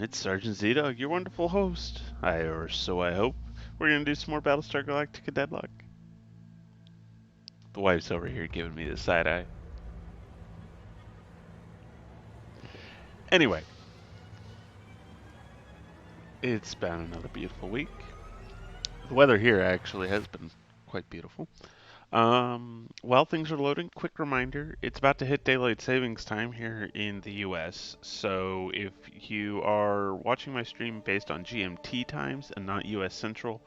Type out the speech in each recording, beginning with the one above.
It's Sergeant Z-Dog, your wonderful host. Or so I hope. We're gonna do some more Battlestar Galactica Deadlock. The wife's over here giving me the side eye. Anyway, it's been another beautiful week. The weather here actually has been quite beautiful. While things are loading, quick reminder, it's about to hit daylight savings time here in the US. So if you are watching my stream based on GMT times and not US Central,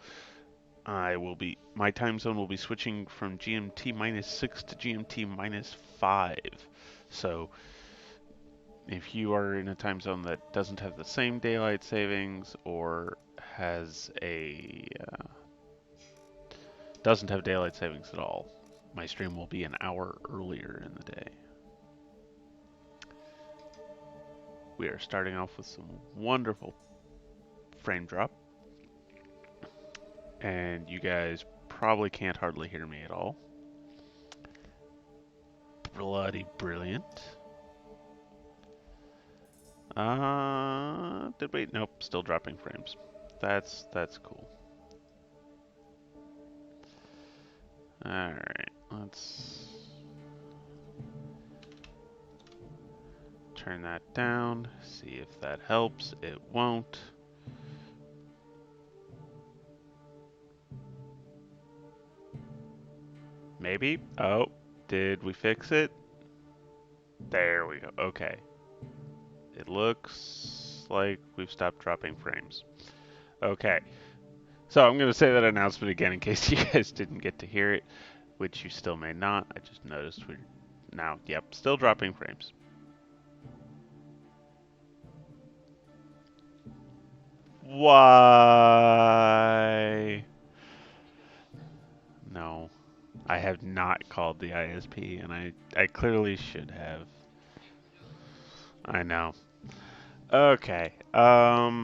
my time zone will be switching from GMT -6 to GMT -5. So if you are in a time zone that doesn't have the same daylight savings or doesn't have daylight savings at all, my stream will be an hour earlier in the day. We are starting off with some wonderful frame drop, and you guys probably can't hardly hear me at all. Bloody brilliant. Did we? Nope, still dropping frames. That's cool. Alright, let's turn that down, see if that helps. It won't. Maybe? Oh, did we fix it? There we go. Okay. It looks like we've stopped dropping frames. Okay. So I'm going to say that announcement again in case you guys didn't get to hear it, which you still may not. I just noticed we're now, yep, still dropping frames. Why? No, I have not called the ISP, and I clearly should have. I know. Okay. Hmm.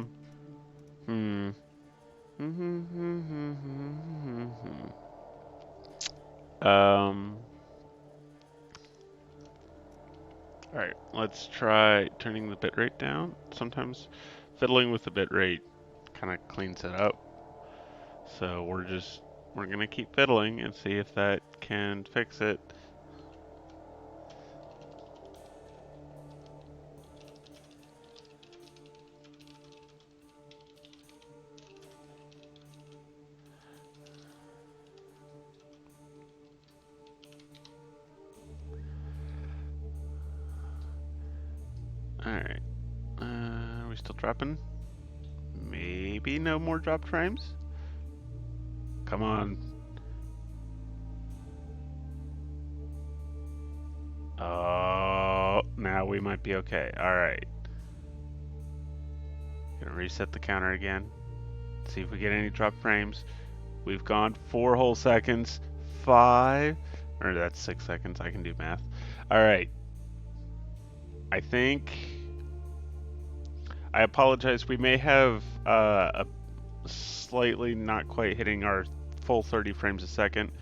Um. All right. Let's try turning the bitrate down. Sometimes fiddling with the bitrate kind of cleans it up. So we're gonna keep fiddling and see if that can fix it. All right. Are we still dropping? Maybe no more drop frames? Come on. Oh, now we might be okay. All right. Gonna reset the counter again. See if we get any drop frames. We've gone 4 whole seconds. 5, or that's 6 seconds. I can do math. All right. I think. I apologize. We may have a slightly not quite hitting our full 30 frames a second,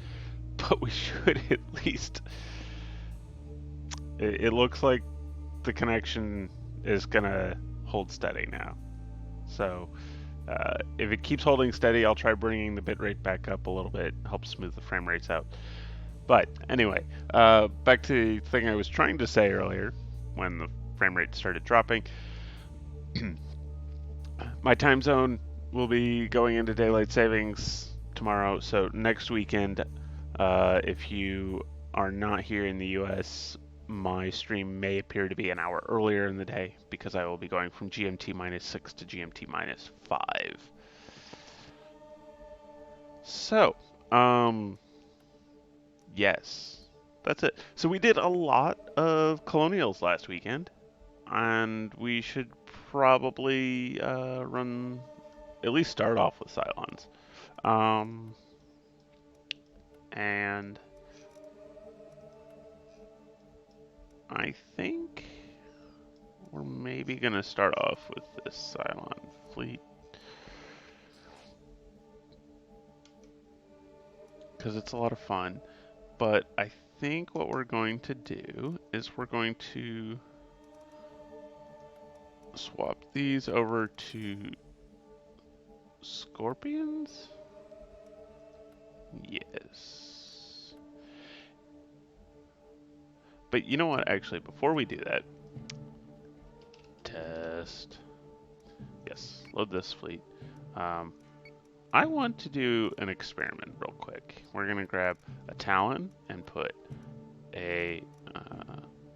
but we should at least. It looks like the connection is gonna hold steady now. So if it keeps holding steady, I'll try bringing the bitrate back up a little bit, help smooth the frame rates out. But anyway, back to the thing I was trying to say earlier when the frame rate started dropping. My time zone will be going into daylight savings tomorrow, so next weekend, if you are not here in the US, my stream may appear to be an hour earlier in the day because I will be going from GMT -6 to GMT -5. So, yes, that's it. So we did a lot of colonials last weekend, and we should probably run, at least start off with Cylons. Um, and I think we're maybe going to start off with this Cylon fleet. Because it's a lot of fun. But I think what we're going to do is we're going to swap these over to scorpions. Yes. But you know what? Actually, before we do that, test. Yes, load this fleet. I want to do an experiment real quick. We're going to grab a Talon and put a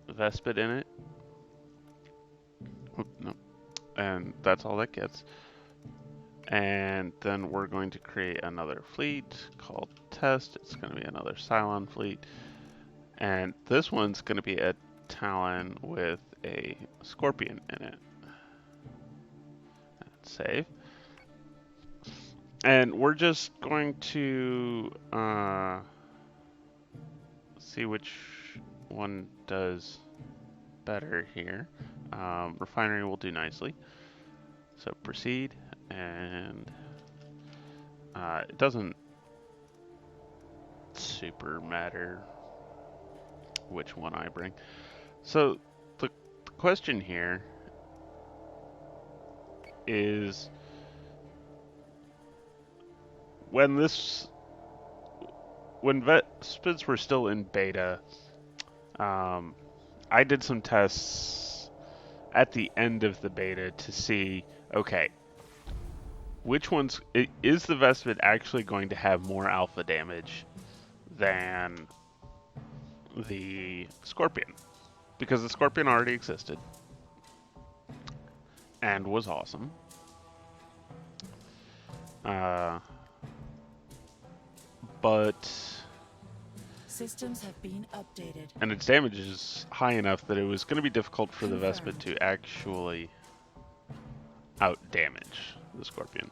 Vespid in it. Oop, no. And that's all that gets. And then we're going to create another fleet called Test. It's going to be another Cylon fleet. And this one's going to be a Talon with a Scorpion in it. And save. And we're just going to see which one does better here. Refinery will do nicely. So proceed, and it doesn't super matter which one I bring. So the question here is, when Vespids were still in beta, I did some tests at the end of the beta to see, okay, which ones is the Vespid actually going to have more alpha damage than the Scorpion? Because the Scorpion already existed and was awesome. But systems have been updated. And its damage is high enough that it was going to be difficult for the Vespid to actually out-damage the Scorpion.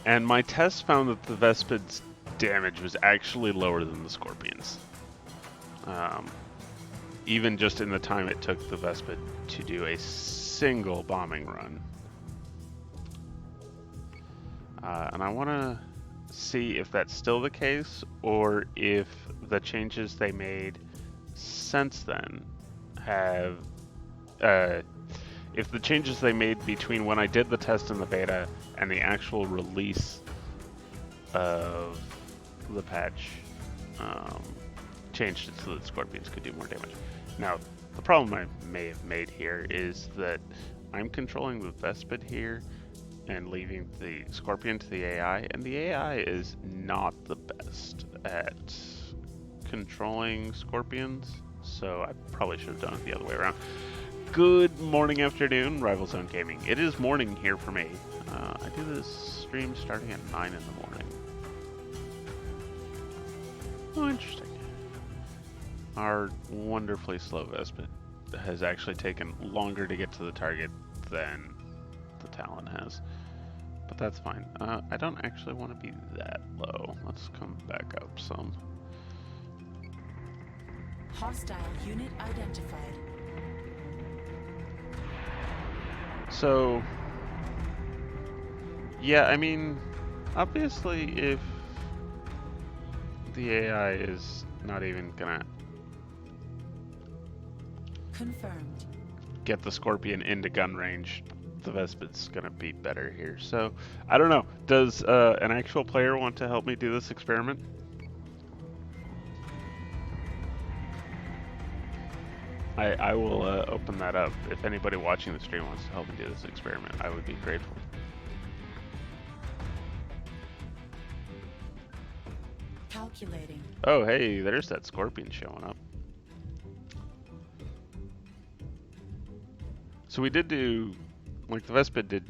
And my tests found that the Vespid's damage was actually lower than the Scorpion's. Even just in the time it took the Vespid to do a single bombing run. And I want to see if that's still the case, or if the changes they made since then have, if the changes they made between when I did the test in the beta and the actual release of the patch changed it so that Scorpions could do more damage. Now, the problem I may have made here is that I'm controlling the Vespid here and leaving the Scorpion to the AI, and the AI is not the best at controlling Scorpions, so I probably should have done it the other way around. Good morning, afternoon, Rival Zone Gaming. It is morning here for me. I do this stream starting at 9 in the morning. Oh, interesting. Our wonderfully slow Vespid has actually taken longer to get to the target than the Talon has. But that's fine. I don't actually want to be that low. Let's come back up some. Hostile unit identified. So, yeah, I mean, obviously if the AI is not even gonna confirmed get the Scorpion into gun range, the Vespid's gonna be better here. So, I don't know. Does an actual player want to help me do this experiment? I will open that up. If anybody watching the stream wants to help me do this experiment, I would be grateful. Calculating. Oh, hey, there's that Scorpion showing up. So we did do, like, the Vespid did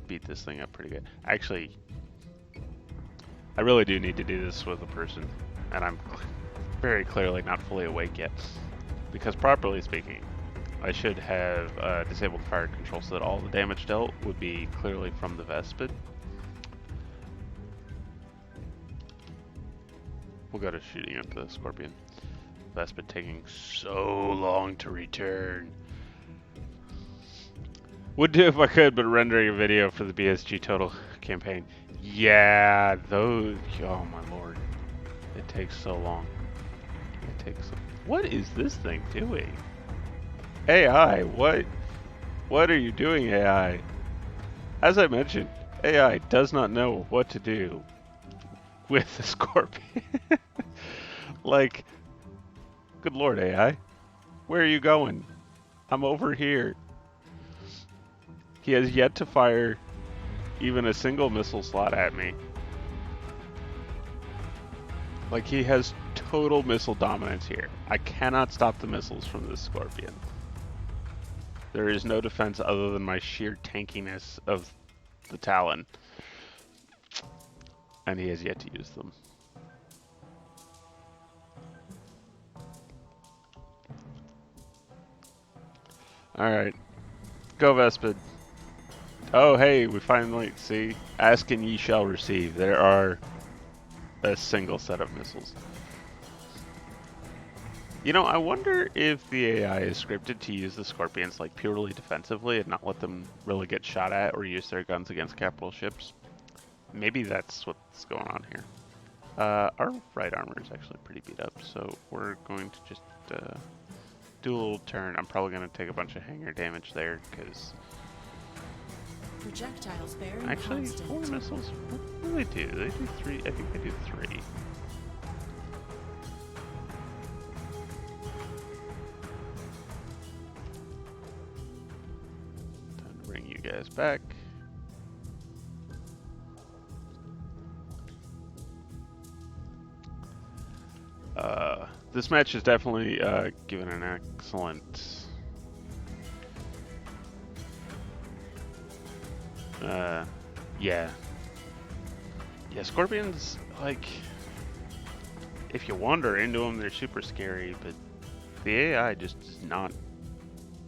beat this thing up pretty good. Actually, I really do need to do this with a person, and I'm very clearly not fully awake yet. Because properly speaking, I should have disabled fire control so that all the damage dealt would be clearly from the Vespid. We'll go to shooting at the Scorpion. Vespid taking so long to return. Would do if I could, but rendering a video for the BSG Total campaign. Yeah, those, oh my lord. It takes so long. It takes so What is this thing doing? AI, what are you doing, AI? As I mentioned, AI does not know what to do with the scorpion. Like, good lord, AI. Where are you going? I'm over here. He has yet to fire even a single missile slot at me. Like, he has total missile dominance here. I cannot stop the missiles from this scorpion. There is no defense other than my sheer tankiness of the Talon. And he has yet to use them. Alright. Go, Vespid. Oh, hey, we finally see. Ask and ye shall receive. There are a single set of missiles. You know, I wonder if the AI is scripted to use the Scorpions like purely defensively and not let them really get shot at or use their guns against capital ships. Maybe that's what's going on here. Our right armor is actually pretty beat up, so we're going to just do a little turn. I'm probably going to take a bunch of hanger damage there because Projectiles bearing actually, constant. 4 missiles. What do they do? They do 3. I think they do 3. Time to bring you guys back. This match is definitely given an excellent yeah. Yeah, Scorpions, like, if you wander into them, they're super scary, but the AI just does not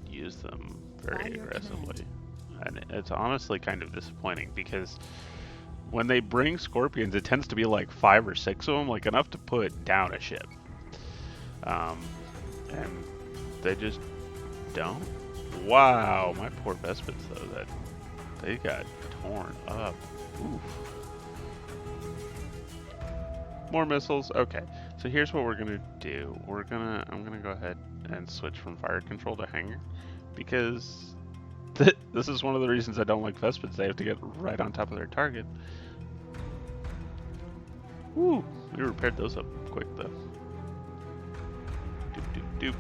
use them very aggressively. And it's honestly kind of disappointing because when they bring Scorpions, it tends to be like 5 or 6 of them, like enough to put down a ship. And they just don't. Wow, my poor Vespids though, that they got torn up. Oof. More missiles. Okay, so here's what we're gonna do. I'm gonna go ahead and switch from fire control to hangar because this is one of the reasons I don't like Vespids. They have to get right on top of their target. Woo! We repaired those up quick though. Doop doop doop.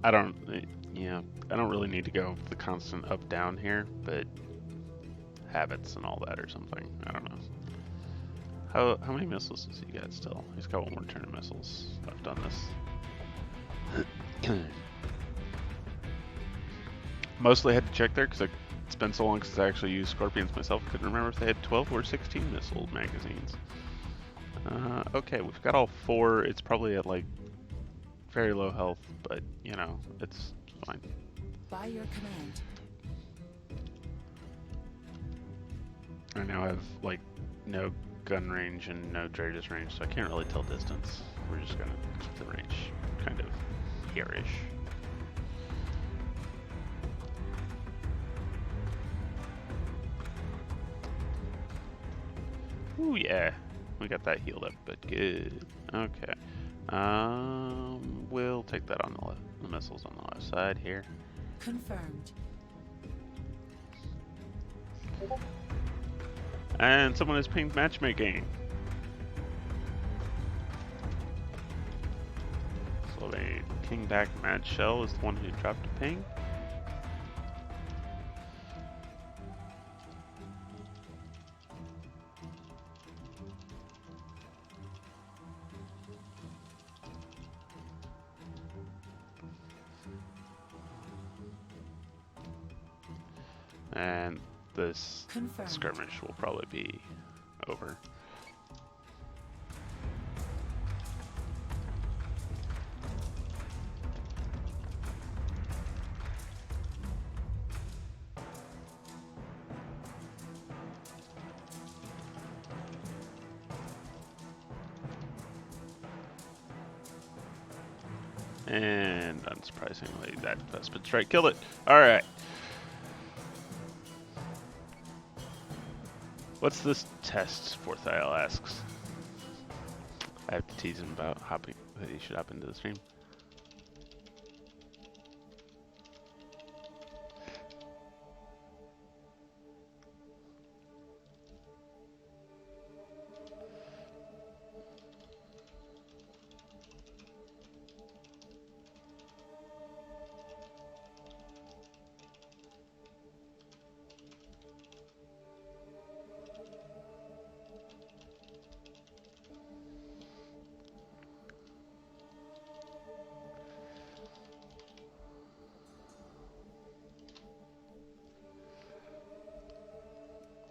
I don't really need to go the constant up down here, but habits and all that or something. I don't know. How many missiles does he got still? He's got one more turn of missiles left on this. Mostly had to check there because it's been so long since I actually used Scorpions myself. Couldn't remember if they had 12 or 16 missile magazines. Okay, we've got all 4. It's probably at like very low health, but you know, it's fine. By your command. I now have like no gun range and no radius range, so I can't really tell distance. We're just gonna keep the range kind of here-ish. Ooh yeah, we got that healed up, but good. Okay. We'll take that on the missiles on the left side here. Confirmed. And someone has pinged matchmaking. So the ping back Mad Shell is the one who dropped a ping. And this Confirmed. skirmish will probably be over. And unsurprisingly, that Vespid strike killed it. Alright. What's this test? Forthial asks. I have to tease him about hopping, that he should hop into the stream.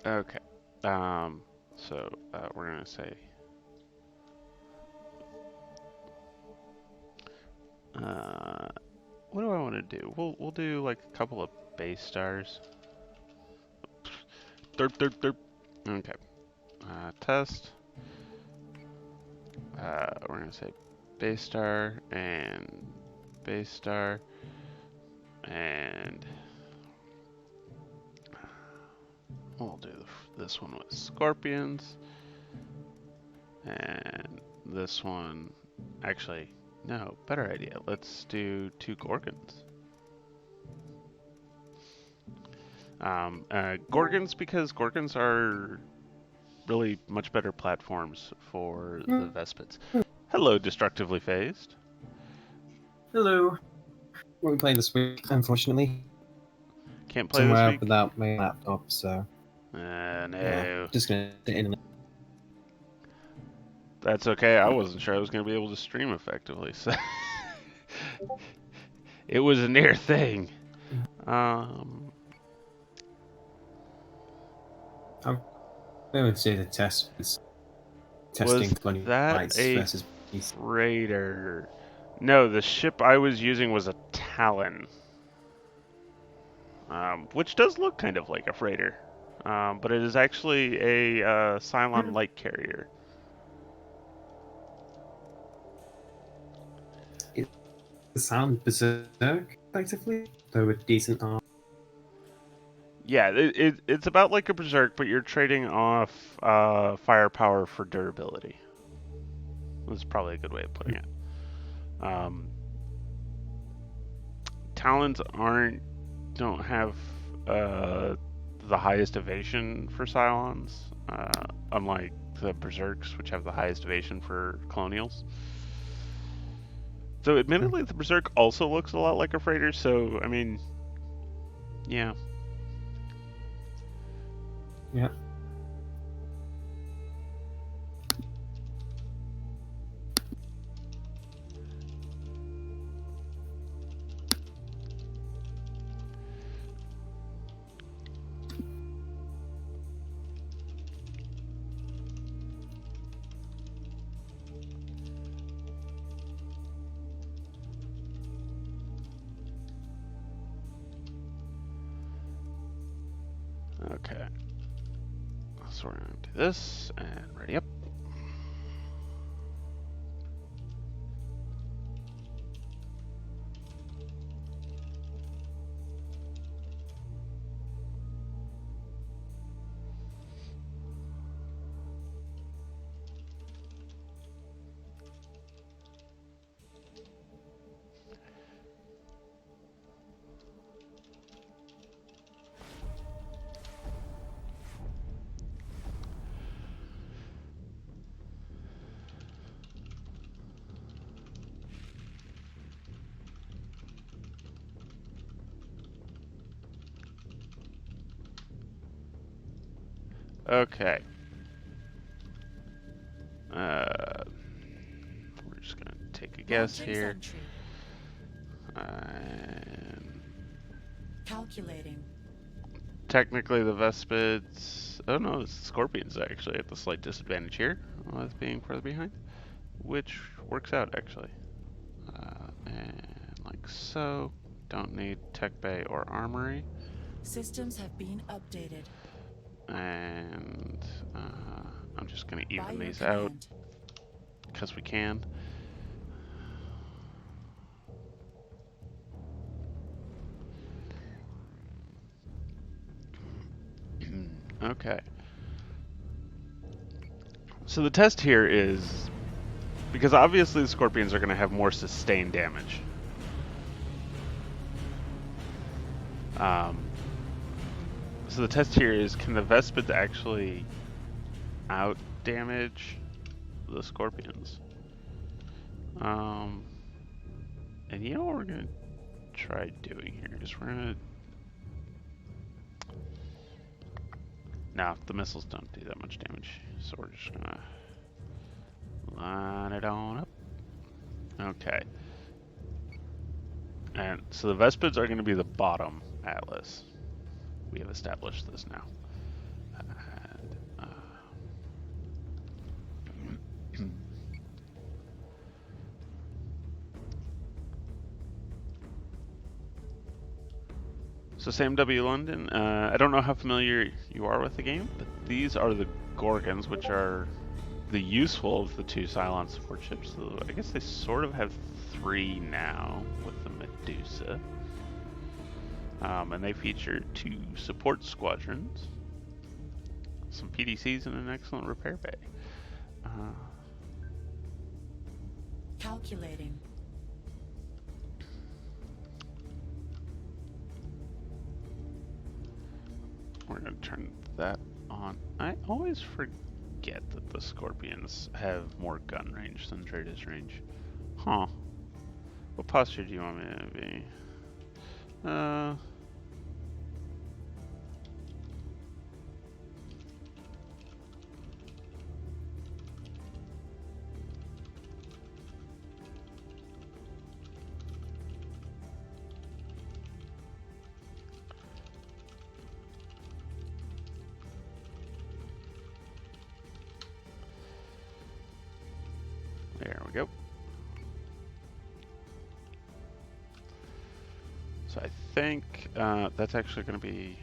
Okay. So we're gonna say what do I want to do? We'll do like a couple of base stars. Derp derp derp. Okay. Test. We're gonna say base star and we'll do this one with scorpions and this one. Actually, no, better idea. Let's do 2 gorgons. Gorgons because gorgons are really much better platforms for the Vespids. Hello, destructively phased. Hello. Won't be playing this week, unfortunately. Can't play this week? Without my laptop, so No. yeah, just gonna sit in. That's okay. I wasn't sure I was going to be able to stream effectively, so it was a near thing. I would say the test was testing Was 20 that bytes a versus piece. freighter? No, the ship I was using was a Talon, which does look kind of like a freighter, but it is actually a Cylon light carrier. It sounds berserk, effectively, though with decent arm. Yeah, it's about like a berserk, but you're trading off firepower for durability. That's probably a good way of putting it. Talons don't have the highest evasion for Cylons, unlike the Berserks, which have the highest evasion for Colonials. So, admittedly, the Berserk also looks a lot like a freighter. So, I mean, yeah. Yeah. Okay. So we're gonna do this and ready up. Okay. We're just gonna take a guess Launching here. sentry. And Calculating. technically, the Vespids. Oh no, it's the Scorpions actually at the slight disadvantage here with being further behind, which works out actually. And like so. Don't need tech bay or armory. Systems have been updated. And I'm just gonna By even your these out command. because we can. Okay. So the test here is because obviously the scorpions are going to have more sustained damage. So the test here is, can the Vespids actually out damage the scorpions? And you know what we're going to try doing here is we're going to... No, the missiles don't do that much damage, so we're just going to line it on up. Okay. And so the Vespids are going to be the bottom atlas. We have established this now. And, so Sam W. London, I don't know how familiar you are with the game, but these are the Gorgons, which are the useful of the two Cylon support ships. So I guess they sort of have 3 now with the Medusa. And they feature 2 support squadrons, some PDCs, and an excellent repair bay. Calculating. We're going to turn that on. I always forget that the Scorpions have more gun range than Dreda's range. Huh. What posture do you want me to be? There we go. So I think that's actually going to be...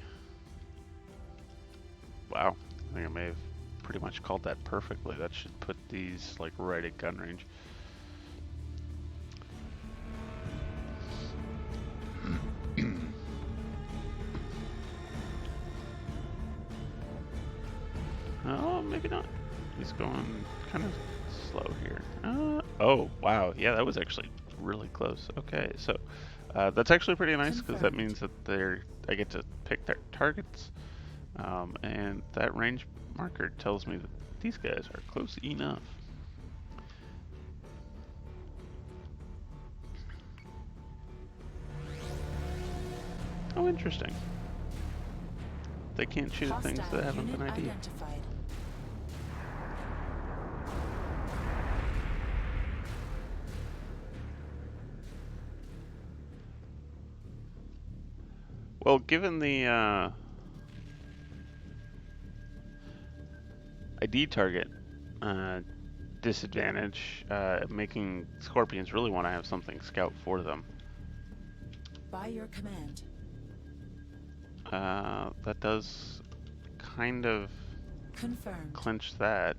Wow, I think I may have pretty much called that perfectly. That should put these like right at gun range. Oh, maybe not. He's going kind of slow here. Oh, wow. Yeah, that was actually really close. Okay, so that's actually pretty nice because that means that I get to pick their targets. And that range marker tells me that these guys are close enough. Oh, interesting. They can't shoot at things that haven't been ID'd. Well, given the ID target disadvantage, making Scorpions really want to have something scout for them. By your command. That does kind of Confirmed. clinch that.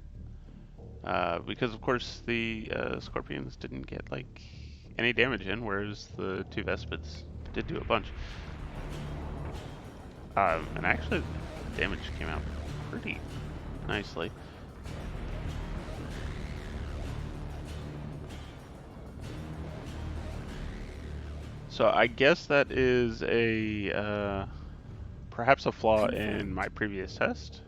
Because of course the Scorpions didn't get like any damage in, whereas the 2 Vespids did do a bunch. And actually the damage came out pretty nicely. So I guess that is a perhaps a flaw in my previous test.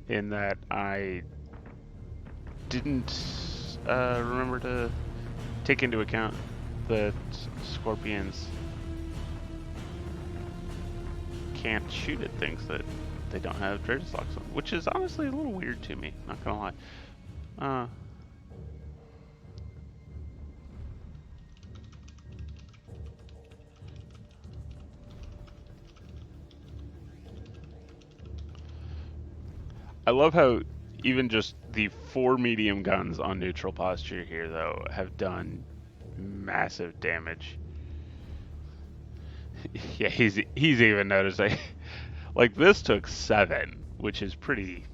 In that I didn't remember to take into account that Scorpions can't shoot at things that they don't have Dread's locks on, which is honestly a little weird to me, not gonna lie. I love how even just the 4 medium guns on neutral posture here, though, have done massive damage. Yeah, he's even noticing. Like, this took 7, which is pretty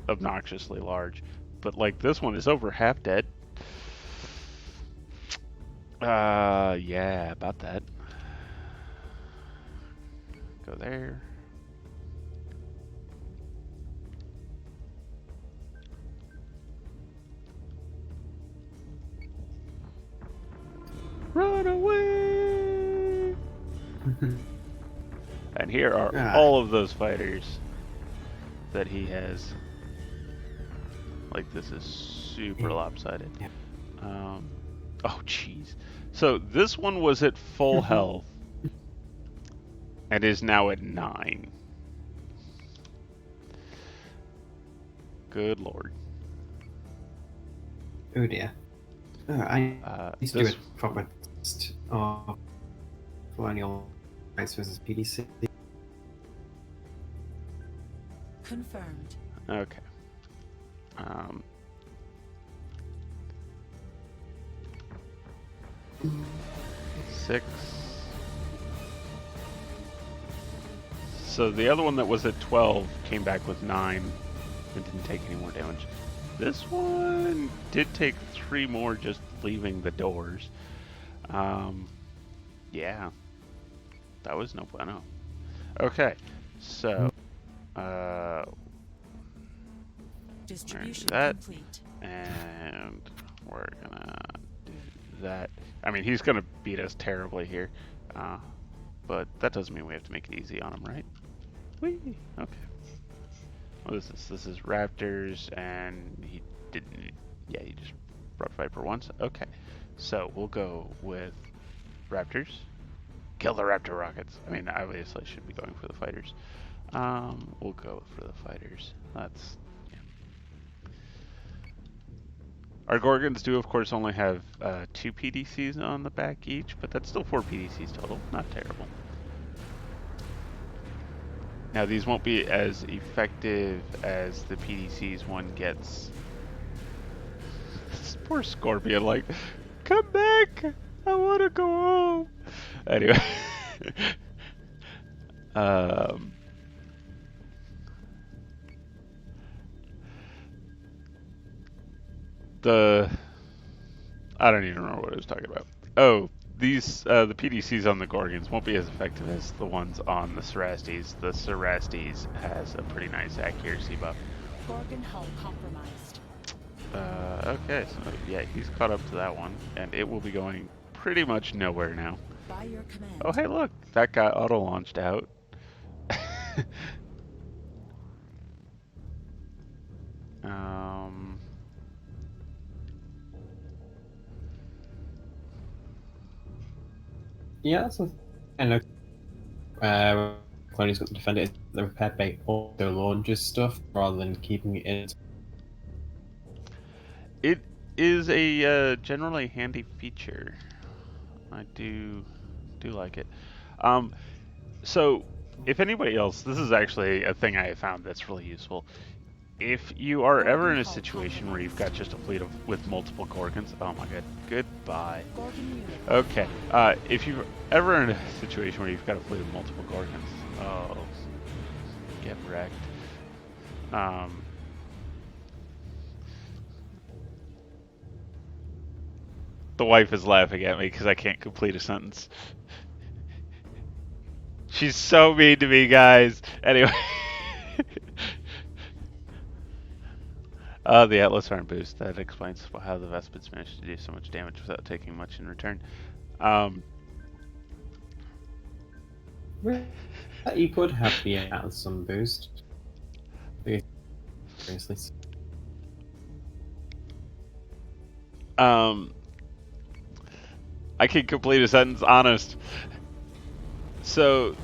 obnoxiously large. But, like, this one is over half dead. Yeah, about that. go there. Run away! And here are all of those fighters that he has. Like, this is super lopsided. Yeah. Oh, jeez. So this one was at full health and is now at 9. Good lord. Oh dear. I need to do this a proper test of colonial rights versus PDC. Confirmed. Okay. 6. So the other one that was at 12 came back with 9 and didn't take any more damage. This one did take 3 more just leaving the doors. Yeah. That was no bueno. Okay. So, Distribution that. complete. And we're gonna do that. I mean, he's gonna beat us terribly here, but that doesn't mean we have to make it easy on him, right? Whee! Okay. What is this? This is Raptors, and he didn't. Yeah, he just brought Viper once. Okay, so we'll go with Raptors. Kill the Raptor rockets. I mean, obviously, I should be going for the fighters. We'll go for the fighters. That's. Our Gorgons do, of course, only have 2 PDCs on the back each, but that's still 4 PDCs total. Not terrible. Now, these won't be as effective as the PDCs one gets. This poor Scorpion, like, come back! I want to go home! Anyway. I don't even remember what I was talking about. Oh, these the PDCs on the Gorgons won't be as effective as the ones on the Cerastes. The Cerastes has a pretty nice accuracy buff. Gorgon hull compromised. Okay, so yeah, he's caught up to that one, and it will be going pretty much nowhere now. By your command. Oh, hey, look, that got auto-launched out. Yeah, that's a and Clooney's got to defend it. The repair bait auto launches stuff rather than keeping it in. It is a generally handy feature. I do like it. So if anybody else, this is actually a thing I found that's really useful. If you are ever in a situation where you've got just a fleet with multiple Gorgons, oh my god, goodbye. Okay, if you're ever in a situation where you've got a fleet of multiple Gorgons, oh, get wrecked. The wife is laughing at me because I can't complete a sentence. She's so mean to me, guys. Anyway. The Atlas Arm boost. That explains how the Vespids managed to do so much damage without taking much in return. You could have the Atlas Arm boost. Seriously. I can complete a sentence, honest. So,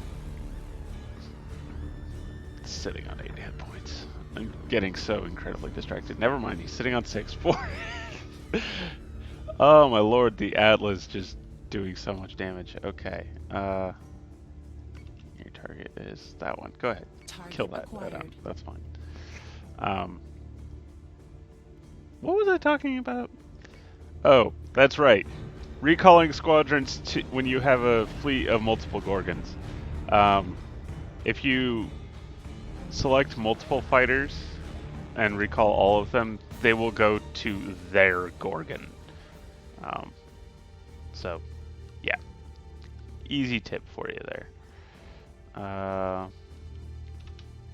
sitting on 8 hit points. I'm getting so incredibly distracted. Never mind, he's sitting on 6. 4. Oh my lord, the Atlas just doing so much damage. Okay. Your target is that one. Go ahead. Kill that. That's fine. What was I talking about? Oh, that's right. Recalling squadrons when you have a fleet of multiple Gorgons. If you select multiple fighters and recall all of them, they will go to their Gorgon. So, yeah. Easy tip for you there. I'm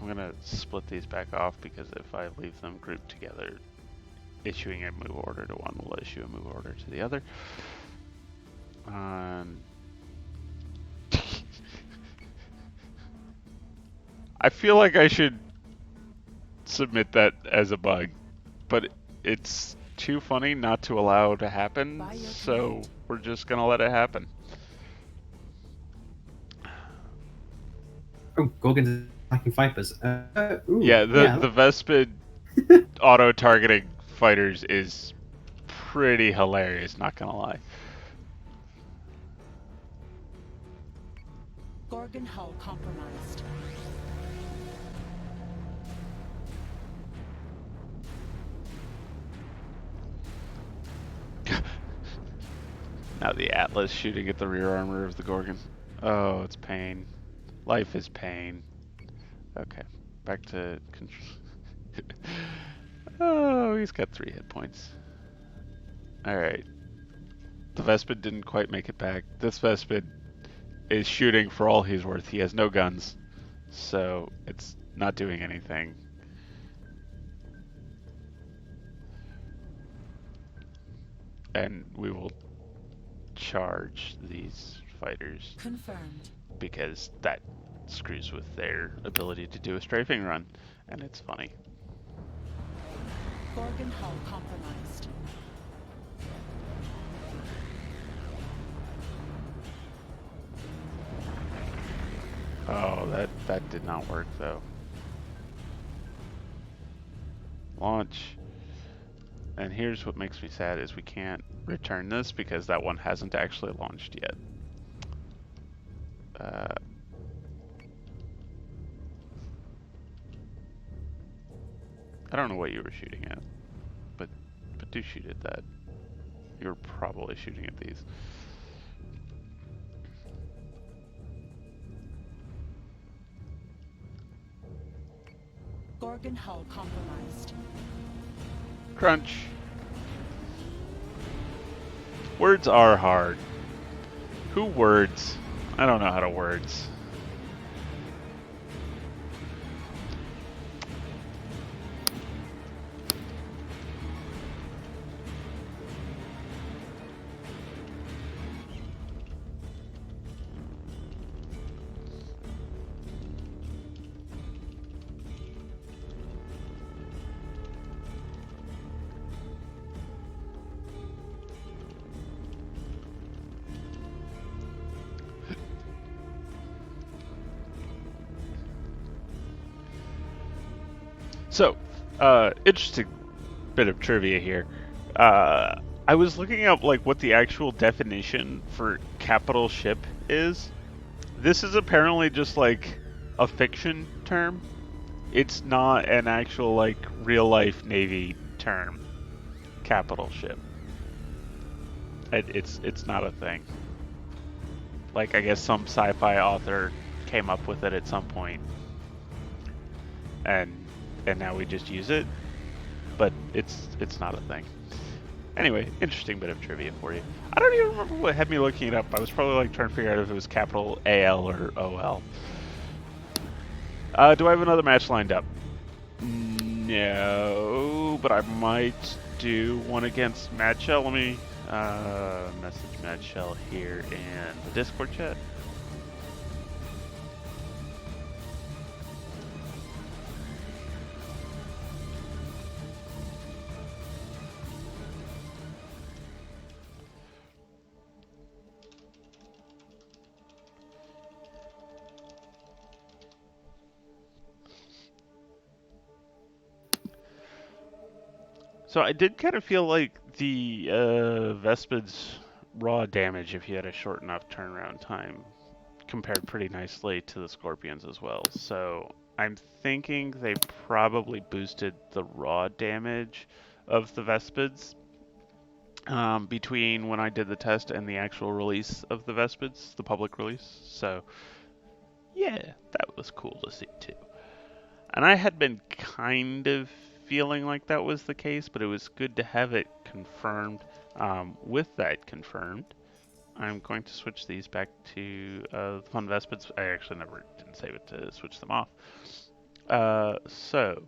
gonna split these back off because if I leave them grouped together, issuing a move order to one will issue a move order to the other. I feel like I should submit that as a bug, but it's too funny not to allow to happen, By your so command. we're just gonna let it happen. Oh, Gorgon's attacking Vipers. Ooh, Yeah, yeah. the Vespid auto targeting fighters is pretty hilarious, not gonna lie. Gorgon hull compromised. Now the Atlas shooting at the rear armor of the Gorgon. Oh, it's pain. Life is pain. Okay, back to control. Oh, he's got 3 hit points. Alright. The Vespid didn't quite make it back. This Vespid is shooting for all he's worth. He has no guns, so it's not doing anything. And we will charge these fighters Confirmed. because that screws with their ability to do a strafing run, and it's funny. Gorgon hull compromised. Oh, that did not work though. Launch. And here's what makes me sad is we can't return this because that one hasn't actually launched yet. I don't know what you were shooting at, but do shoot at that. You're probably shooting at these. Gorgon hull compromised. Crunch. Words are hard. Who words? I don't know how to words. So, interesting bit of trivia here. I was looking up like what the actual definition for capital ship is. This is apparently just like a fiction term. It's not an actual like real life Navy term. Capital ship. It's not a thing. Like I guess some sci-fi author came up with it at some point, and now we just use it. But it's not a thing. Anyway, interesting bit of trivia for you. I don't even remember what had me looking it up. I was probably like trying to figure out if it was capital AL or OL. Do I have another match lined up? No, but I might do one against Mad Shell. Let me message Mad Shell here in the Discord chat. So I did kind of feel like the Vespid's raw damage, if you had a short enough turnaround time, compared pretty nicely to the Scorpions as well. So I'm thinking they probably boosted the raw damage of the Vespids between when I did the test and the actual release of the Vespids, the public release. So yeah, that was cool to see too. And I had been kind of feeling like that was the case, but it was good to have it confirmed. With that confirmed, I'm going to switch these back to the Fun Vespids. I actually never didn't and save it to switch them off. So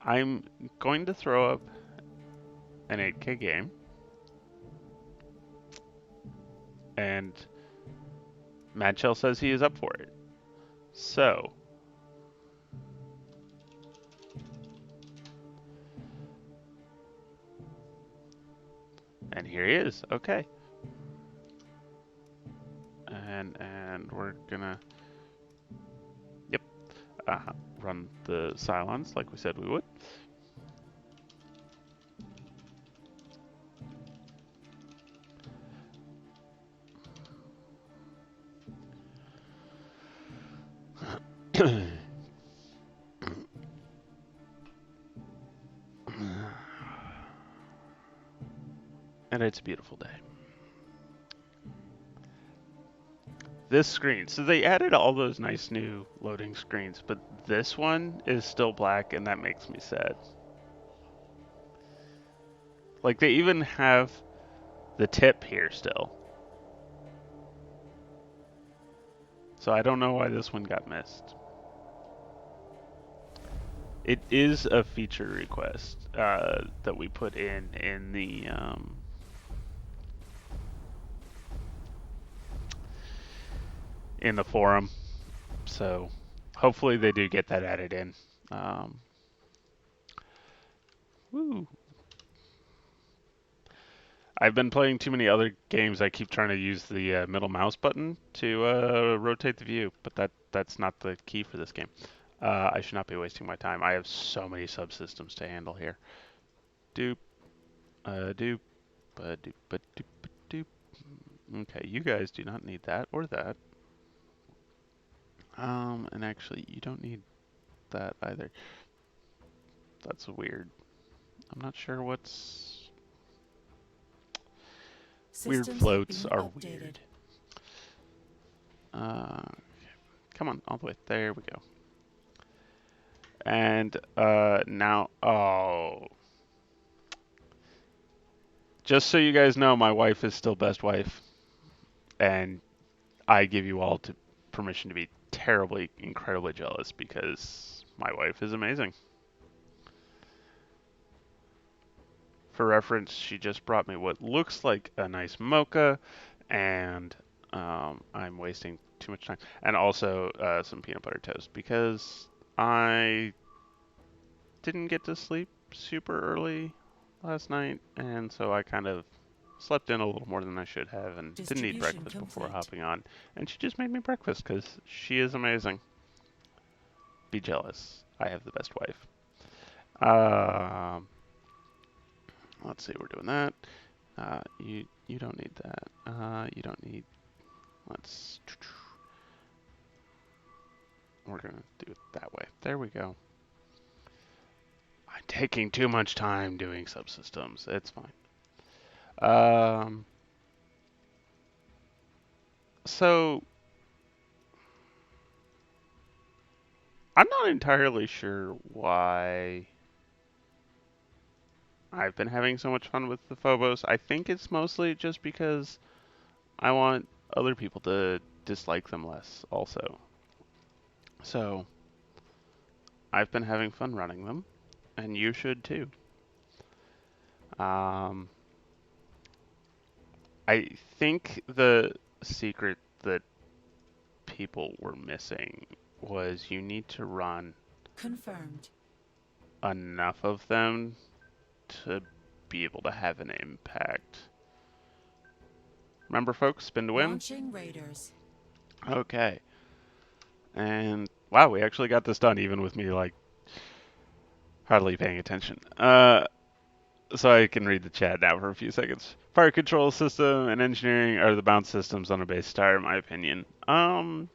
I'm going to throw up an 8K game, and Madshell says he is up for it. So and here he is. Okay. And we're gonna uh, run the Cylons like we said we would. And it's a beautiful day. This screen, so they added all those nice new loading screens, but this one is still black, and that makes me sad. Like, they even have the tip here still. So I don't know why this one got missed. It is a feature request that we put in the forum. So hopefully they do get that added in. Woo. I've been playing too many other games. I keep trying to use the middle mouse button to rotate the view, but that's not the key for this game. I should not be wasting my time. I have so many subsystems to handle here. Doop, doop, doop, doop, doop. Okay, you guys do not need that or that. And actually, you don't need that either. That's weird. I'm not sure what's... Weird floats are weird. Come on, all the way. There we go. And now, oh. Just so you guys know, my wife is still best wife. And I give you all permission to be terribly, incredibly jealous because my wife is amazing. For reference, she just brought me what looks like a nice mocha, and I'm wasting too much time. And also some peanut butter toast because I didn't get to sleep super early last night, and so I kind of slept in a little more than I should have and didn't eat breakfast before hopping on. And she just made me breakfast because she is amazing. Be jealous. I have the best wife. Let's see, we're doing that. You don't need that. You don't need. Let's. We're gonna do it that way. There we go. I'm taking too much time doing subsystems. It's fine. So I'm not entirely sure why I've been having so much fun with the Phobos. I think it's mostly just because I want other people to dislike them less also. So I've been having fun running them, and you should too. I think the secret that people were missing was you need to run Confirmed. enough of them to be able to have an impact. Remember, folks, spin to win? Launching Raiders. Okay. And wow, we actually got this done even with me like hardly paying attention. So I can read the chat now for a few seconds. Fire control system and engineering are the bounce systems on a base star, in my opinion. I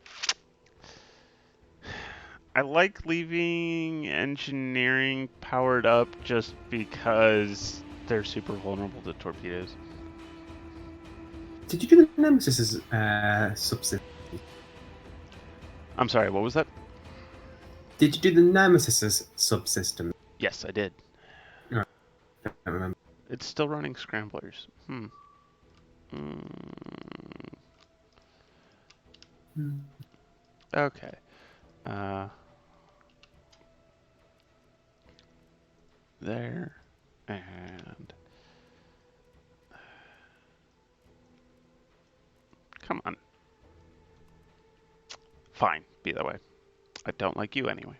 like leaving engineering powered up just because they're super vulnerable to torpedoes. Did you do the Nemesis subsystem? I'm sorry, what was that? Did you do the Nemesis subsystem? Yes, I did. I don't remember. It's still running scramblers. Okay. Uh, there. And come on. Fine. Be that way. I don't like you anyway.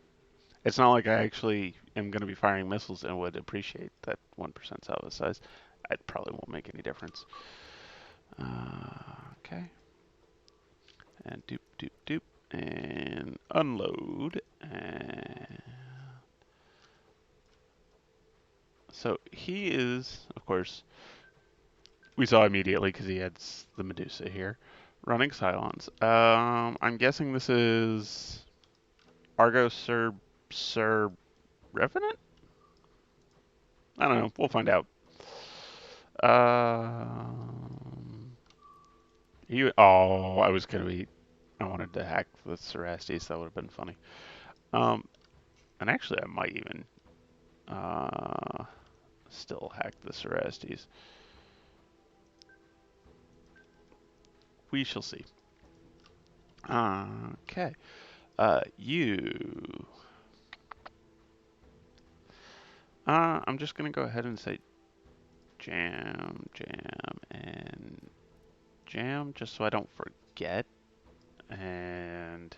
It's not like I actually am going to be firing missiles and would appreciate that 1% salvo size. It probably won't make any difference. Okay. And doop, doop, doop. And unload. And so he is, of course, we saw immediately because he had the Medusa here, running Cylons. I'm guessing this is Argo Sir Revenant? I don't know. We'll find out. I was gonna be. I wanted to hack the Cerastes. That would have been funny. Um, and actually, I might even still hack the Cerastes. We shall see. Okay. You. I'm just gonna go ahead and say jam, jam, and jam, just so I don't forget. And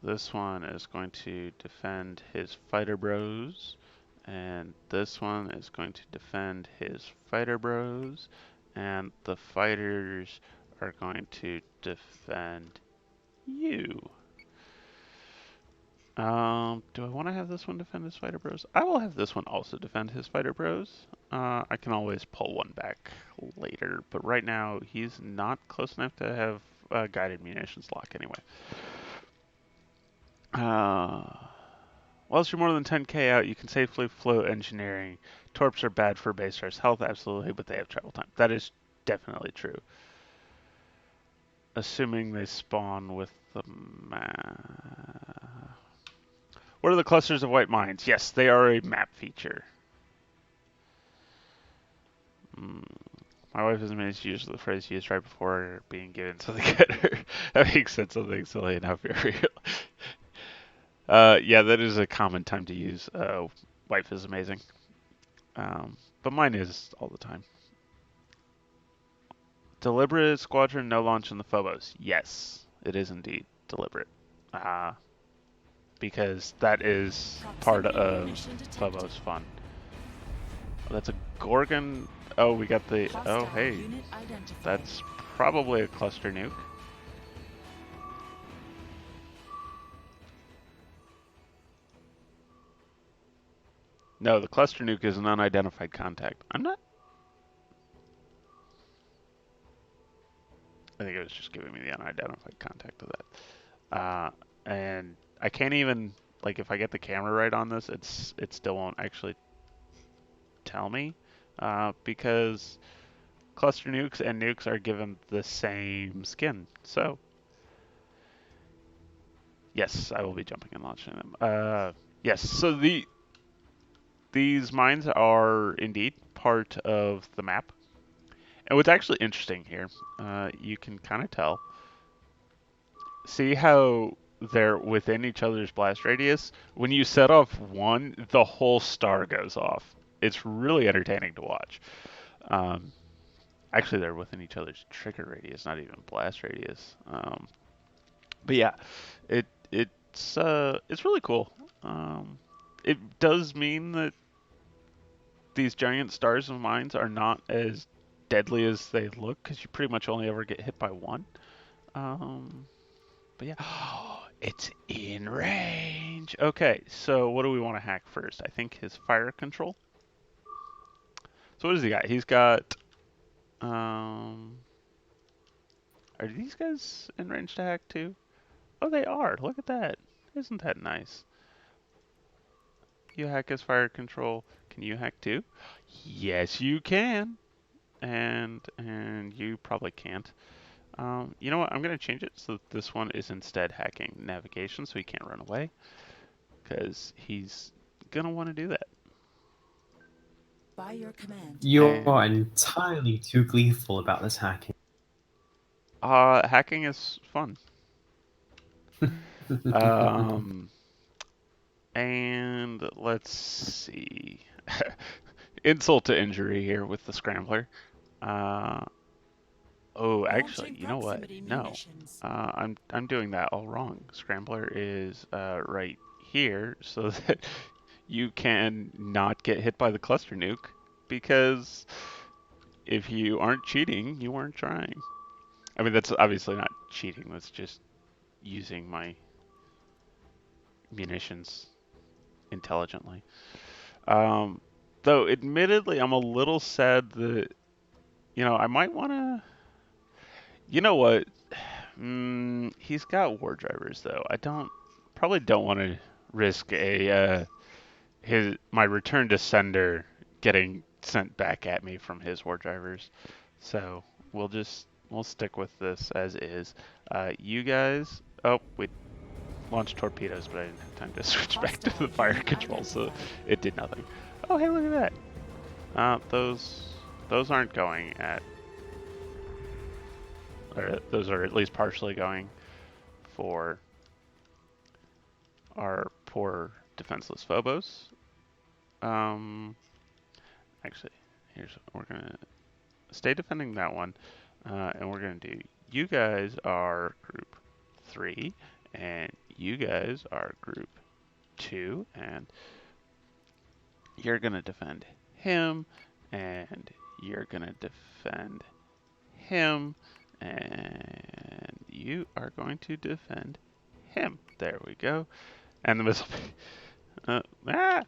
this one is going to defend his fighter bros. And this one is going to defend his fighter bros. And the fighters are going to defend you. Do I want to have this one defend his fighter bros? I will have this one also defend his fighter bros. I can always pull one back later, but right now he's not close enough to have guided munitions lock anyway. Whilst you're more than 10k out, you can safely float engineering. Torps are bad for base stars' health, absolutely, but they have travel time. That is definitely true. Assuming they spawn with the map. What are the clusters of white mines? Yes, they are a map feature. My wife is amazed to use the phrase used right before being given something good. That makes sense. Something silly enough for real. Yeah, that is a common time to use. Wife is amazing. But mine is all the time. Deliberate squadron no launch in the Phobos. Yes, it is indeed deliberate. Because that is part of Phobos fun. Oh, that's a Gorgon. Oh, we got the. Oh, hey. That's probably a cluster nuke. No, the cluster nuke is an unidentified contact. I'm not. I think it was just giving me the unidentified contact of that. And I can't even, like, if I get the camera right on this, it still won't actually tell me, because cluster nukes and nukes are given the same skin. So yes, I will be jumping and launching them. Yes, so these mines are indeed part of the map. And what's actually interesting here, you can kind of tell. See how they're within each other's blast radius? When you set off one, the whole star goes off. It's really entertaining to watch. Actually, they're within each other's trigger radius, not even blast radius. But yeah, it's really cool. It does mean that these giant stars of mines are not as deadly as they look, because you pretty much only ever get hit by one. But yeah, it's in range. Okay, so what do we want to hack first? I think his fire control. So what does he got? He's got, are these guys in range to hack too? Oh, they are. Look at that. Isn't that nice? You hack his fire control. Can you hack too? Yes, you can. And you probably can't. You know what? I'm gonna change it so that this one is instead hacking navigation, so he can't run away, because he's gonna want to do that. By your command. You are And entirely too gleeful about this hacking. hacking is fun. Um, and let's see. Insult to injury here with the scrambler. Uh, oh, actually, Launching you know what? proximity No, munitions. I'm doing that all wrong. Scrambler is right here, so that you can not get hit by the cluster nuke. Because if you aren't cheating, you weren't trying. I mean, that's obviously not cheating. That's just using my munitions intelligently. Um, though, admittedly, I'm a little sad that, I might want to. You know what? He's got war drivers, though. Probably don't want to risk my return to sender getting sent back at me from his war drivers. So we'll stick with this as is. You guys. Oh, we launched torpedoes, but I didn't have time to switch back to the Hostile fire unit control, so identified. it did nothing. Oh, hey, look at that. Those aren't going at, or those are at least partially going for our poor defenseless Phobos. Um, actually, we're gonna stay defending that one, and we're gonna do. You guys are group 3, and you guys are group 2, and you're gonna defend him, and you're gonna defend him, and you are going to defend him. There we go. And the missile. Ah!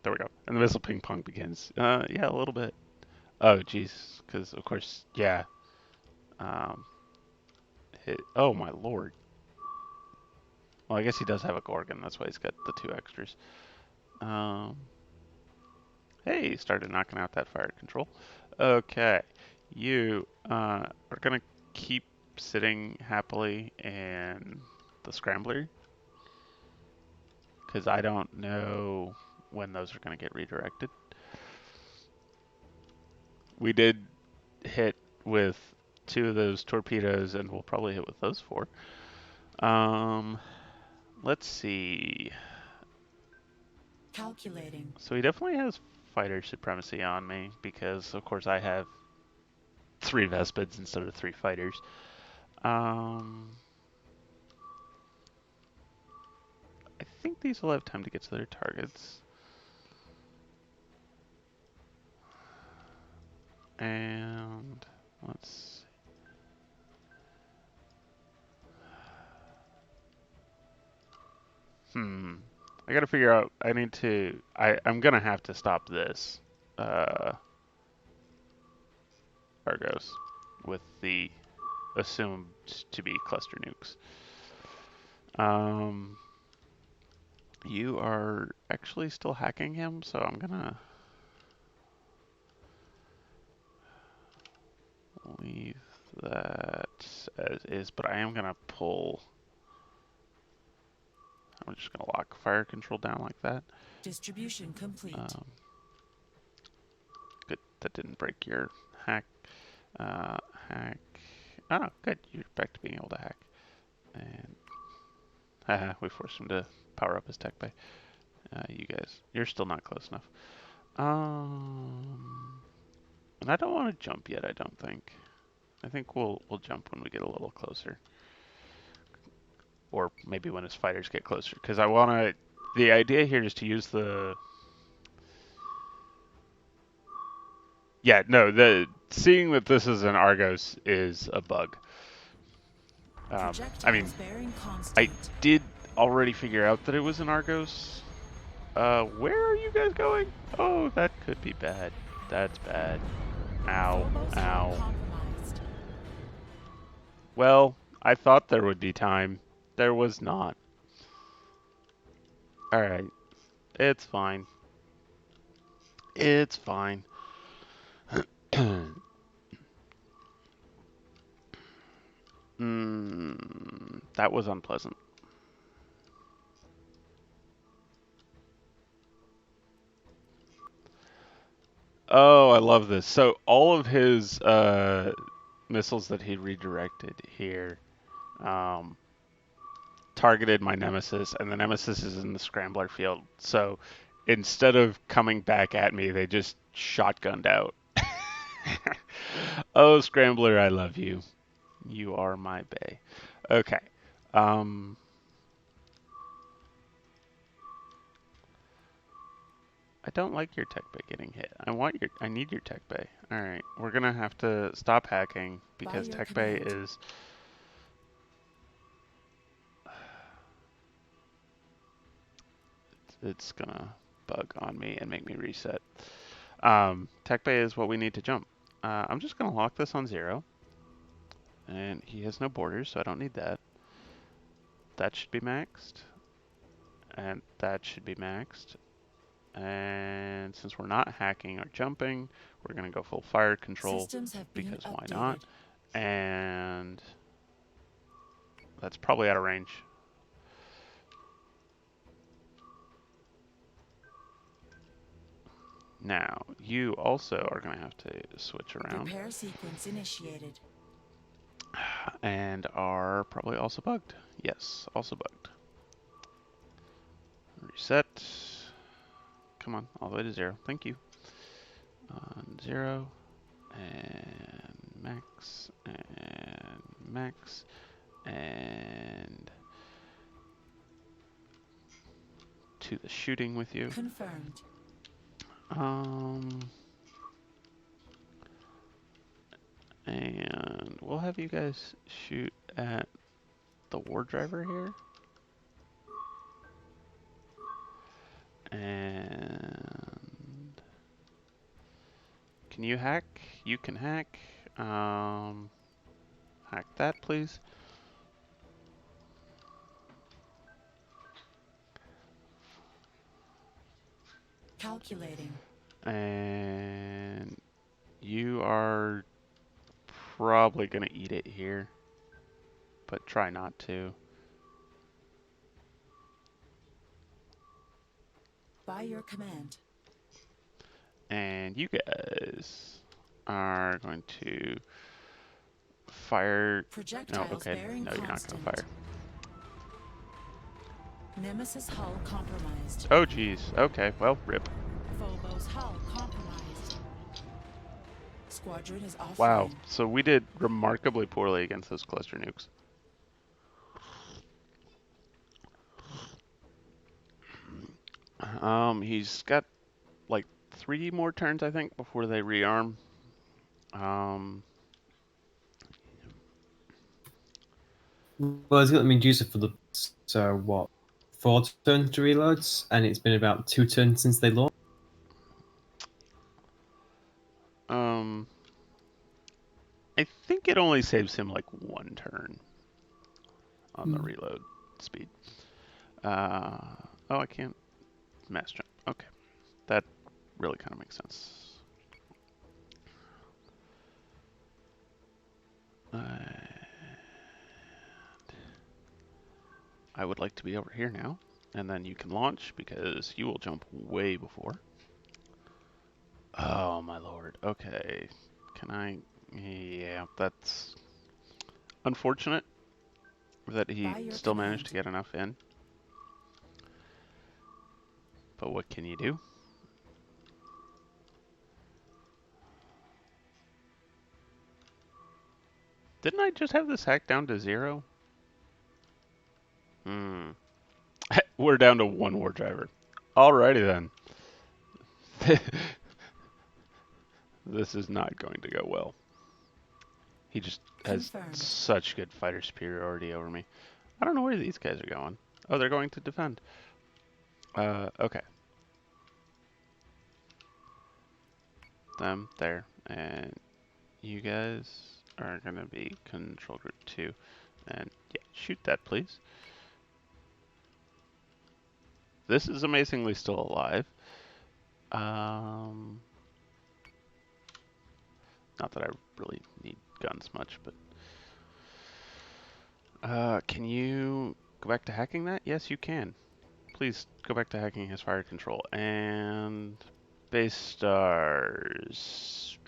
There we go. And the missile ping pong begins. Yeah, a little bit. Oh, jeez. Because, of course, yeah. Um, oh, my lord. Well, I guess he does have a Gorgon. That's why he's got the 2 extras. Um, hey, he started knocking out that fire control. Okay. You are going to keep sitting happily in the Scrambler. Because I don't know when those are going to get redirected. We did hit with 2 of those torpedoes, and we'll probably hit with those 4. Let's see. Calculating. So he definitely has fighter supremacy on me because, of course, I have 3 Vespids instead of 3 fighters. I think these will have time to get to their targets. And let's see. I gotta figure out. I'm gonna have to stop this. Uh, Argos with the assumed to be cluster nukes. Um, you are actually still hacking him, so I'm gonna leave that as is, but I am gonna pull. I'm just gonna lock fire control down like that. Distribution complete. Good, that didn't break your hack. Hack. Oh, good, you're back to being able to hack. And haha, we forced him to power up his tech bay. You guys, you're still not close enough. And I don't want to jump yet. I don't think. I think we'll jump when we get a little closer, or maybe when his fighters get closer. Because I want to. The idea here is to use the. Yeah, no. The seeing that this is an Argos is a bug. I Projectiles mean, bearing I constant. did already figure out that it was an Argos. Where are you guys going? Oh, that could be bad. That's bad. Ow. Phobos being Ow. compromised. Well, I thought there would be time. There was not. Alright. It's fine. It's fine. That was unpleasant. Oh, I love this. So all of his missiles that he redirected here um, targeted my nemesis, and the nemesis is in the scrambler field. So instead of coming back at me, they just shotgunned out. Oh, scrambler, I love you. You are my bae. Okay. Um, I don't like your tech bay getting hit. I need your tech bay. All right, we're gonna have to stop hacking By because your tech bay command. is. It's gonna bug on me and make me reset. Tech bay is what we need to jump. I'm just gonna lock this on 0, and he has no borders, so I don't need that. That should be maxed, and that should be maxed. And since we're not hacking or jumping, we're gonna go full fire control Systems have been because why not? updated. And that's probably out of range. Now, you also are going to have to switch around Repair sequence initiated. and are probably also bugged. Yes, also bugged. Reset. Come on, all the way to 0. Thank you. 0 and max and max and to the shooting with you. Confirmed. And we'll have you guys shoot at the war driver here. And can you hack? You can hack. Hack that, please. Calculating. And you are probably gonna eat it here, but try not to. By your command. And you guys are going to fire. No, Projectiles okay. bearing No, you're not gonna constant. fire. Nemesis hull compromised. Oh, geez. Okay, well, rip. Phobos hull compromised. Squadron is Wow. offline. So we did remarkably poorly against those cluster nukes. He's got like 3 more turns, I think, before they rearm. Well, it's got them inducer for the so what 4 turns to reloads, and it's been about 2 turns since they launched. Um, I think it only saves him like 1 turn on the reload speed. Oh, I can't mass jump. Okay, that really kind of makes sense. I would like to be over here now, and then you can launch because you will jump way before. Oh my lord. Okay, can I? Yeah, that's unfortunate that he By your still managed to command. get enough in. But what can you do? Didn't I just have this hack down to 0? We're down to 1 war driver. Alrighty then. This is not going to go well. He just has Confirmed. such good fighter superiority over me. I don't know where these guys are going. Oh, they're going to defend. Okay. Them there, and you guys are gonna be control group 2. And yeah, shoot that, please. This is amazingly still alive. Not that I really need guns much, but can you go back to hacking that? Yes, you can. Please go back to hacking his fire control. And base stars.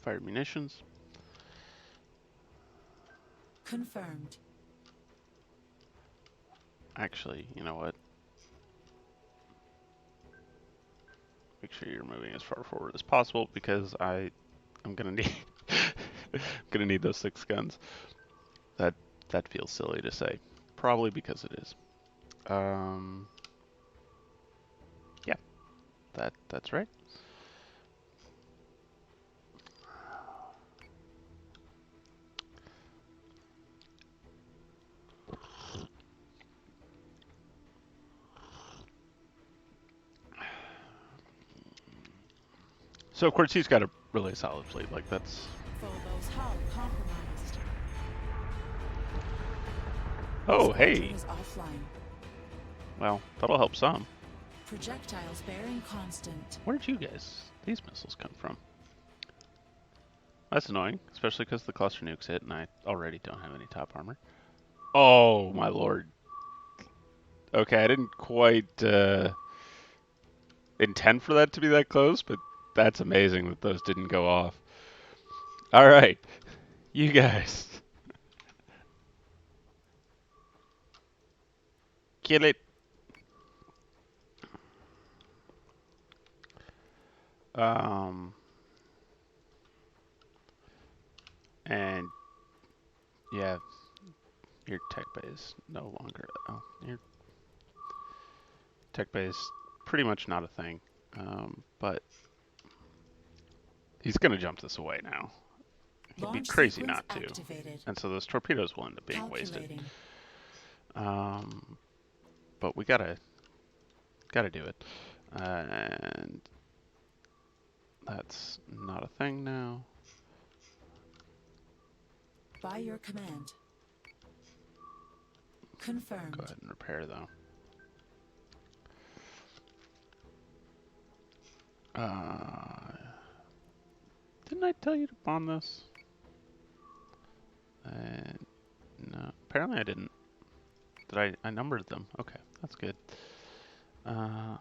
Fire munitions. Confirmed. Actually, you know what? Make sure you're moving as far forward as possible because I'm gonna need gonna need those 6 guns. That that feels silly to say. Probably because it is. Yeah, that's right. So of course he's got a really solid fleet. Like that's Phobos hull compromised. oh Squadron hey, is offline. well that'll help some. Projectiles bearing constant. Where did these missiles come from? That's annoying, especially because the cluster nukes hit and I already don't have any top armor. Oh my lord. Okay, I didn't quite intend for that to be that close, but that's amazing that those didn't go off. All right, you guys, kill it. Um, and yeah, your tech base no longer. Oh, your tech base pretty much not a thing. But he's gonna jump this away now. He'd be Launch crazy sequence not to. activated. And so those torpedoes will end up being wasted. Calculating. Um, but we gotta do it. And that's not a thing now. By your command. Go Confirmed. ahead and repair though. Didn't I tell you to bomb this? No, apparently I didn't. Did I numbered them? Okay, that's good. Uh,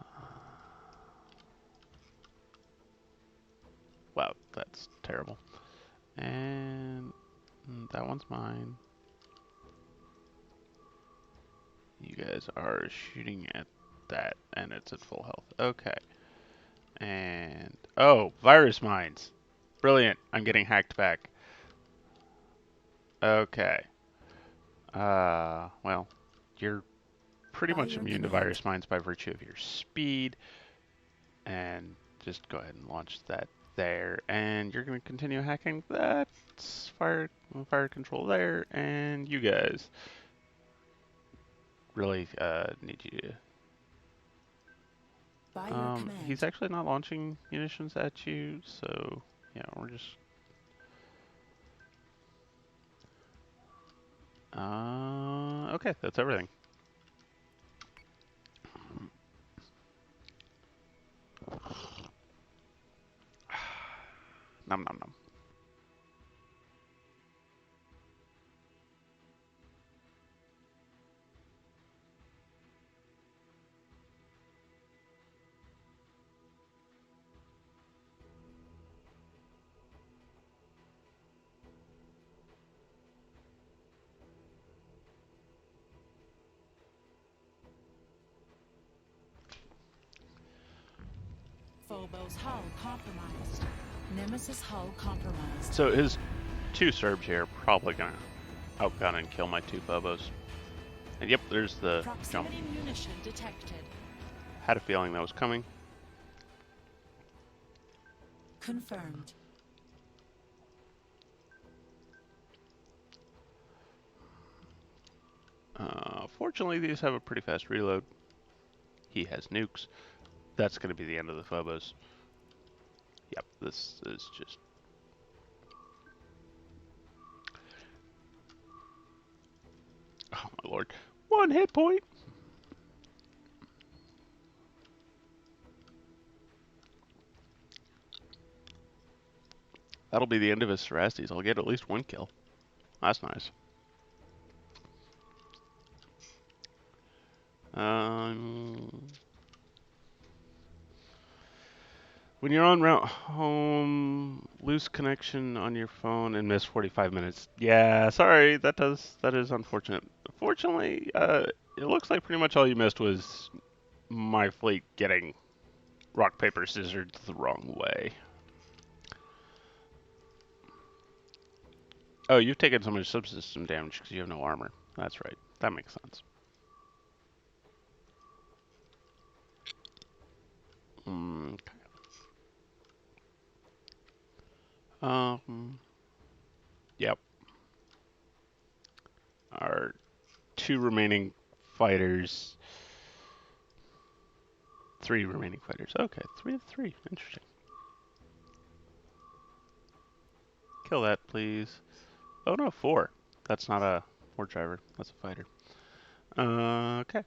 wow, that's terrible. And that one's mine. You guys are shooting at that, and it's at full health. Okay. And oh, virus mines. Brilliant. I'm getting hacked back. Okay. Well, you're pretty By much your immune to command. virus mines by virtue of your speed. And just go ahead and launch that there. And you're going to continue hacking. That's fire control there. And you guys really need you to. By your He's command. actually not launching munitions at you, so yeah, we're just. Okay, that's everything. Nom nom nom. Phobos hull compromised. Nemesis hull compromised. So his 2 Serbs here are probably gonna outgun and kill my 2 Phobos. And yep, there's the jump. Proximity munition detected. Had a feeling that was coming. Confirmed. Fortunately, these have a pretty fast reload. He has nukes. That's gonna be the end of the Phobos. Yep, this is just. Oh my lord. 1 hit point! That'll be the end of his Cerastes. I'll get at least 1 kill. That's nice. Um, When you're on route home, lose connection on your phone and miss 45 minutes. Yeah, sorry, that is unfortunate. Fortunately, it looks like pretty much all you missed was my fleet getting rock paper scissors the wrong way. Oh, you've taken so much subsystem damage because you have no armor. That's right. That makes sense. Okay. Yep. Our two remaining fighters. Three remaining fighters. Okay, 3 of 3. Interesting. Kill that, please. Oh no, 4. That's not a war driver. That's a fighter. Okay.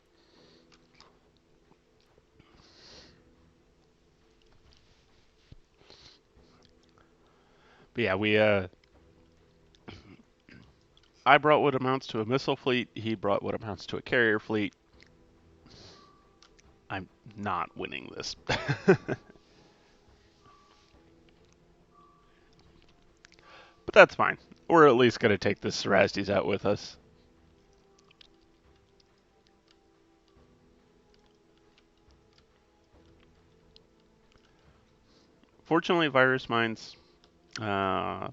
But yeah, I brought what amounts to a missile fleet. He brought what amounts to a carrier fleet. I'm not winning this. But that's fine. We're at least going to take this Cerastes out with us. Fortunately, virus mines,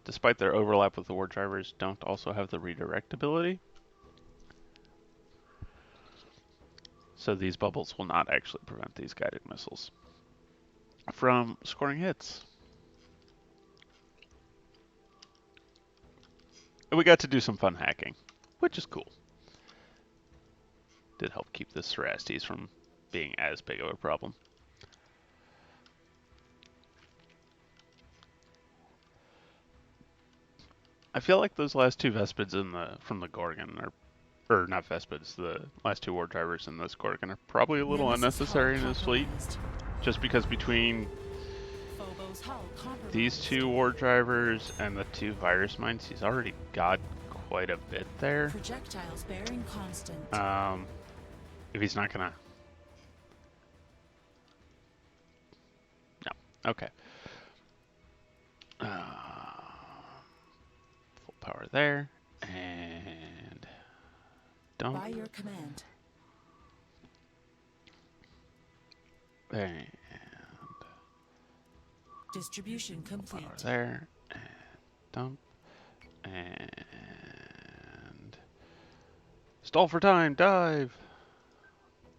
despite their overlap with the war drivers, don't also have the redirect ability. So these bubbles will not actually prevent these guided missiles from scoring hits. And we got to do some fun hacking, which is cool. Did help keep this Cerastes from being as big of a problem. I feel like those last two Vespids from the Gorgon or not Vespids, the last two war drivers in this Gorgon are probably a little Nemesis unnecessary hull in his fleet. compromised. Just because between Phobos hull these compromised. two war drivers and the two virus mines, he's already got quite a bit there. Projectiles bearing constant. If he's not gonna, no, okay. Full power there, and dump, By your command. and Distribution power complete. there, and dump, and stall for time, dive,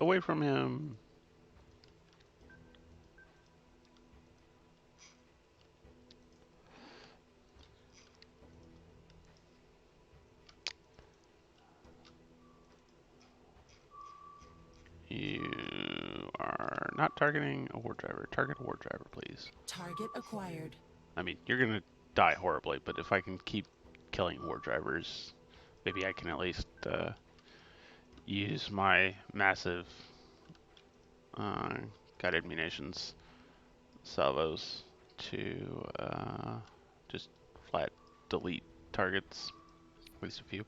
away from him. You are not targeting a war driver. Target a war driver, please. Target acquired. I mean, you're gonna die horribly, but if I can keep killing war drivers, maybe I can at least use my massive guided munitions salvos to just flat delete targets, at least a few.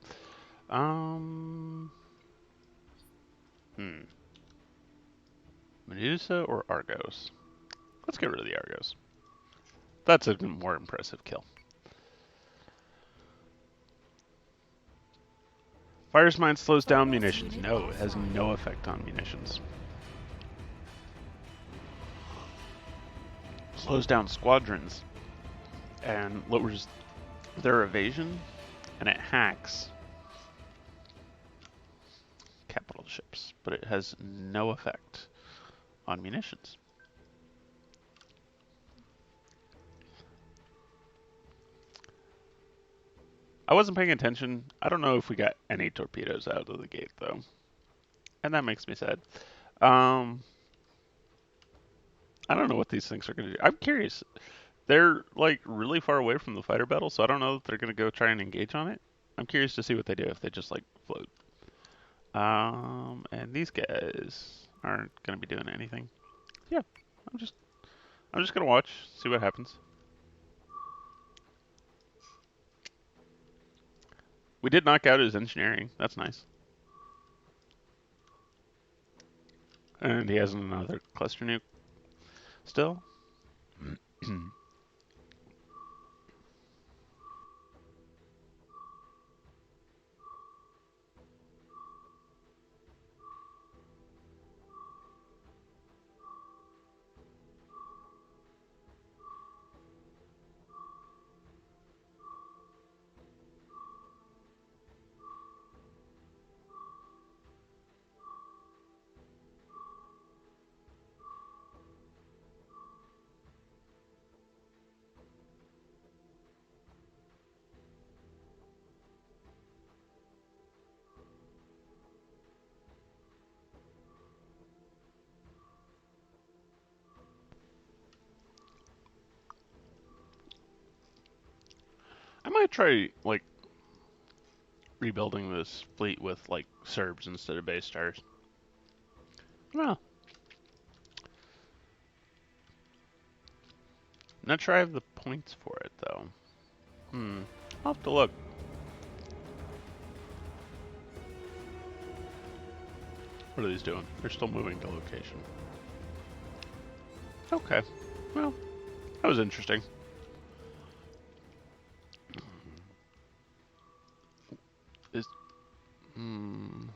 Hmm. Medusa or Argos? Let's get rid of the Argos. That's a more impressive kill. Fire's Mine slows down Phobos munitions. unit No, it has offline. no effect on munitions. Slows down squadrons and lowers their evasion, and it hacks capital ships, but it has no effect on munitions. I wasn't paying attention. I don't know if we got any torpedoes out of the gate, though. And that makes me sad. Um, I don't know what these things are going to do. I'm curious. They're, like, really far away from the fighter battle, so I don't know if they're going to go try and engage on it. I'm curious to see what they do if they just, like, float. And these guys aren't going to be doing anything. Yeah, I'm just going to watch, see what happens. We did knock out his engineering. That's nice. And he has another cluster nuke still. I might try like rebuilding this fleet with like Serbs instead of base stars. Well, not sure I have the points for it though. I'll have to look. What are these doing? They're still moving to location. Okay. Well, that was interesting. Is hmm.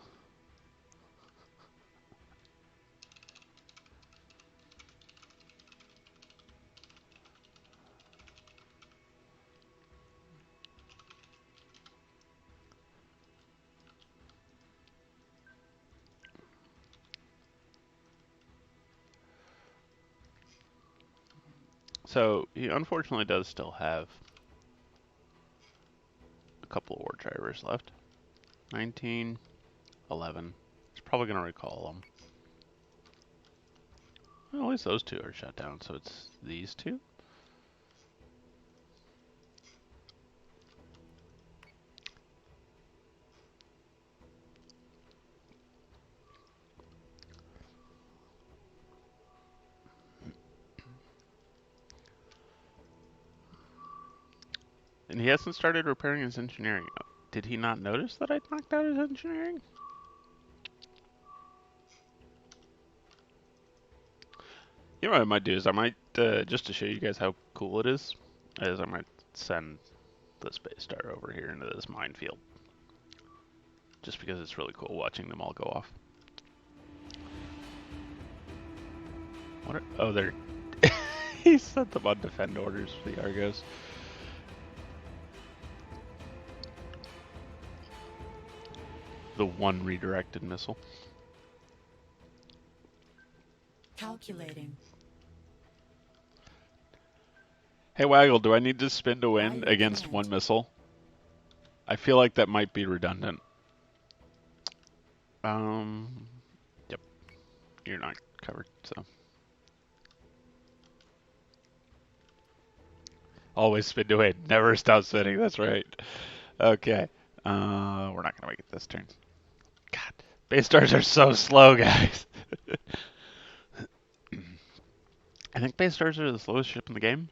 So he unfortunately does still have a couple of war drivers left. 19, 11. He's probably gonna recall them. Well, at least those two are shut down, so it's these two. And he hasn't started repairing his engineering. Did he not notice that I'd knocked out his engineering? You know what I might do is I might, just to show you guys how cool it is I might send the Space Star over here into this minefield. Just because it's really cool watching them all go off. What are, oh, they're... he sent them on defend orders for the Argos. The one redirected missile. Calculating. Hey Waggle, do I need to spin to win Value against command. one missile? I feel like that might be redundant. Yep. You're not covered, so. Always spin to win. Never stop spinning, that's right. Okay. We're not gonna make it this turn. God, base stars are so slow, guys. I think base stars are the slowest ship in the game.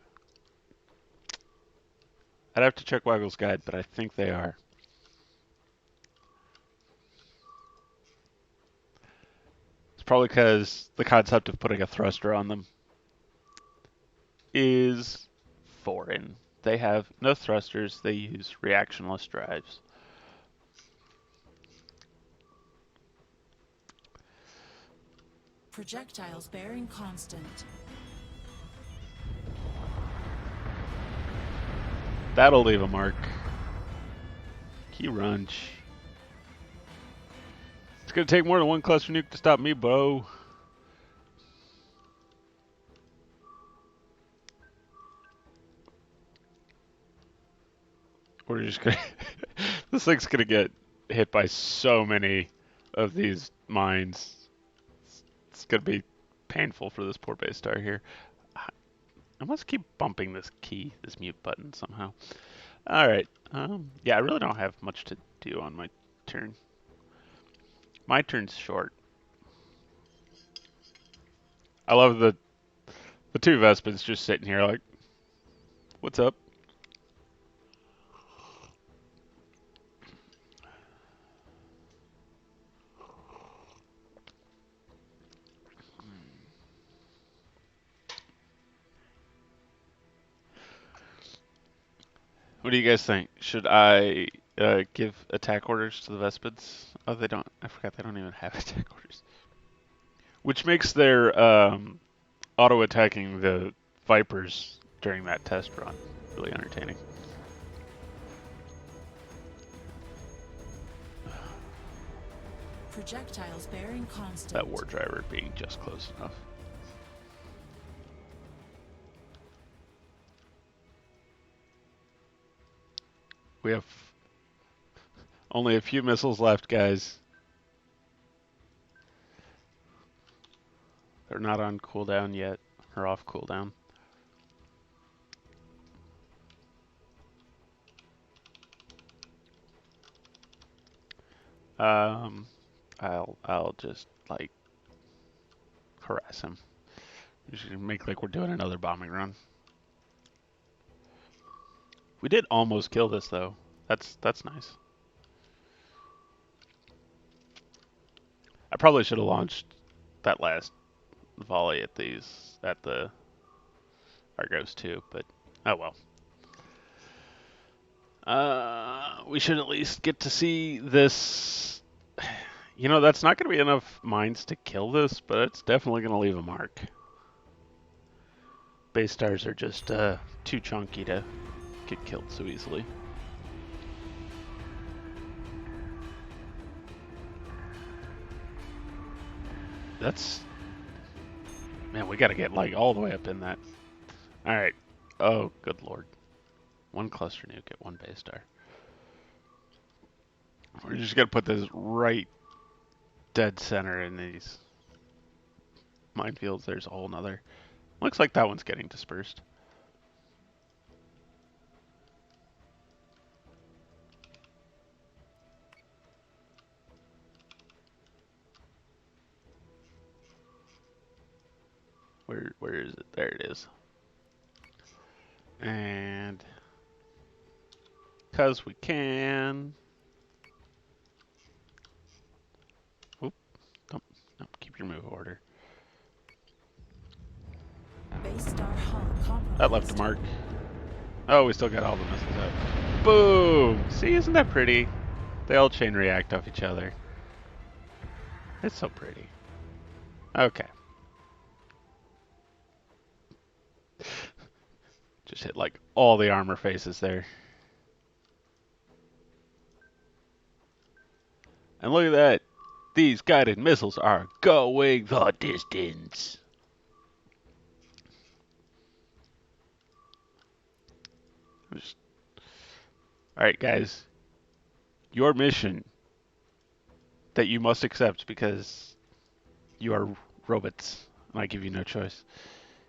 I'd have to check Waggle's guide, but I think they are. It's probably because the concept of putting a thruster on them is foreign. They have no thrusters, they use reactionless drives. Projectiles bearing constant. That'll leave a mark. Key Runch. It's gonna take more than one cluster nuke to stop me, bro. We're just gonna... this thing's gonna get hit by so many of these mines. It's gonna be painful for this poor base star here. I must keep bumping this key, this mute button somehow. Alright, yeah, I really don't have much to do on my turn. My turn's short. I love the two Vespens just sitting here like, what's up? What do you guys think? Should I give attack orders to the Vespids? Oh, they don't. I forgot they don't even have attack orders. Which makes their auto-attacking the Vipers during that test run really entertaining. Projectiles bearing constant. That war driver being just close enough. We have only a few missiles left, guys. They're not on cooldown yet, or off cooldown. I'll just like harass him. We should make like we're doing another bombing run. We did almost kill this though. That's nice. I probably should have launched that last volley at the Argos too, but oh well. We should at least get to see this. You know, that's not going to be enough mines to kill this, but it's definitely going to leave a mark. Base stars are just too chunky to get killed so easily. That's... Man, we got to get like all the way up in that. Alright. Oh, good lord. One cluster nuke at one base star. We're just going to put this right dead center in these minefields. There's a whole nother. Looks like that one's getting dispersed. Where is it? There it is. And because we can. Oop, don't keep your move order. Base star hull compromised. That left a mark. Oh, we still got all the missiles out. Boom! See, isn't that pretty? They all chain react off each other. It's so pretty. Okay. Just hit like all the armor faces there. And look at that. These guided missiles are going the distance. Alright, guys. Your mission that you must accept because you are robots and I give you no choice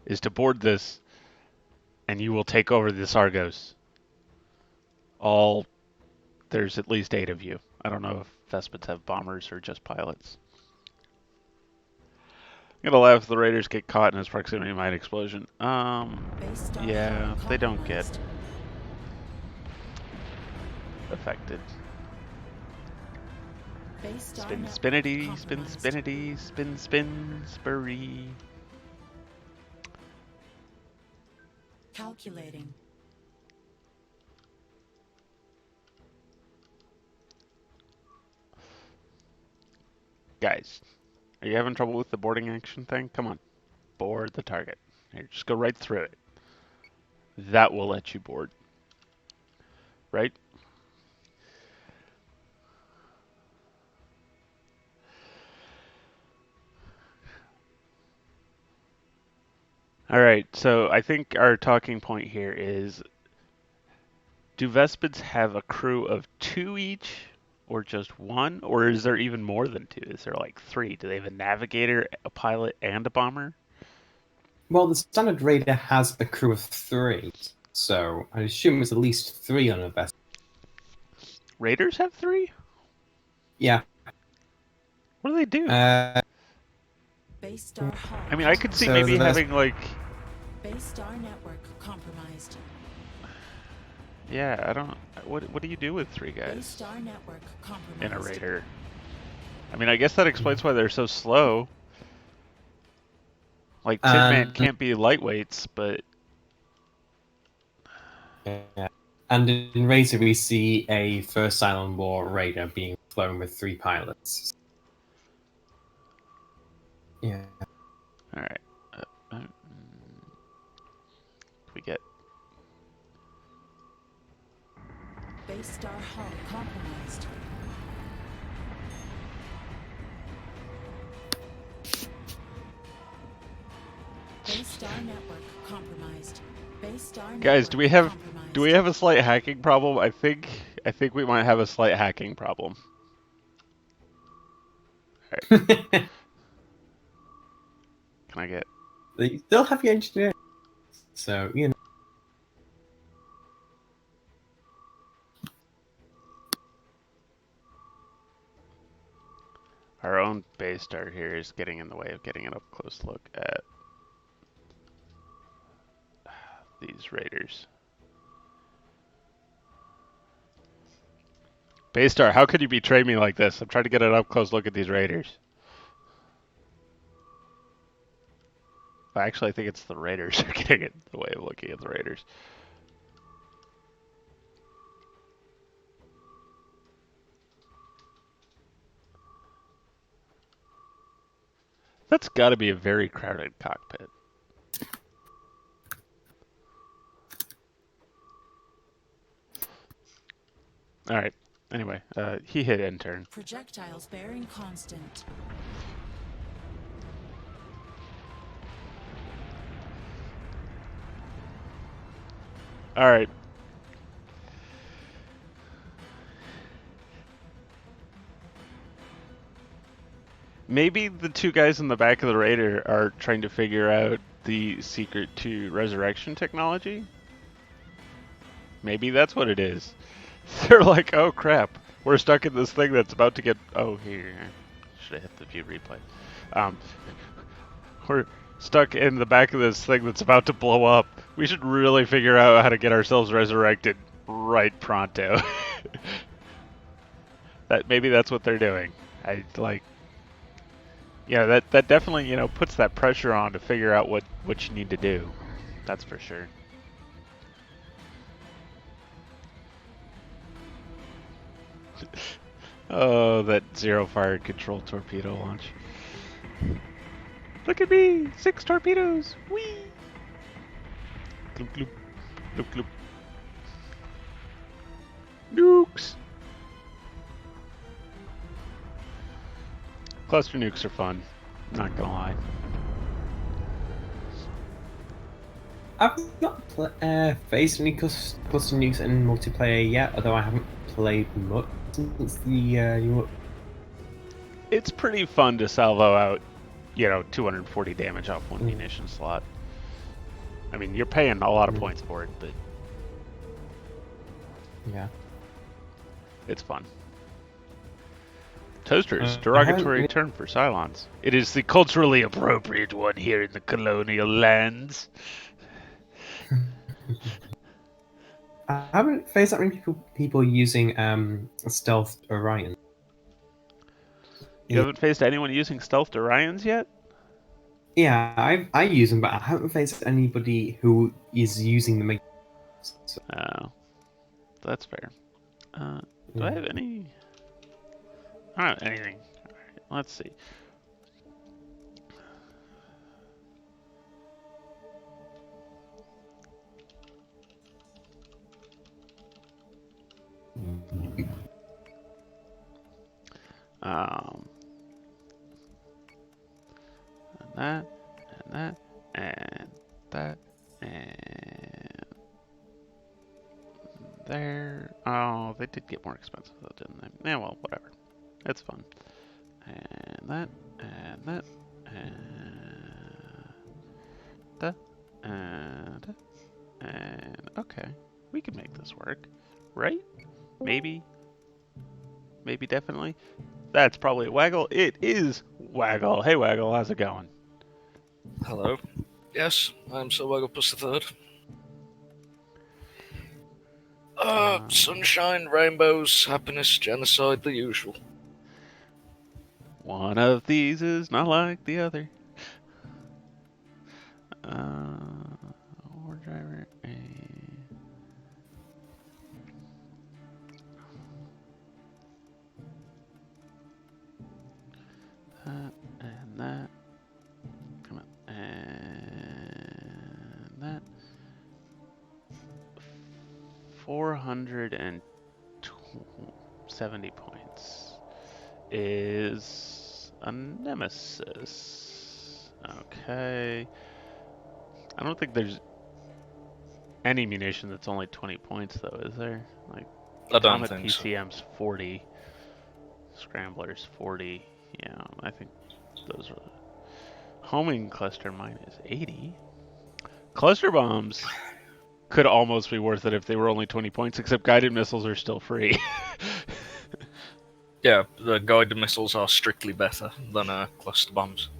is to board this and you will take over this Argos. There's at least 8 of you. I don't know if Vespids have bombers or just pilots. I'm gonna laugh if the Raiders get caught in this proximity mine explosion. Yeah, they don't get affected. Spin, spinity, spin, spinity, spin, spin, spurry. Calculating. Guys, are you having trouble with the boarding action thing? Come on, board the target. Here, just go right through it. That will let you board. Right? Alright, so I think our talking point here is, do Vespids have a crew of 2 each? Or just 1? Or is there even more than 2? Is there like 3? Do they have a navigator, a pilot, and a bomber? Well, the standard raider has a crew of 3, so I assume it's at least 3 on a vessel. Raiders have 3? Yeah. What do they do? Base star hull. I mean, I could see So maybe the having like... Base star network compromised. Yeah, I don't... What do you do with 3 Base guys star network compromised. in a raider? I mean, I guess that explains why they're so slow. Like, Tin Man can't be lightweights, but... Yeah. And in Razor, we see a first Cylon War raider being flown with 3 pilots. Yeah. All right. We get Base star hull compromised. Base star network compromised. Base star guys. network Do we compromised. have a slight hacking problem? I think we might have a slight hacking problem. Can I get? They still have your engineering. So, you know. Our own base star here is getting in the way of getting an up close look at these raiders. Base star, how could you betray me like this? I'm trying to get an up close look at these raiders. Actually, I think it's the raiders are getting in the way of looking at the raiders. That's got to be a very crowded cockpit. All right. Anyway, he hit intern. Projectiles bearing constant. All right. Maybe the two guys in the back of the raider are trying to figure out the secret to resurrection technology. Maybe that's what it is. They're like, oh crap, we're stuck in this thing that's about to get. Oh, here. Should have hit the view replay. We're stuck in the back of this thing that's about to blow up. We should really figure out how to get ourselves resurrected right pronto. Maybe that's what they're doing. I like. Yeah, that definitely puts that pressure on to figure out what you need to do. That's for sure. Oh, that zero fired control torpedo launch. Look at me! 6 torpedoes! Whee! Gloop gloop. Gloop gloop. Nukes! Cluster nukes are fun. Not gonna lie. I've not faced any cluster nukes in multiplayer yet, although I haven't played much since the new. It's pretty fun to salvo out, 240 damage off one munition slot. I mean, you're paying a lot of points for it, but yeah, it's fun. Toasters, derogatory term for Cylons. It is the culturally appropriate one here in the colonial lands. I haven't faced that many people using stealth Orion. You haven't faced anyone using stealthed Orions yet? Yeah, I use them, but I haven't faced anybody who is using them. So, Oh, that's fair. Do I have any? I don't have anything. All right, let's see. And that, and that, and there. Oh, they did get more expensive though, didn't they? Yeah, well, whatever. It's fun. And that, and that, and that, and that, and okay. We can make this work, right? Maybe, definitely. That's probably Waggle. It is Waggle. Hey, Waggle, how's it going? Hello. Yes, I'm Sir Wagglebus III. Sunshine, rainbows, happiness, genocide, the usual. One of these is not like the other. War driver. 170 points is a nemesis. Okay. I don't think there's any munition that's only 20 points, though, is there? Like, I don't Comet think so. PCM's 40. Scrambler's 40. Yeah, I think those are. Homing cluster mine is 80. Cluster bombs could almost be worth it if they were only 20 points, except guided missiles are still free. Yeah, the guided missiles are strictly better than cluster bombs.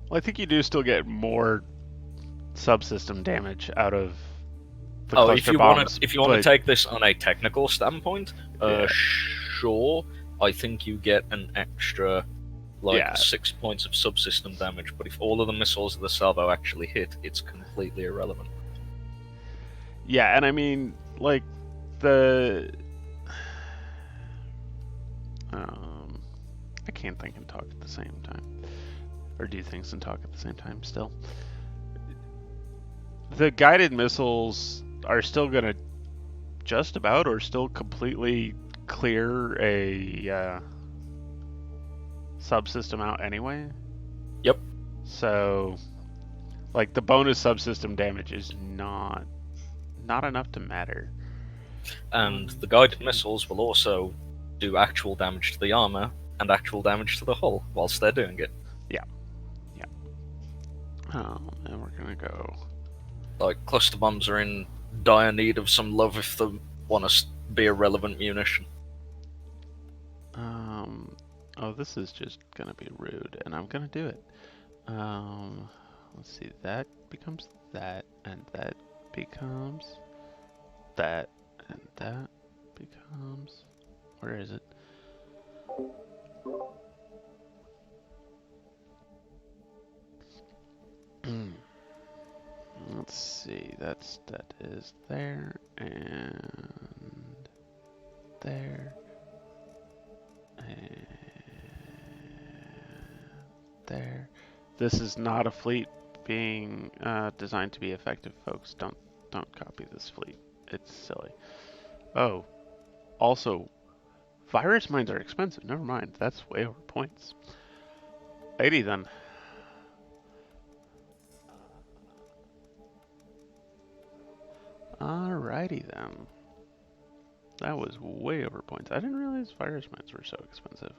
Well, I think you do still get more subsystem damage out of the Oh, cluster bombs. if you want to take this on a technical standpoint, Yeah. sure, I think you get an extra like Yeah. 6 points of subsystem damage. But if all of the missiles of the salvo actually hit, it's completely irrelevant. Yeah, and I mean, like, the. I can't think and talk at the same time. Or do things and talk at the same time still. The guided missiles are still going to just about or still completely clear a subsystem out anyway. Yep. So, like, the bonus subsystem damage is not enough to matter. And the guided missiles will also do actual damage to the armor and actual damage to the hull whilst they're doing it. Yeah. And we're gonna go. Like, cluster bombs are in dire need of some love if they want to be a relevant munition. Oh, this is just gonna be rude, and I'm gonna do it. Let's see. That becomes that, and that becomes that, and that becomes. Where is it? Let's see. That is there and there and there. This is not a fleet being designed to be effective, folks. Don't copy this fleet. It's silly. Oh, also, virus mines are expensive. Never mind. That's way over points. 80 then. Alrighty then. That was way over points. I didn't realize virus mines were so expensive.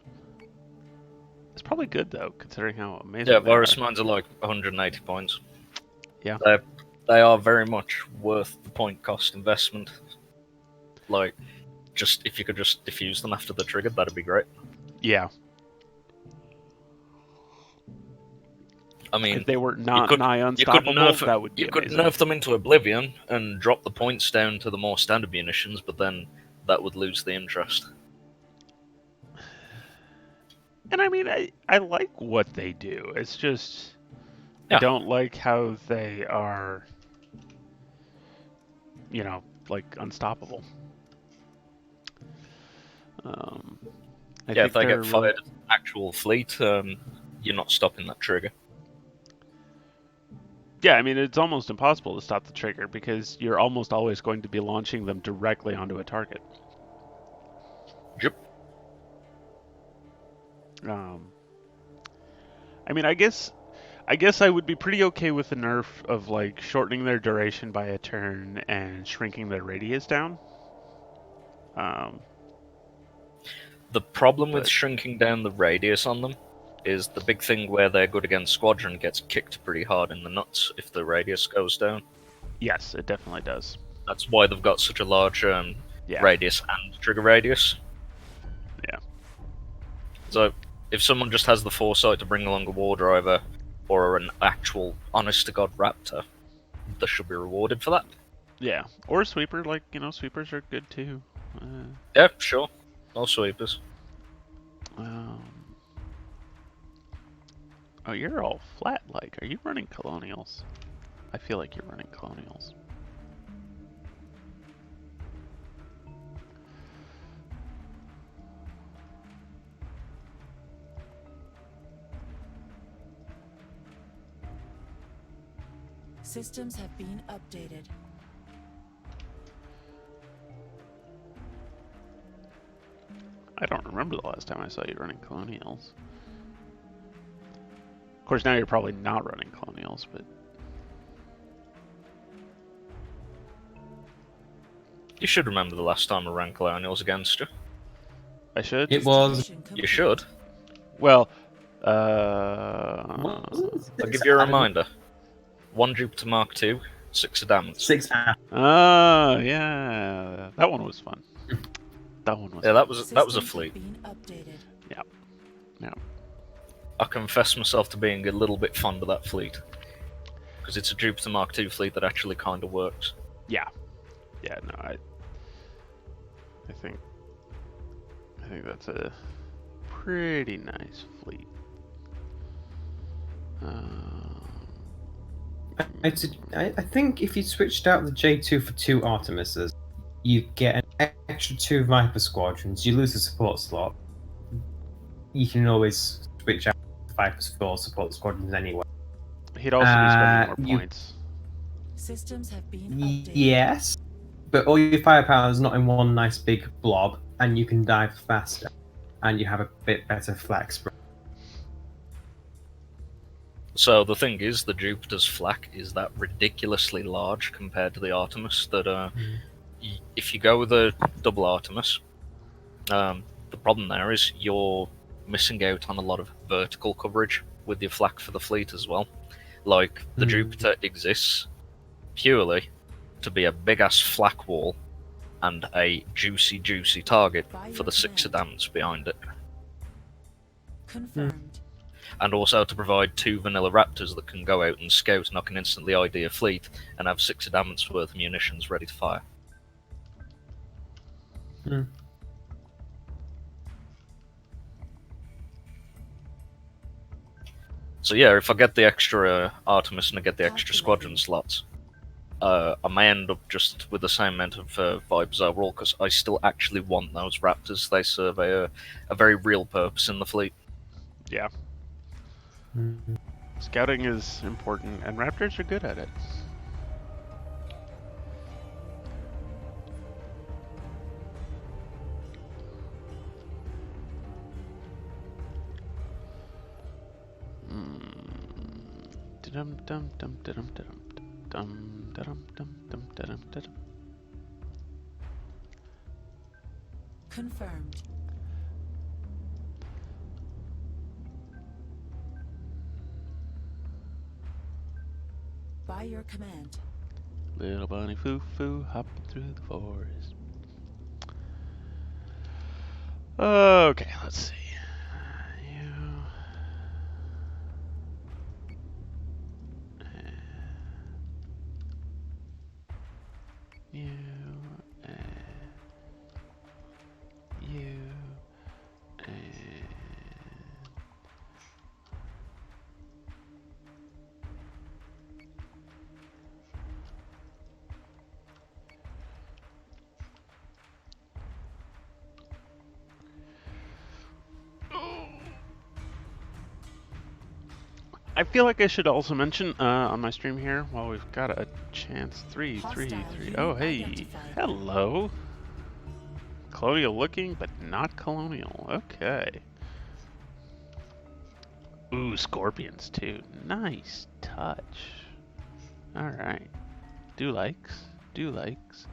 It's probably good though, considering how amazing. Yeah, they virus are. mines are like 180 points. Yeah. They are very much worth the point cost investment. Like, just if you could just defuse them after the trigger, that'd be great. Yeah. I mean, If they were not nigh you unstoppable, that would be you could amazing. nerf them into oblivion and drop the points down to the more standard munitions, but then that would lose the interest. And I mean, I like what they do. It's just Yeah. I don't like how they are, like unstoppable. If they get fired as an actual fleet, you're not stopping that trigger. Yeah, I mean, it's almost impossible to stop the trigger because you're almost always going to be launching them directly onto a target. Yep. I mean, I guess I would be pretty okay with the nerf of like shortening their duration by a turn and shrinking their radius down. The problem with shrinking down the radius on them is the big thing where they're good against squadron gets kicked pretty hard in the nuts if the radius goes down. Yes, it definitely does. That's why they've got such a large radius and trigger radius. Yeah. So if someone just has the foresight to bring along a war driver or an actual honest-to-God Raptor, they should be rewarded for that. Yeah, or a sweeper, like, sweepers are good too. Yeah, sure. No sweepers. Oh, you're all flat, like, are you running colonials? I feel like you're running colonials. Systems have been updated. I don't remember the last time I saw you running Colonials. Of course, now you're probably not running Colonials, but You should remember the last time I ran Colonials against you. I should. It was. Distribution You complete. should. Well, I'll give you a reminder. 1 Jupiter Mark II, 6 Adamants. 6 oh yeah, that one was fun. That one was. Yeah, that was a Systems have fleet. been updated. Yeah. I confess myself to being a little bit fond of that fleet. Because it's a Jupiter Mark II fleet that actually kind of works. Yeah. Yeah. No, I think that's a pretty nice fleet. I think if you switched out the J2 for 2 Artemises, you get an extra 2 Viper squadrons. You lose the support slot. You can always switch out the Vipers for support squadrons anyway. He'd also be spending more you- points. Systems have been updated. Yes, but all your firepower is not in one nice big blob, and you can dive faster, and you have a bit better flex. So the thing is, the Jupiter's flak is that ridiculously large compared to the Artemis that if you go with a double Artemis, the problem there is you're missing out on a lot of vertical coverage with your flak for the fleet as well. Like, the Jupiter exists purely to be a big-ass flak wall and a juicy target for the 6 Adamants behind it. Confirmed. And also to provide 2 vanilla Raptors that can go out and scout and I can instantly ID a fleet and have 6 Adamants worth of munitions ready to fire. So yeah, if I get the extra Artemis and I get the extra squadron slots, I may end up just with the same amount of vibes overall, because I still actually want those Raptors. They serve a very real purpose in the fleet. Yeah. Scouting is important, and Raptors are good at it. Confirmed. By your command. Little bunny foo-foo hopping through the forest. Okay, let's see. You. You. I feel like I should also mention on my stream here, while we've got a chance, 333. Oh, hey, hello. Colonial looking, but not colonial. Okay. Ooh, scorpions too. Nice touch. All right. Do likes. Do likes.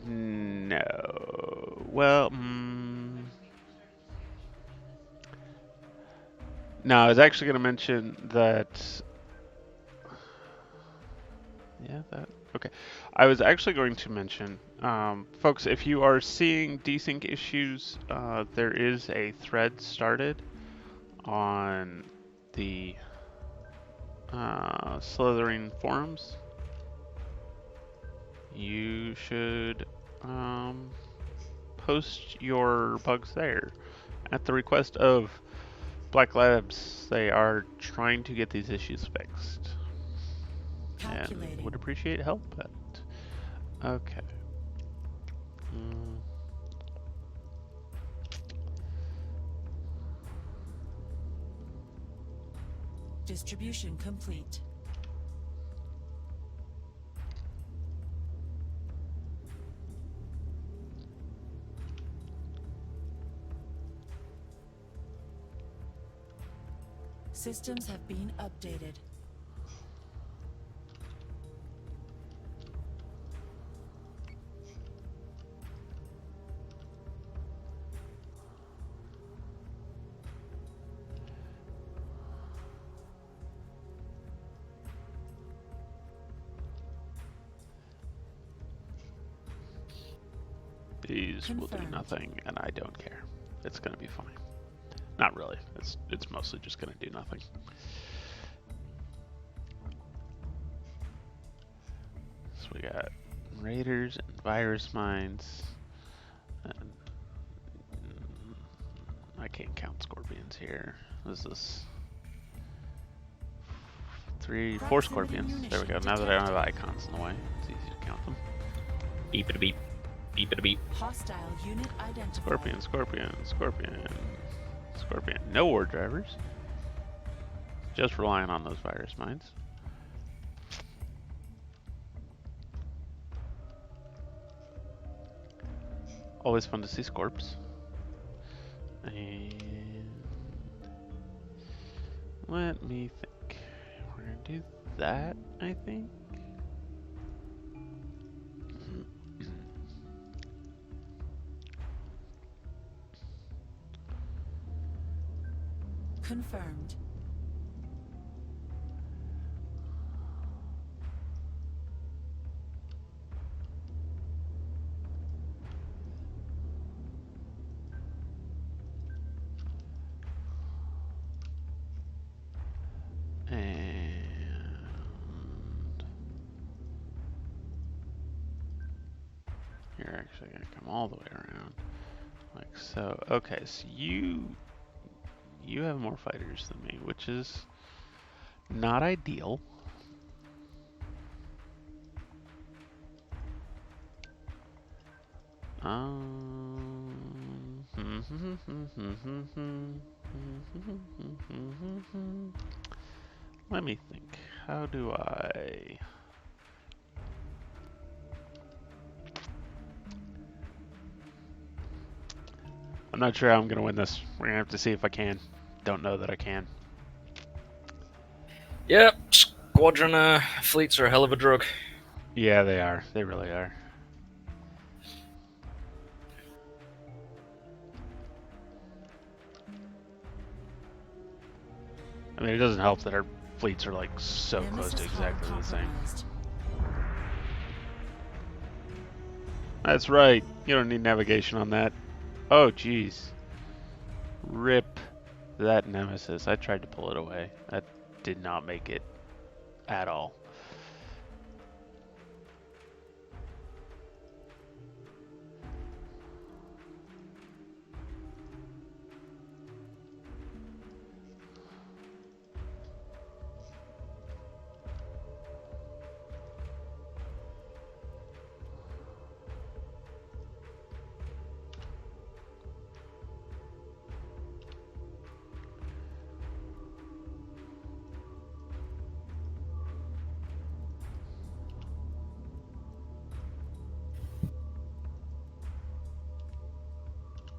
No. Well, no, I was actually going to mention that. Yeah, that. Okay. I was actually going to mention, folks, if you are seeing desync issues, there is a thread started on the Slithering forums. You should post your bugs there at the request of Black Labs. They are trying to get these issues fixed and would appreciate help. Okay. Mm, Distribution complete. Systems have been updated. these will do Confirmed. nothing, and I don't care. It's gonna be fine. Not really. It's mostly just gonna do nothing. So we got raiders and virus mines, and I can't count scorpions here. What is this? Four Proximity scorpions. There we go. munition Now that I don't have detected. icons in the way, it's easy to count them. Beep it beep. Beep it beep. Hostile unit identified. Scorpion, scorpion, scorpion, scorpion. No war drivers. Just relying on those virus mines. Always fun to see scorps. And let me think. We're gonna do that, I think. Confirmed. And you're actually gonna come all the way around, like so. Okay, so you have more fighters than me, which is not ideal. Let me think. How do I? I'm not sure how I'm gonna win this. We're gonna have to see if I can. Don't know that I can. Yep, squadron fleets are a hell of a drug. Yeah, they are. They really are. I mean, it doesn't help that our fleets are like so close to Nemesis hull exactly the same. compromised. That's right. You don't need navigation on that. Oh, jeez. Rip that Nemesis. I tried to pull it away. That did not make it at all.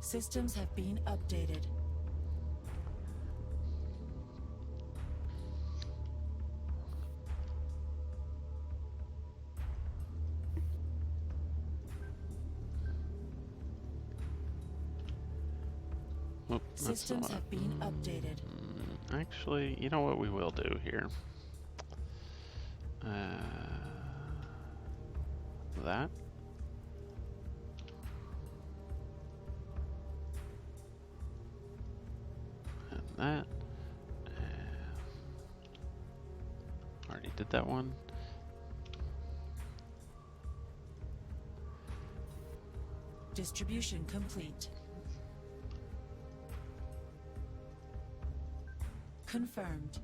Systems have been updated. Oop, that's not Systems what I- have been updated. Actually, you know what we will do here? That. And that. Already did that one. Distribution complete. Confirmed.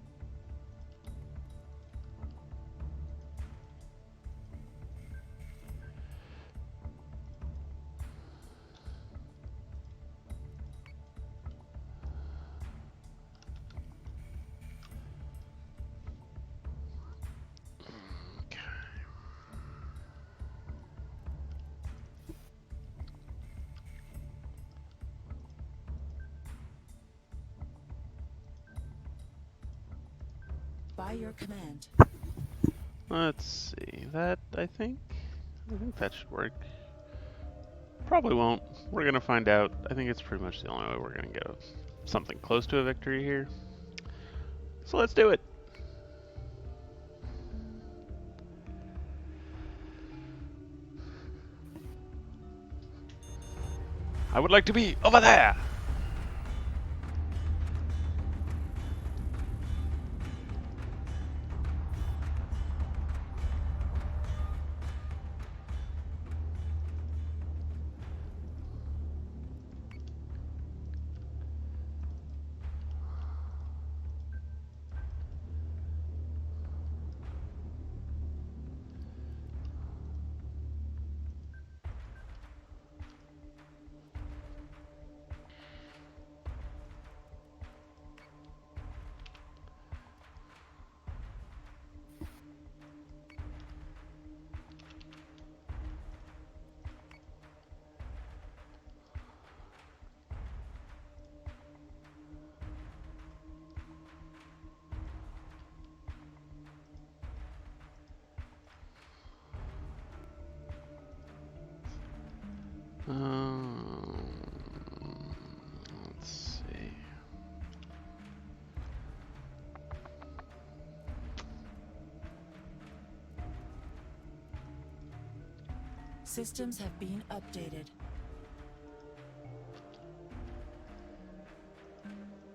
By your command. Let's see. I think that should work. Probably won't. We're going to find out. I think it's pretty much the only way we're going to get something close to a victory here. So let's do it. I would like to be over there. Let's see. Systems have been updated.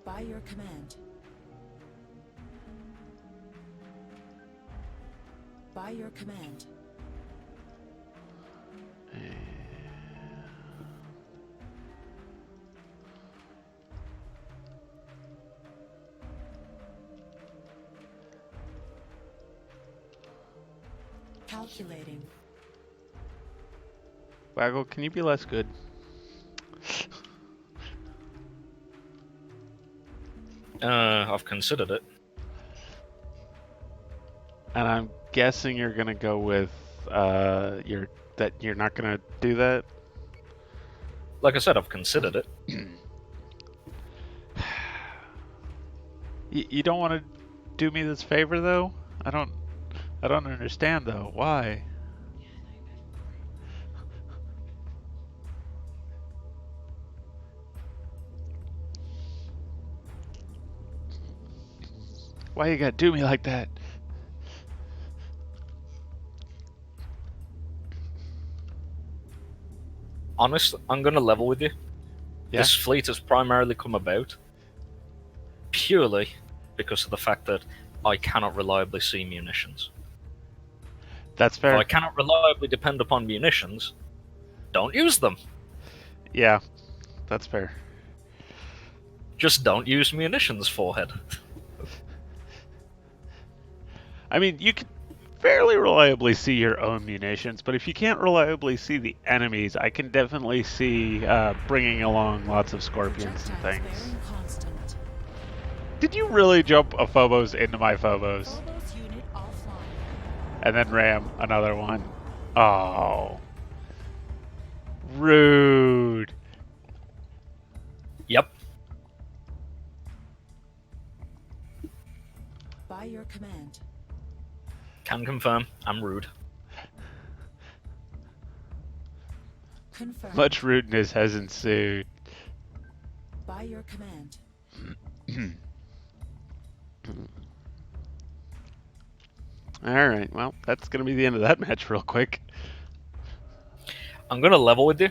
By your command. By your command. Calculating. Waggle, can you be less good? I've considered it. And I'm guessing you're gonna go with that you're not gonna do that. Like I said, I've considered it. You don't want to do me this favor though? I don't understand though. Why? Why you gotta do me like that? Honest, I'm gonna level with you. Yeah? This fleet has primarily come about purely because of the fact that I cannot reliably see munitions. That's If fair. I cannot reliably depend upon munitions, don't use them. Yeah, that's fair. Just don't use munitions, forehead. I mean, you can fairly reliably see your own munitions, but if you can't reliably see the enemies, I can definitely see bringing along lots of scorpions and Projectiles things. bearing constant. Did you really jump a Phobos into my Phobos Phobos unit offline. and then ram another one? Oh. Rude. Yep. By your command. Can confirm, I'm rude. Confirmed. Much rudeness has ensued. By your command. Alright, well, that's going to be the end of that match real quick. I'm gonna level with you.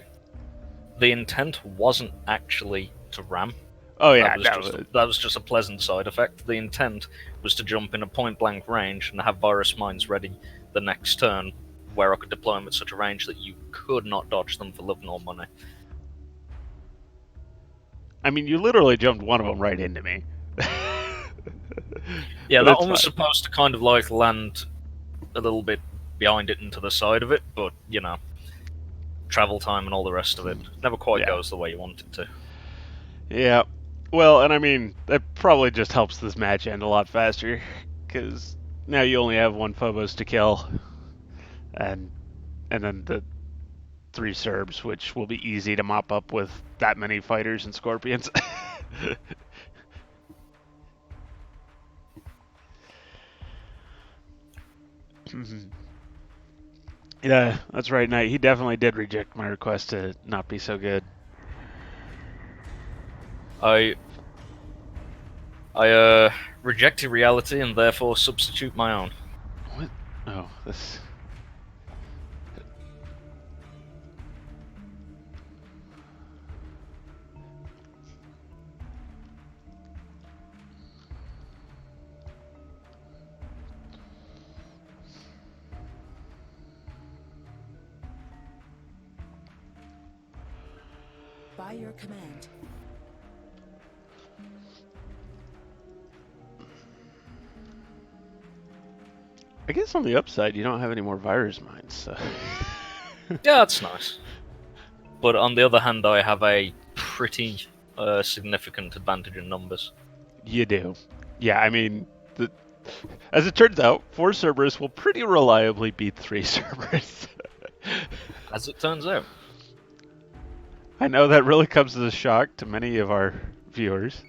The intent wasn't actually to ram. Oh yeah, That was just a pleasant side effect. The intent was to jump in a point-blank range and have virus mines ready the next turn, where I could deploy them at such a range that you could not dodge them for love nor money. I mean, you literally jumped one of them right into me. Yeah, But that it's one was fine. supposed to kind of like land a little bit behind it and to the side of it, but you know, travel time and all the rest of it never quite Yeah. goes the way you want it to. Yeah. Well, and I mean, that probably just helps this match end a lot faster, because now you only have one Phobos to kill, and then the 3 Serbs, which will be easy to mop up with that many fighters and scorpions. Mhm. Yeah, that's right, Knight. He definitely did reject my request to not be so good. I rejected reality and therefore substitute my own. What? Oh, this. By your command. I guess on the upside, you don't have any more virus mines, so. Yeah, that's nice. But on the other hand, I have a pretty significant advantage in numbers. You do. Yeah, I mean, as it turns out, 4 Cerberus will pretty reliably beat 3 Cerberus. As it turns out. I know that really comes as a shock to many of our viewers.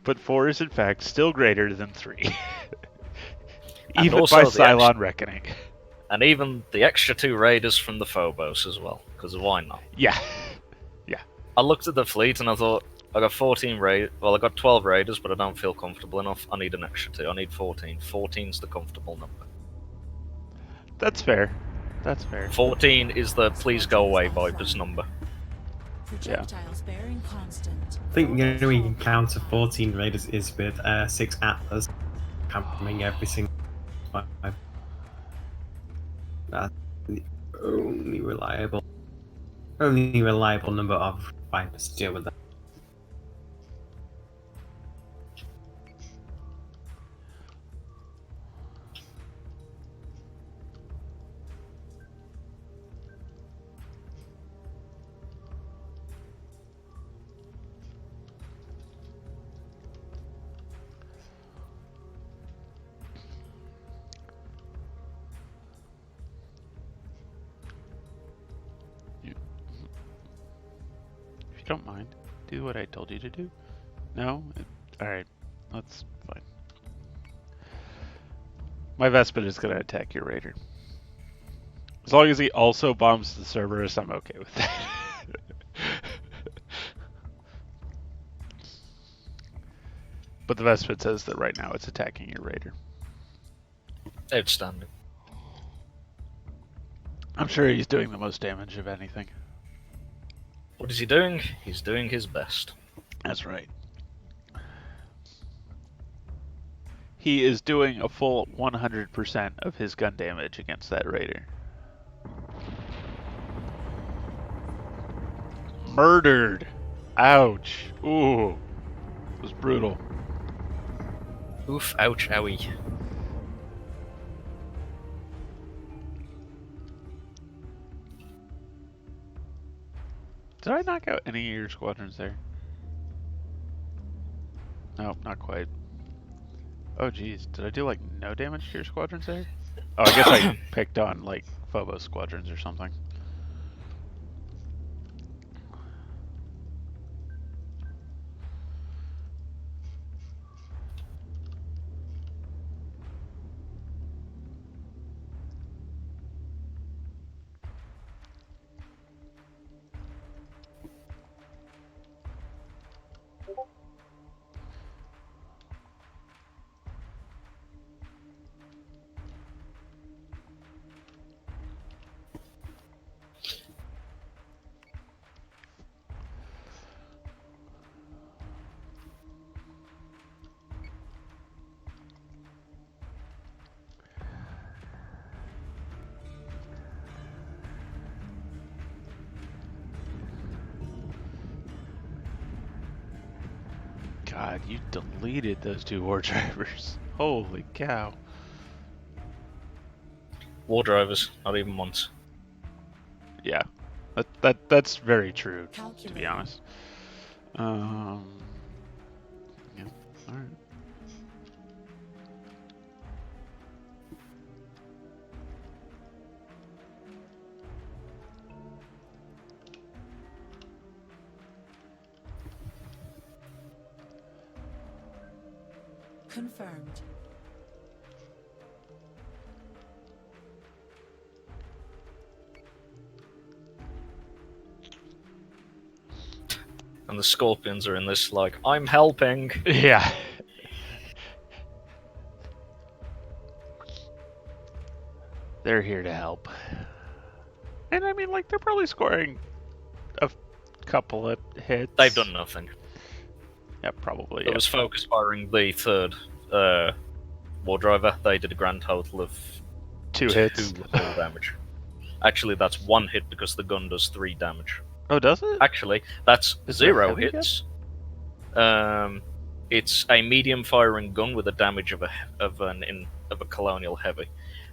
But 4 is in fact still greater than 3. And Even also by the Cylon reckoning. And even the extra 2 raiders from the Phobos as well, because why not? Yeah. I looked at the fleet and I thought, I got 14 raid. Well, I got 12 raiders, but I don't feel comfortable enough. I need an extra 2. I need 14. 14's the comfortable number. That's fair. That's fair. 14 is the please go away Vipers number. Projectiles bearing constant. I think the only way you can counter 14 raiders is with 6 Atlas coming every single time. That's the only reliable number of Vipers to deal with that. If you don't mind, do what I told you to do. No? Alright. That's fine. My Vespid is going to attack your Raider. As long as he also bombs the Cerberus, I'm okay with that. But the Vespid says that right now it's attacking your Raider. Outstanding. I'm sure he's doing the most damage of anything. What is he doing? He's doing his best. That's right. He is doing a full 100% of his gun damage against that Raider. Murdered! Ouch! Ooh. It was brutal. Oof, ouch, owie. Did I knock out any of your squadrons there? No, not quite. Oh geez, did I do like no damage to your squadrons there? Oh, I guess I picked on like Phobos squadrons or something. God, you deleted those 2 war drivers. Holy cow. War drivers, not even once. Yeah. That's very true, to be Calculating. honest. Yeah, alright. Confirmed. And the Scorpions are in this like, I'm helping. Yeah. They're here to help. And I mean, like, they're probably scoring a couple of hits. They've done nothing. Yeah, probably. It Yeah. was focus firing the third War Driver. They did a grand total of 2 hits. 2 hull damage. Actually, that's 1 hit because the gun does 3 damage. Oh, does it? Actually, that's Is it a 0 heavy hits. It's a medium firing gun with a damage of a colonial heavy,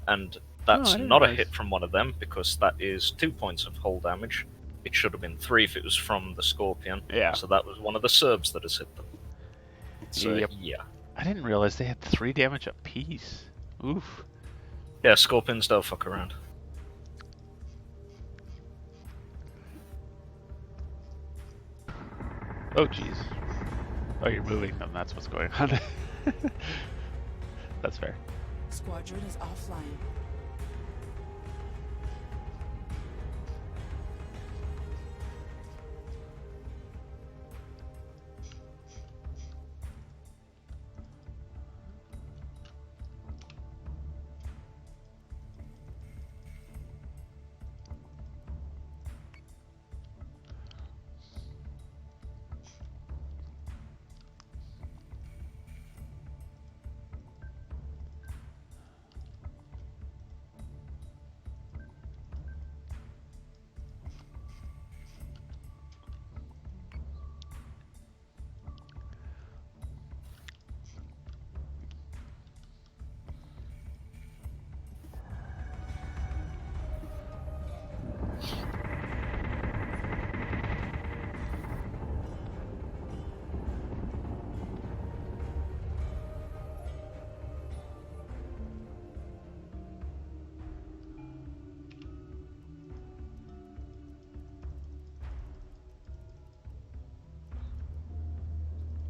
and that's I didn't not a realize. hit from one of them because that is 2 points of hull damage. It should have been 3 if it was from the Scorpion. Yeah. So that was one of the Serbs that has hit them. So Yep. yeah, I didn't realize they had 3 damage apiece. Oof. yeah, Scorpions don't fuck around. Oh, jeez. Oh, you're moving them. That's what's going on. That's fair. Squadron is offline.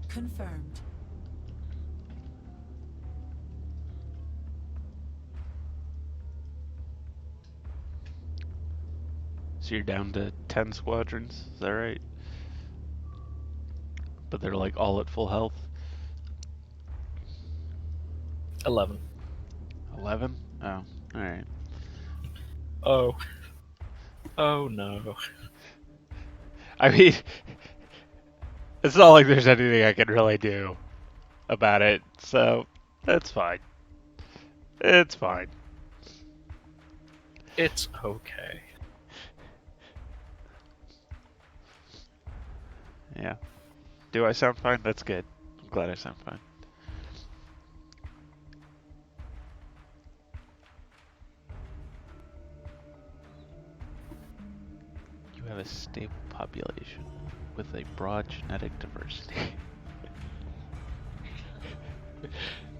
Confirmed. So you're down to 10 squadrons, is that right? But they're like all at full health. 11. 11? Oh, alright. Oh. Oh no. I mean, it's not like there's anything I can really do about it, so that's fine. It's fine. It's okay. Yeah. Do I sound fine? That's good. I'm glad I sound fine. You have a stable population with a broad genetic diversity.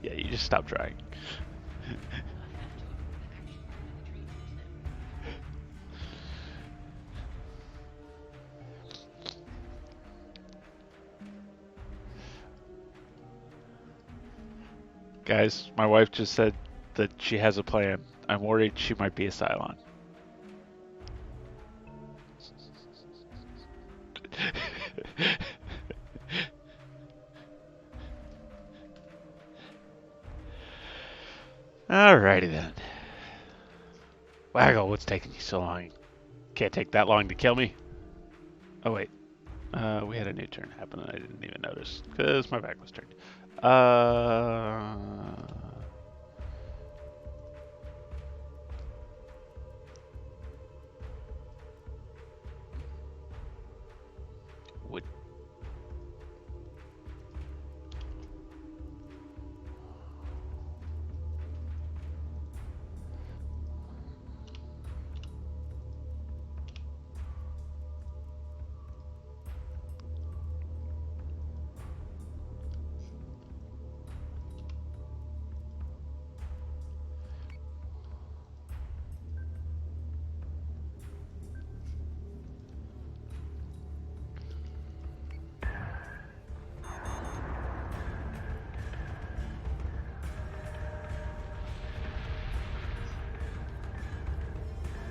Yeah, you just stop trying. Guys, my wife just said that she has a plan. I'm worried she might be a Cylon. Alrighty then. Waggle, what's taking you so long? Can't take that long to kill me. Oh wait. We had a new turn happen and I didn't even notice because my back was turned. Would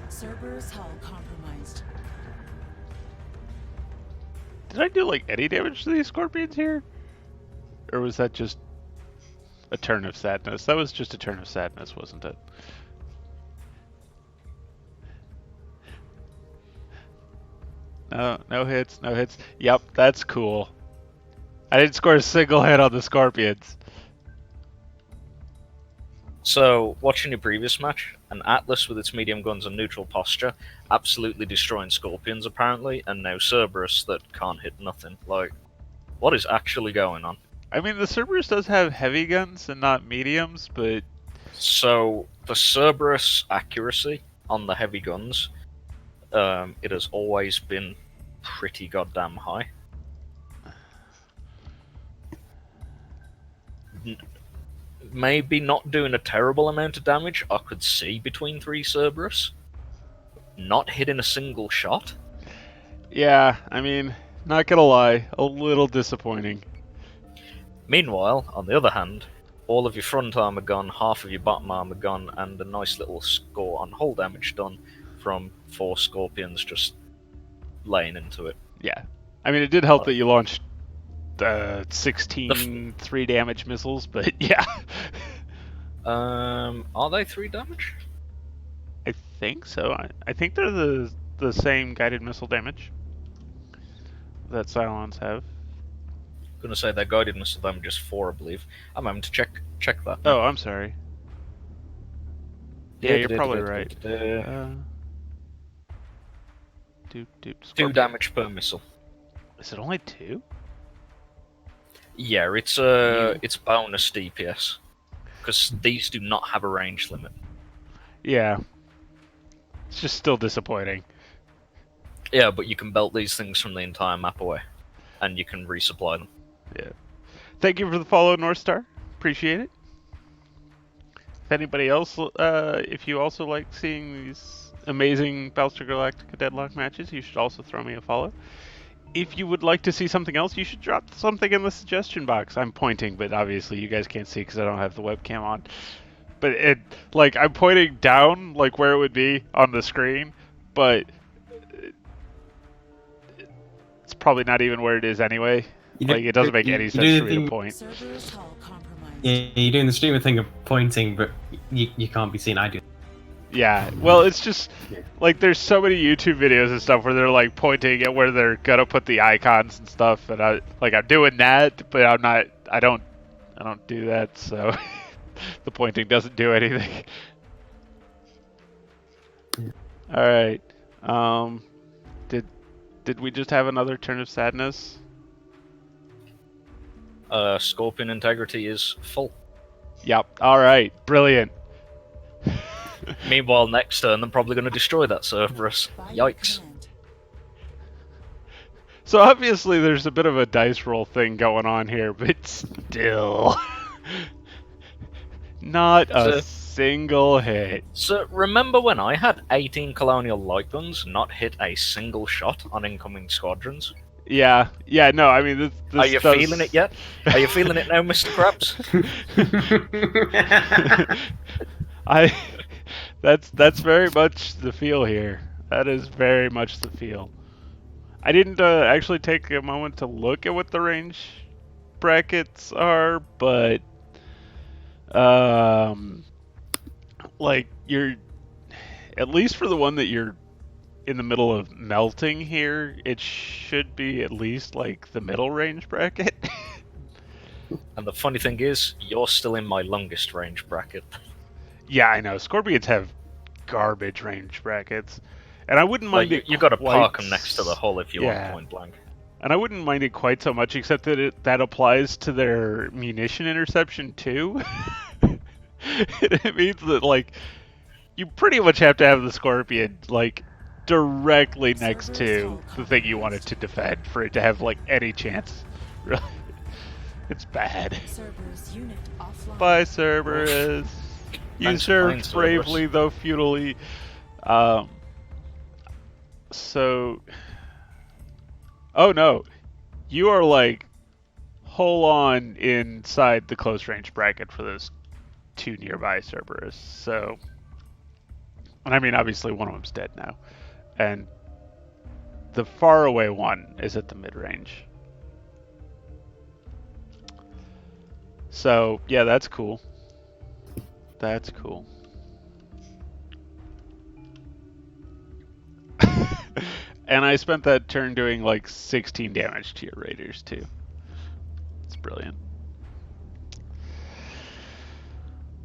Cerberus hull compromised. Did I do like any damage to these scorpions here? Or was that just a turn of sadness? That was just a turn of sadness, wasn't it? No, no hits, no hits. Yep, that's cool. I didn't score a single hit on the scorpions. So, watching your previous match, an Atlas with its medium guns and neutral posture, absolutely destroying scorpions apparently, and now Cerberus that can't hit nothing. Like, what is actually going on? I mean, the Cerberus does have heavy guns and not mediums, but So, the Cerberus accuracy on the heavy guns, it has always been pretty goddamn high. Maybe not doing a terrible amount of damage, I could see between 3 Cerberus. Not hitting a single shot. yeah, I mean, not gonna lie, a little disappointing. Meanwhile, on the other hand, all of your front armor gone, half of your bottom armor gone, and a nice little score on hull damage done from 4 Scorpions just laying into it. Yeah. I mean, it did help that you launched 16 3 damage missiles, but yeah. Are they 3 damage? I think so. I think they're the same guided missile damage that Cylons have. Gonna say their guided missile damage is 4, I believe. I'm having to check that. Oh, I'm sorry. Yeah, you're probably right. 2 damage per missile. Is it only 2? Yeah, it's bonus DPS because these do not have a range limit. Yeah. It's just still disappointing. Yeah, but you can belt these things from the entire map away, and you can resupply them. Yeah. Thank you for the follow, North Star. Appreciate it. If anybody else, if you also like seeing these amazing Battlestar Galactica Deadlock matches, you should also throw me a follow. If you would like to see something else, you should drop something in the suggestion box. I'm pointing, but obviously you guys can't see because I don't have the webcam on. But I'm pointing down, like where it would be on the screen, but it's probably not even where it is anyway. It doesn't make any sense for me to point. Cerberus hull compromised. Yeah, you're doing the streamer thing of pointing, but you can't be seen. I do. Yeah, well, it's just like there's so many YouTube videos and stuff where they're like pointing at where they're gonna put the icons and stuff, and I'm doing that, but I'm not. I don't do that, so the pointing doesn't do anything. All right. Did we just have another turn of sadness? Scorpion integrity is full. Yep. All right. Brilliant. Meanwhile, next turn, they're probably going to destroy that Cerberus. By your Yikes. command. So obviously there's a bit of a dice roll thing going on here, but still. Not a single hit. So, remember when I had 18 Colonial Light Guns not hit a single shot on incoming squadrons? Yeah, no, I mean, this Are you feeling it yet? Are you feeling it now, Mr. Krabs? That's very much the feel here. That is very much the feel. I didn't actually take a moment to look at what the range brackets are, but you're at least for the one that you're in the middle of melting here, it should be at least like the middle range bracket. And the funny thing is, you're still in my longest range bracket. Yeah, I know. Scorpions have garbage range brackets. And I wouldn't mind it. You got to quite... park them next to the hull if you want point blank. And I wouldn't mind it quite so much, except that that applies to their munition interception too. It means that you pretty much have to have the Scorpion directly next to the thing you wanted to defend for it to have any chance. Really, it's bad. Cerberus unit offline. Bye, Cerberus. You Thanks for playing, served bravely, Cerberus. though futilely. So... Oh no. You are whole on inside the close range bracket for those 2 nearby Cerberus. So... And I mean, obviously one of them's dead now. And the far away one is at the mid range. So yeah, that's cool. That's cool. And I spent that turn doing like 16 damage to your raiders too. It's brilliant.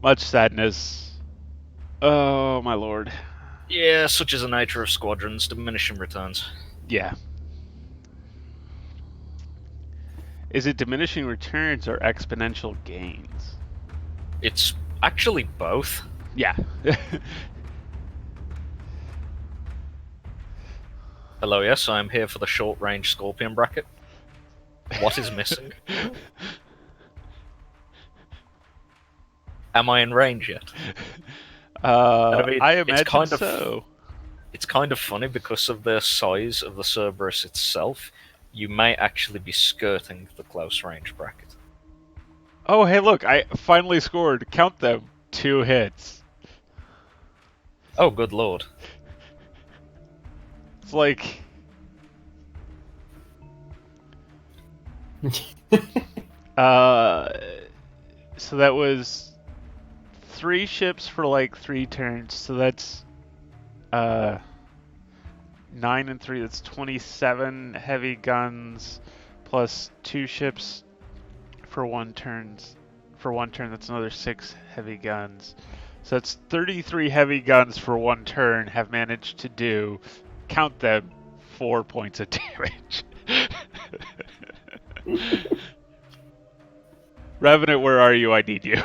Much sadness. Oh my lord. Yeah, such is the nature of squadrons, diminishing returns. Yeah. Is it diminishing returns or exponential gains? It's actually both. Yeah. Hello, yes, I'm here for the short-range Scorpion bracket. What is missing? Am I in range yet? I mean, I it's imagine kind of so. It's kind of funny because of the size of the Cerberus itself. You may actually be skirting the close range bracket. Oh, hey, look! I finally scored. Count them. 2 hits. Oh, good lord! It's like so that was 3 ships for like 3 turns. So that's 9 and 3. That's 27 heavy guns plus 2 ships for 1 turn. For 1 turn, that's another 6 heavy guns. So that's 33 heavy guns for 1 turn have managed to do, count them, 4 points of damage. Revenant, where are you? I need you.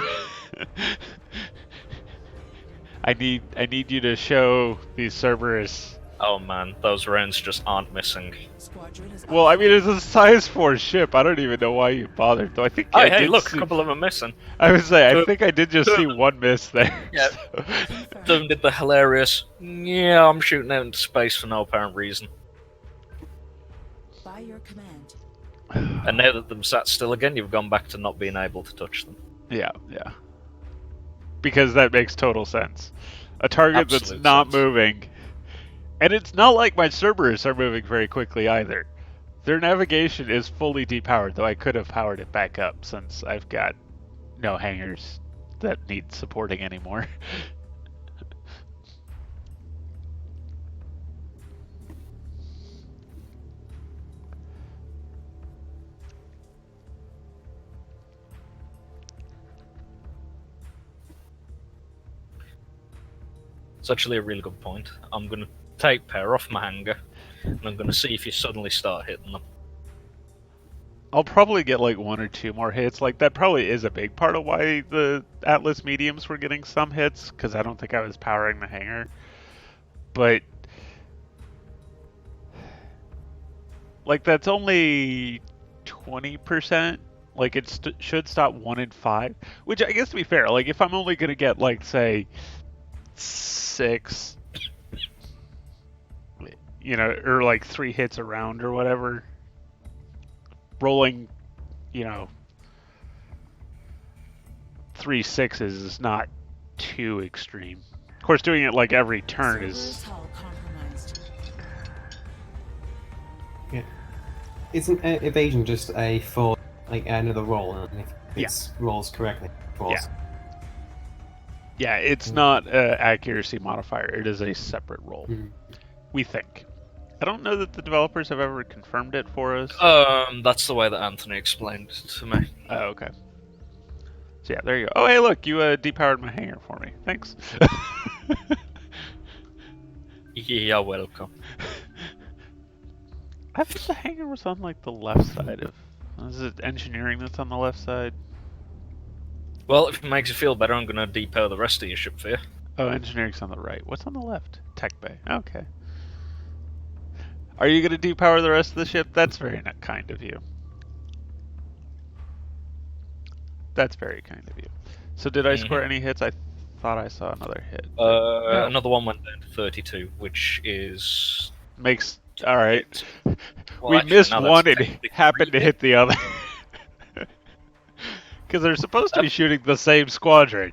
I need you to show these Cerberus. Oh man, those rounds just aren't missing. Squadron is Well, I mean, offline. it's a size 4 ship. I don't even know why you bothered. Though I think Oh, I hey, did look, see, a couple of them missing. I would say I Two- think I did just see 1 miss there. Yeah. So. Them did the hilarious, yeah, I'm shooting out into space for no apparent reason. By your command. And now that them sat still again, you've gone back to not being able to touch them. Yeah. Because that makes total sense. A target that's Absolute not sense. moving. And it's not like my Cerberus are moving very quickly either. Their navigation is fully depowered, though I could have powered it back up since I've got no hangars that need supporting anymore. It's actually a really good point. I'm going to take power off my hangar, and I'm going to see if you suddenly start hitting them. I'll probably get like 1 or 2 more hits. Like that probably is a big part of why the Atlas mediums were getting some hits, because I don't think I was powering the hangar. But like that's only 20%. Like it should stop 1 in 5, which I guess to be fair, like if I'm only gonna get like say 6, or like 3 hits around or whatever, rolling, 3 sixes is not too extreme. Of course, doing it like every turn Cerberus is. hull compromised. Isn't evasion just a for like another roll, and if it rolls correctly, it falls? Yeah, it's not an accuracy modifier. It is a separate roll. Mhm. We think. I don't know that the developers have ever confirmed it for us. That's the way that Anthony explained it to me. Oh, okay. So yeah, there you go. Oh, hey, look, you depowered my hangar for me. Thanks. You're welcome. I thought the hangar was on like the left side of. Is it engineering that's on the left side? Well, if it makes you feel better, I'm going to depower the rest of your ship for you. Oh, engineering's on the right. What's on the left? Tech bay. Okay. Are you going to depower the rest of the ship? That's very kind of you. That's very kind of you. So did I score any hits? I thought I saw another hit. No. Another one went down to 32, which is... Makes... Alright. Well, We actually, missed no, that's one and technically happened to 3 hit the other. Because they're supposed to be shooting the same squadron.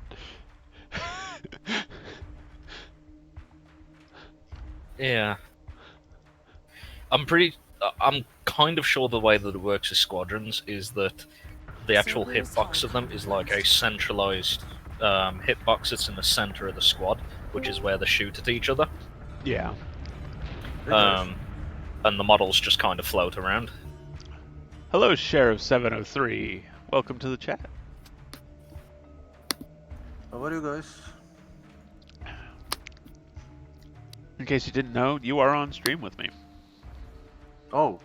Yeah. I'm kind of sure the way that it works with squadrons is that the actual Cerberus hitbox of them is like a centralized hitbox that's in the center of the squad, which is where they shoot at each other. Yeah. Hey guys. And the models just kind of float around. Hello, Sheriff 703. Welcome to the chat. How are you guys? In case you didn't know, you are on stream with me. Oh.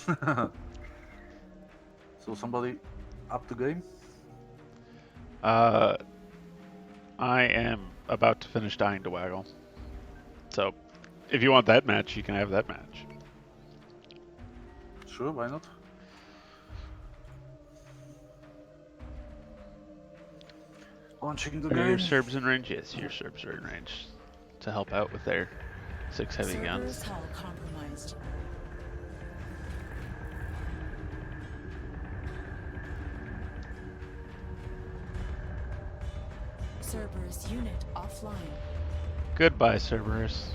So somebody up the game? I am about to finish dying to Waggle. So, if you want that match, you can have that match. Sure, why not? Launching the Are your game. Serbs in range? Yes, your Serbs are in range to help out with their 6 heavy guns. Cerberus hull compromised. Cerberus unit offline. Goodbye, Cerberus.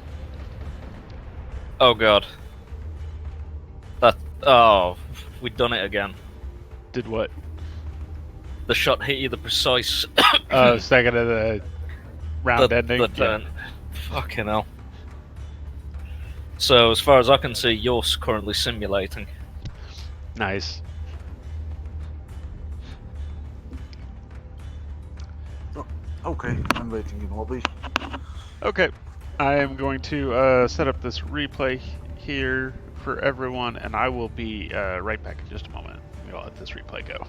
Oh god. Oh, we've done it again. Did what? The shot hit you the precise Second of the round ending? the turn. Fucking hell. So, as far as I can see, you're currently simulating. Nice. Okay, I'm waiting in lobby. Okay, I am going to set up this replay here for everyone, and I will be right back in just a moment. I'm going to let this replay go.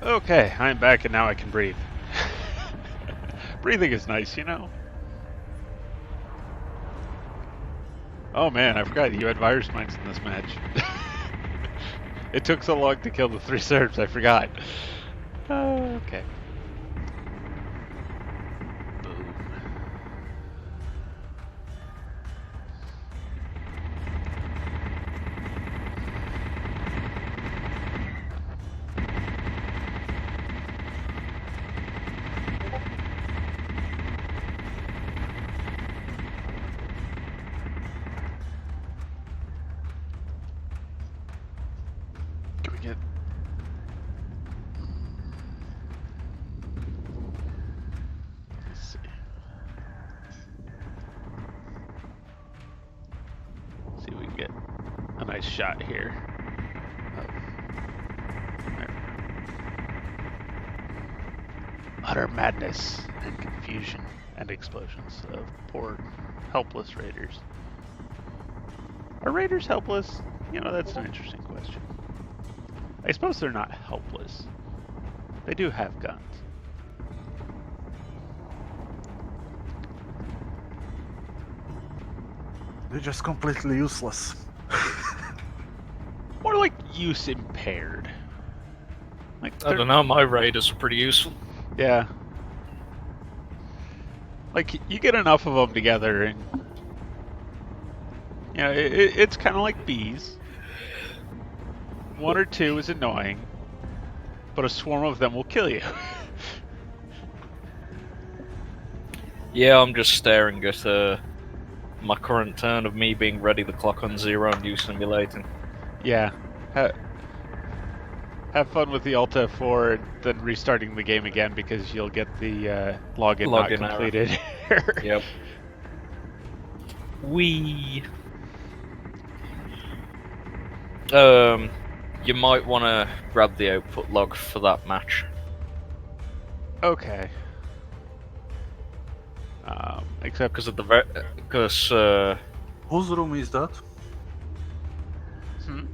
Okay, I'm back and now I can breathe. Breathing is nice, you know? Oh man, I forgot you had virus mines in this match. It took so long to kill the 3 Serbs, I forgot. Okay. Boom. Can we get... Let's see. See if we can get a nice shot here. Utter madness and confusion and explosions of poor, helpless raiders. Are raiders helpless? You know, that's an interesting question. I suppose they're not helpless. They do have guns. They're just completely useless. More like use impaired. Like I don't know, my raiders are pretty useful. Yeah. Like, you get enough of them together and... You know, it's kind of like bees. 1 or 2 is annoying, but a swarm of them will kill you. Yeah, I'm just staring at my current turn of me being ready, the clock on 0 and you simulating. Yeah. Have fun with the Alt F4 and then restarting the game again because you'll get the login not Login error. completed. Yep. We. You might want to grab the output log for that match. Okay. Except Because of the because Whose room is that? hmm?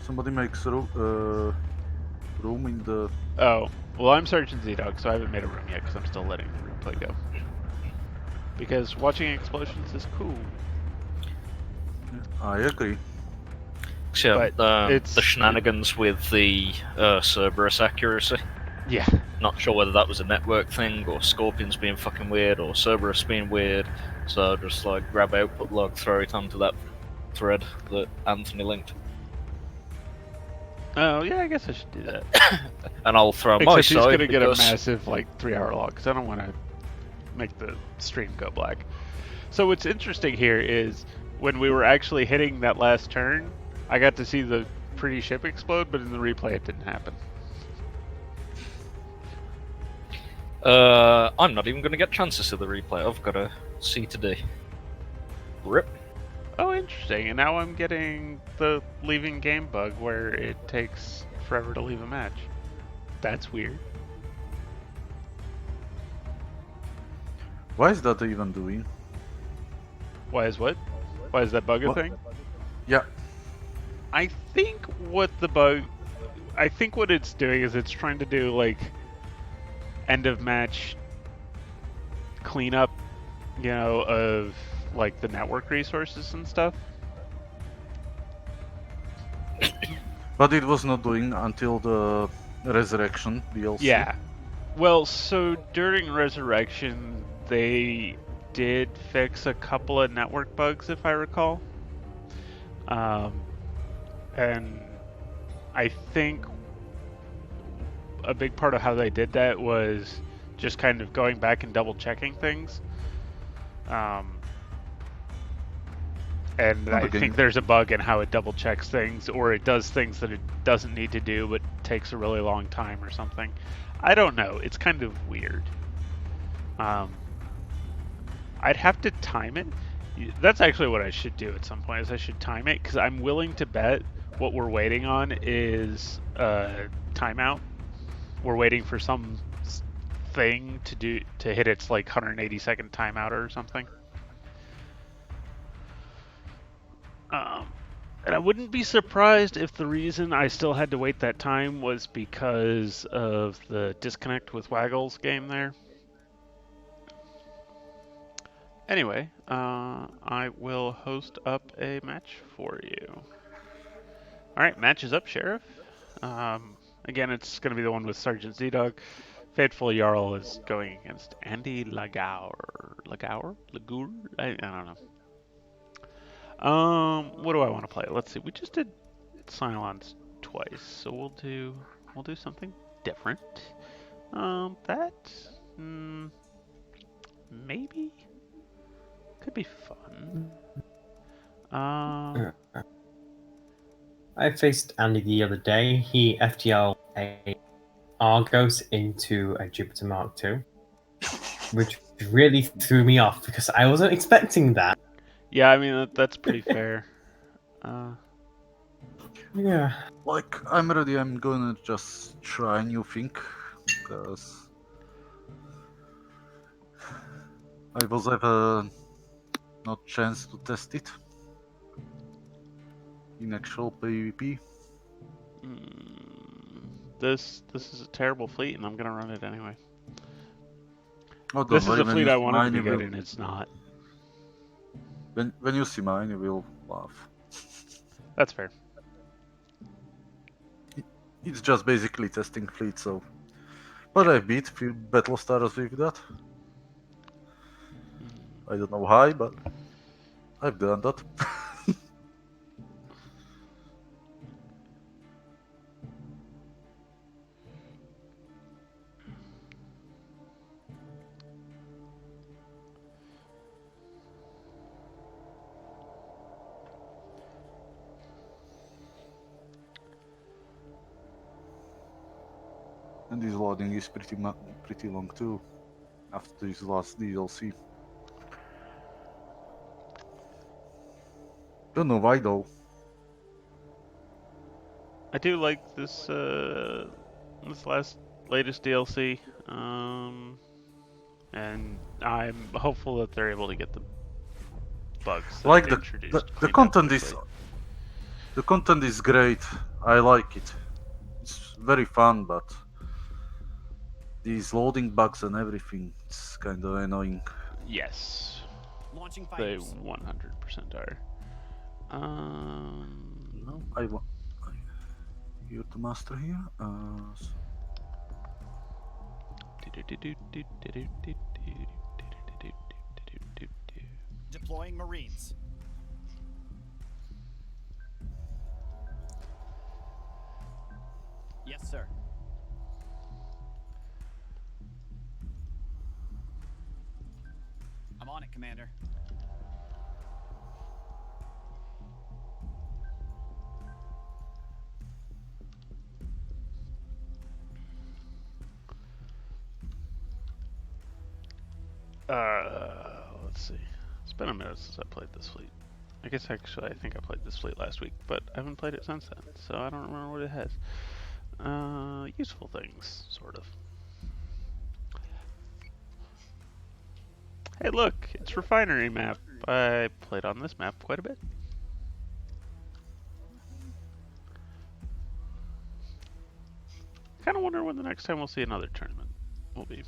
Somebody makes room in the. Oh, well, I'm Sergeant Z-Dog, so I haven't made a room yet because I'm still letting the replay go. Because watching explosions is cool, I agree. but the it's shenanigans with the Cerberus accuracy. yeah. Not sure whether that was a network thing or Scorpions being fucking weird or Cerberus being weird. So just like grab output log, throw it onto that thread that Anthony linked, Oh yeah, I guess I should do that. and I'll throw my Except he's side gonna get a because massive like 3-hour log because I don't want to make the stream go black. So what's interesting here is when we were actually hitting that last turn, I got to see the pretty ship explode, but in the replay it didn't happen. I'm not even going to get chances to the replay. I've got a C to D. Rip. Oh, interesting. And now I'm getting the leaving game bug where it takes forever to leave a match. That's weird. Why is that even doing? Why is what? Why is that bug a What? thing? Yeah. I think what it's doing is it's trying to do like end of match cleanup, of like the network resources and stuff. But it was not doing until the Resurrection DLC. Yeah. Well, so during Resurrection, they did fix a couple of network bugs, if I recall. And I think a big part of how they did that was just kind of going back and double checking things. And I think there's a bug in how it double checks things, or it does things that it doesn't need to do but takes a really long time or something. I don't know. It's kind of weird. I'd have to time it. That's actually what I should do at some point, is I should time it, because I'm willing to bet what we're waiting on is timeout. We're waiting for some thing to hit its like 180-second timeout or something. And I wouldn't be surprised if the reason I still had to wait that time was because of the disconnect with Waggle's game there. Anyway, I will host up a match for you. Alright, match is up, Sheriff. Again, it's going to be the one with Sergeant Z-Dog. Faithful Jarl is going against Andy Lagour. Lagour? I don't know. What do I want to play? Let's see. We just did Cylons twice, so we'll do something different. Maybe could be fun. I faced Andy the other day. He FTL a Argos into a Jupiter Mark II, which really threw me off because I wasn't expecting that. Yeah, I mean that's pretty fair. Yeah. Like, I'm ready. I'm gonna just try a new thing, because I was ever not chance to test it in actual PvP. This is a terrible fleet, and I'm gonna run it anyway. Oh, don't This is worry, a when fleet you I see wanted to mine, be you good, will. and it's not. When you see mine, you will laugh. That's fair. It's just basically testing fleet, so. But I beat few battle stars with that. I don't know how, but I've done that. And this loading is pretty long too. after this last DLC. Don't know why though. I do like this latest DLC, and I'm hopeful that they're able to get the bugs that Like it the introduced the cleaned up content is quickly. the content is great. I like it. It's very fun, but these loading bugs and everything, it's kind of annoying. Yes, Launching they fighters. 100% are. No, you're the master here. Deploying Marines. Yes, sir. I'm on it, Commander. Let's see. It's been a minute since I played this fleet. I guess actually I think I played this fleet last week, but I haven't played it since then, so I don't remember what it has. Useful things, sort of. Hey look, it's Refinery map. I played on this map quite a bit. Kinda wonder when the next time we'll see another tournament will be.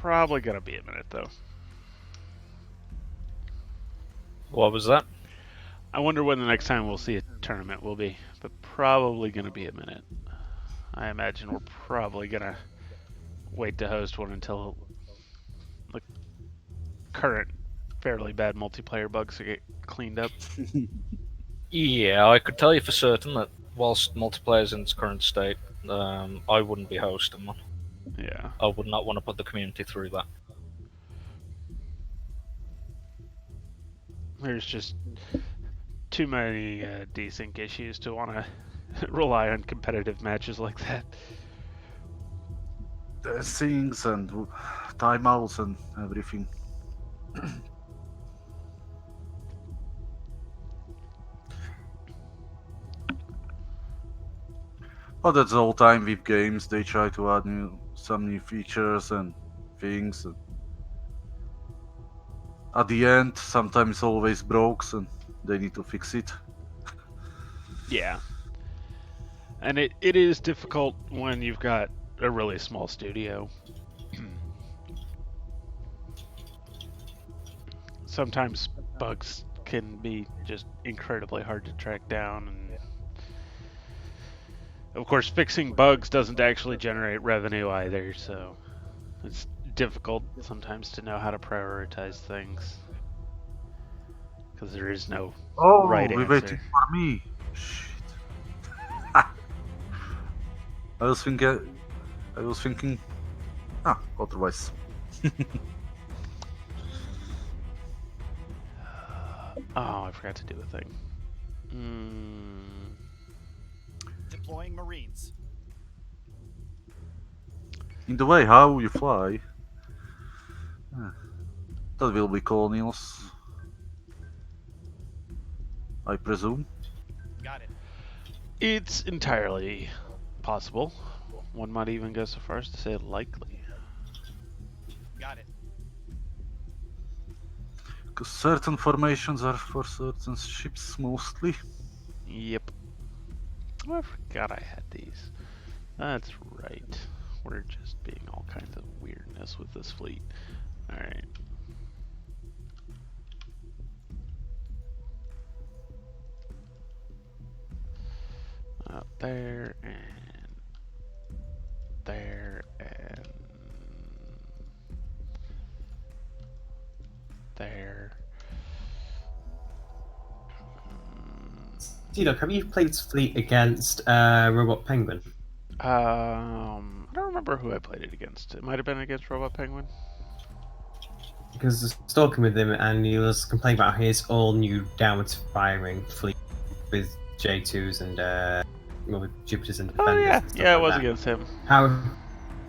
Probably gonna be a minute though. What was that? I wonder when the next time we'll see a tournament will be, but probably gonna be a minute. I imagine we're probably gonna wait to host one until the current fairly bad multiplayer bugs get cleaned up. Yeah, I could tell you for certain that whilst multiplayer's in its current state, I wouldn't be hosting one. Yeah. I would not want to put the community through that. There's just too many desync issues to want to rely on competitive matches like that. There's things and timeouts and everything. But that's the whole time with games. They try to add some new features and things. And at the end, sometimes always breaks and they need to fix it. Yeah. And it is difficult when you've got a really small studio. Sometimes bugs can be just incredibly hard to track down, and of course fixing bugs doesn't actually generate revenue either, so it's difficult sometimes to know how to prioritize things because there is no right we're answer. waiting for me. Shit. I was thinking. Otherwise. Oh, I forgot to do a thing. Deploying Marines. In the way how you fly, that will be colonials, I presume. Got it. It's entirely possible. One might even go so far as to say likely. Got it. Because certain formations are for certain ships mostly. Yep. Oh, I forgot I had these. That's right. We're just being all kinds of weirdness with this fleet. Alright. Up there and there and there. Look, have you played this fleet against Robot Penguin? I don't remember who I played it against. It might have been against Robot Penguin. Because I was talking with him and he was complaining about his all new downward firing fleet with J2s and with Jupiters and Defenders. Oh yeah, and stuff yeah, it like was that. against him. How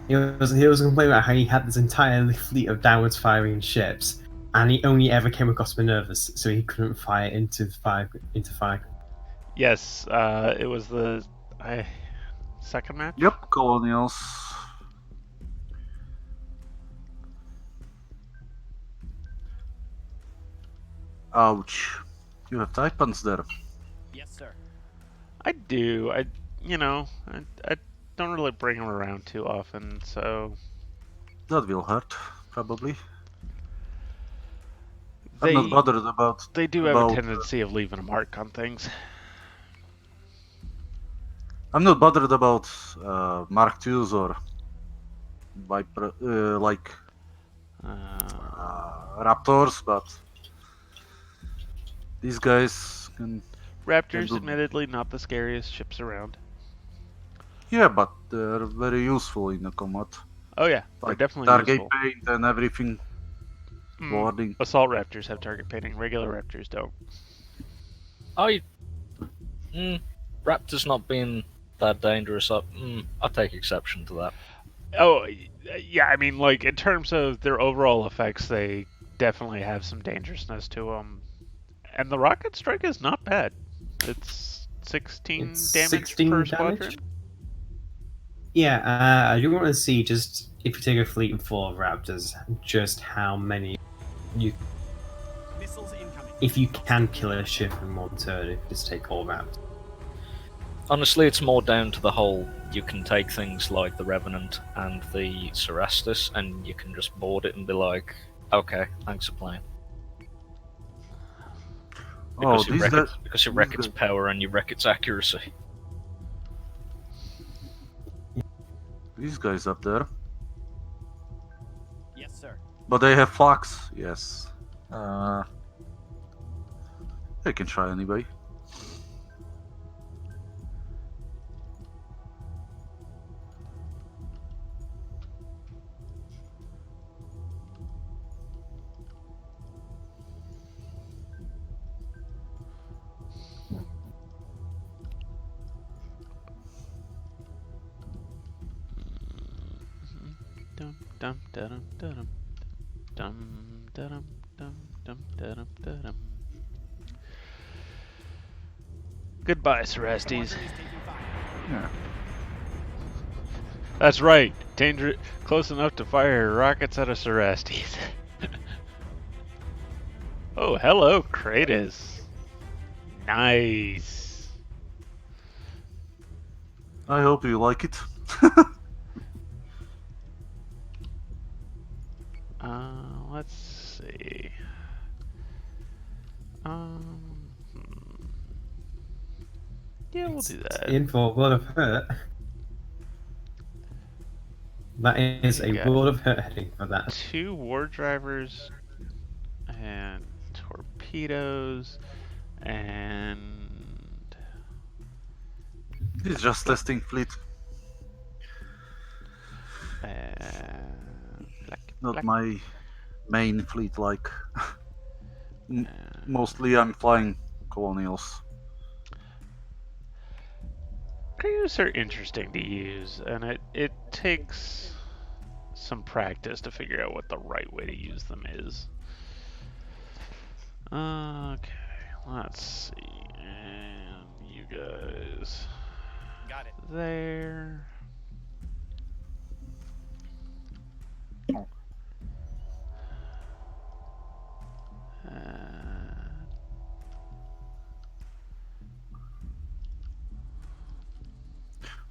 He was complaining about how he had this entire fleet of downwards firing ships, and he only ever came across Minervas, so he couldn't fire into fire. Yes, it was the second match. Yep, colonials. Ouch. You have Taipans there. Yes, sir. I do. I don't really bring them around too often, so That will hurt, probably. they I'm not bothered about they do have a tendency of leaving a mark on things. I'm not bothered about Mark IIs or Viper, like Raptors, but these guys can Raptors, do. admittedly, not the scariest ships around. Yeah, but they're very useful in the combat. Oh yeah, they're Like definitely target useful. paint and everything. Warding. Assault Raptors have target painting. Regular Raptors don't. Raptors not being that dangerous, I take exception to that. Oh, yeah, I mean, like, in terms of their overall effects, they definitely have some dangerousness to them. And the rocket strike is not bad. It's 16 It's damage 16 per damage? squadron. Yeah, I do want to see just if you take a fleet full of Raptors, just how many you, Missiles incoming. if you can kill a ship in one turn, if you just take all Raptors. Honestly, it's more down to the whole you can take things like the Revenant and the Cerastus and you can just board it and be like, okay, thanks for playing. Because you wreck its power and you wreck its accuracy. These guys up there. Yes, sir. But they have flux, yes. They can try anyway. Dum dum dum dum dum dum dum dum dum dum. Goodbye, Cerastes. Yeah. That's right. Close enough to fire rockets at a Cerastes. Oh, hello, Kratos. Nice. I hope you like it. Let's see. Yeah, we'll do that. In for a world of hurt. That is a Yeah. world of hurt heading for that. 2 war drivers and torpedoes and He's just testing fleet, not my main fleet. Like mostly, I'm flying colonials. Crews are interesting to use, and it takes some practice to figure out what the right way to use them is. Okay, let's see. And you guys Got it. there.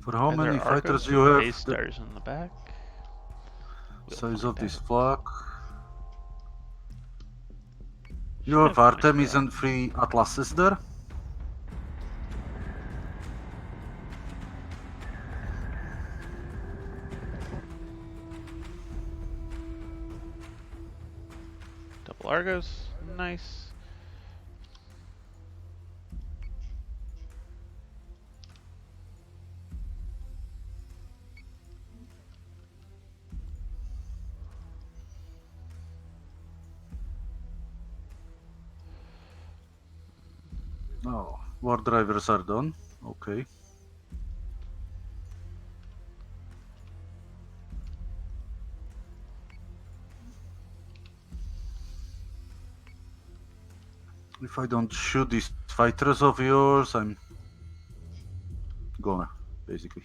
For how Are there many fighters Argos you with have? base stars in the back? We'll Size find of this out. flag. You Should have have Artemis my and 3 Atlases there. Double Argos, nice. Oh, war drivers are done. Okay. If I don't shoot these fighters of yours, I'm gonna, basically.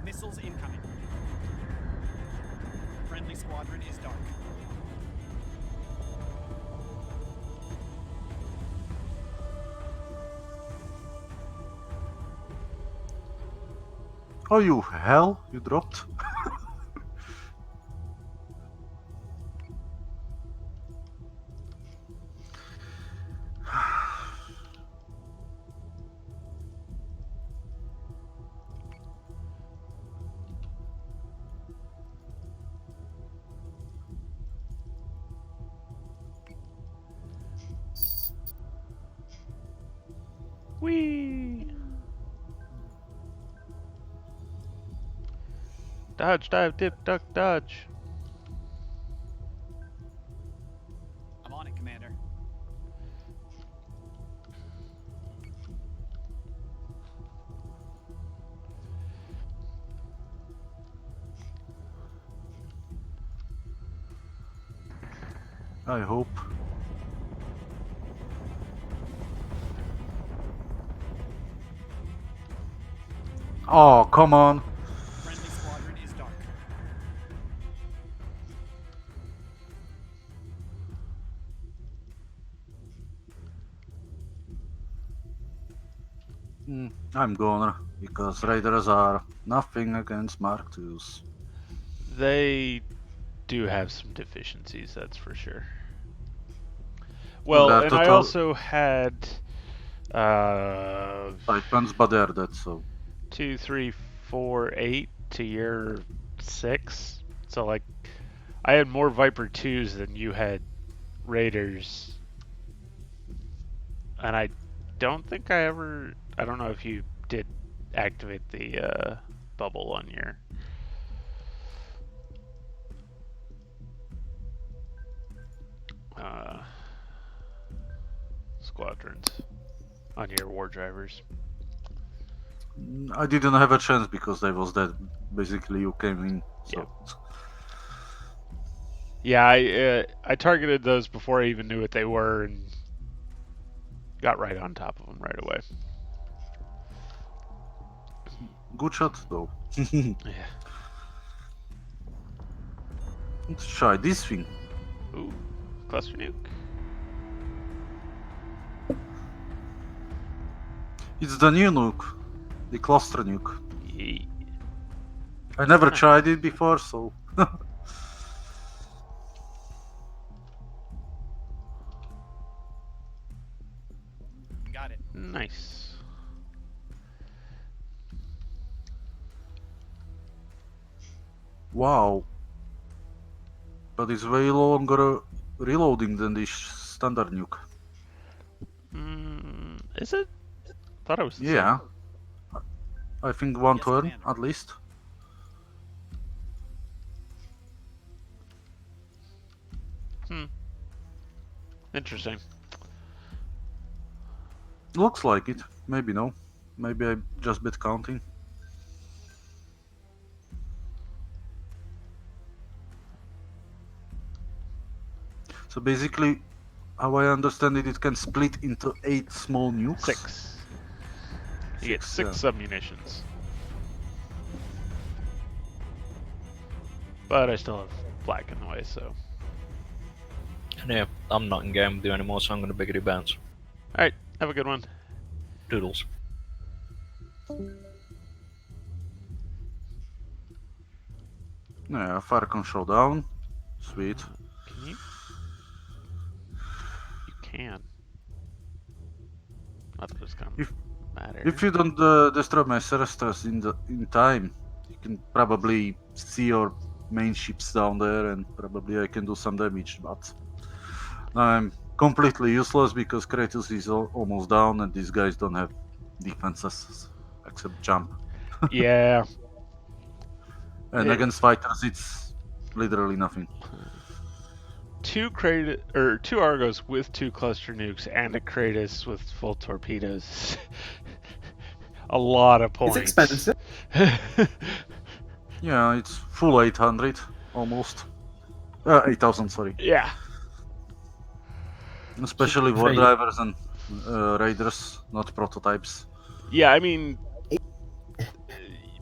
Missiles incoming. Friendly squadron is dark. Oh, you hell! You dropped. Whee! Dodge, dive, dip, duck, dodge. I'm on it, Commander. I hope. Oh, come on. Friendly squadron is dark. I'm gonna, because Raiders are nothing against Mark IIs. They do have some deficiencies, that's for sure. Well, Well, they're and I total also had Titans, but they're dead, so. 2, 3, 4, 8 to your 6. So like, I had more Viper 2s than you had Raiders, and I don't think I ever. I don't know if you did activate the bubble on your. Uh, Squadrons on your war drivers. I didn't have a chance because I was dead. Basically, you came in, so. Yeah, I targeted those before I even knew what they were and got right on top of them right away. Good shot, though. Yeah. Let's try this thing. Ooh, cluster nuke. It's the new nuke, the cluster nuke. Yeet. I never tried it before, so. Got it. Nice. Wow. But it's way longer reloading than the standard nuke. Is it? Thought it was the Yeah. I think one Yes, turn, Commander. at least. same. Interesting. Looks like it. Maybe no. Maybe I just bit counting. So basically, how I understand it, it can split into 8 small nukes. 6. You get 6 yeah. submunitions. But I still have flak in the way, so. And yeah, I'm not in game with you anymore, so I'm going to biggity bounce. Alright, have a good one. Doodles. Yeah, fire control down. Sweet. Can you? You can. Not that it's gonna matter. If you don't destroy my Cerestras in time, you can probably see your main ships down there, and probably I can do some damage. But I'm completely useless because Kratos is almost down, and these guys don't have defenses except jump. Yeah. And against fighters, it's literally nothing. two Argos with 2 cluster nukes and a Kratos with full torpedoes. A lot of It's points. expensive. Yeah, it's full 800 almost. 8,000, sorry. Yeah. Especially war Pretty- drivers and raiders, not prototypes. Yeah, I mean,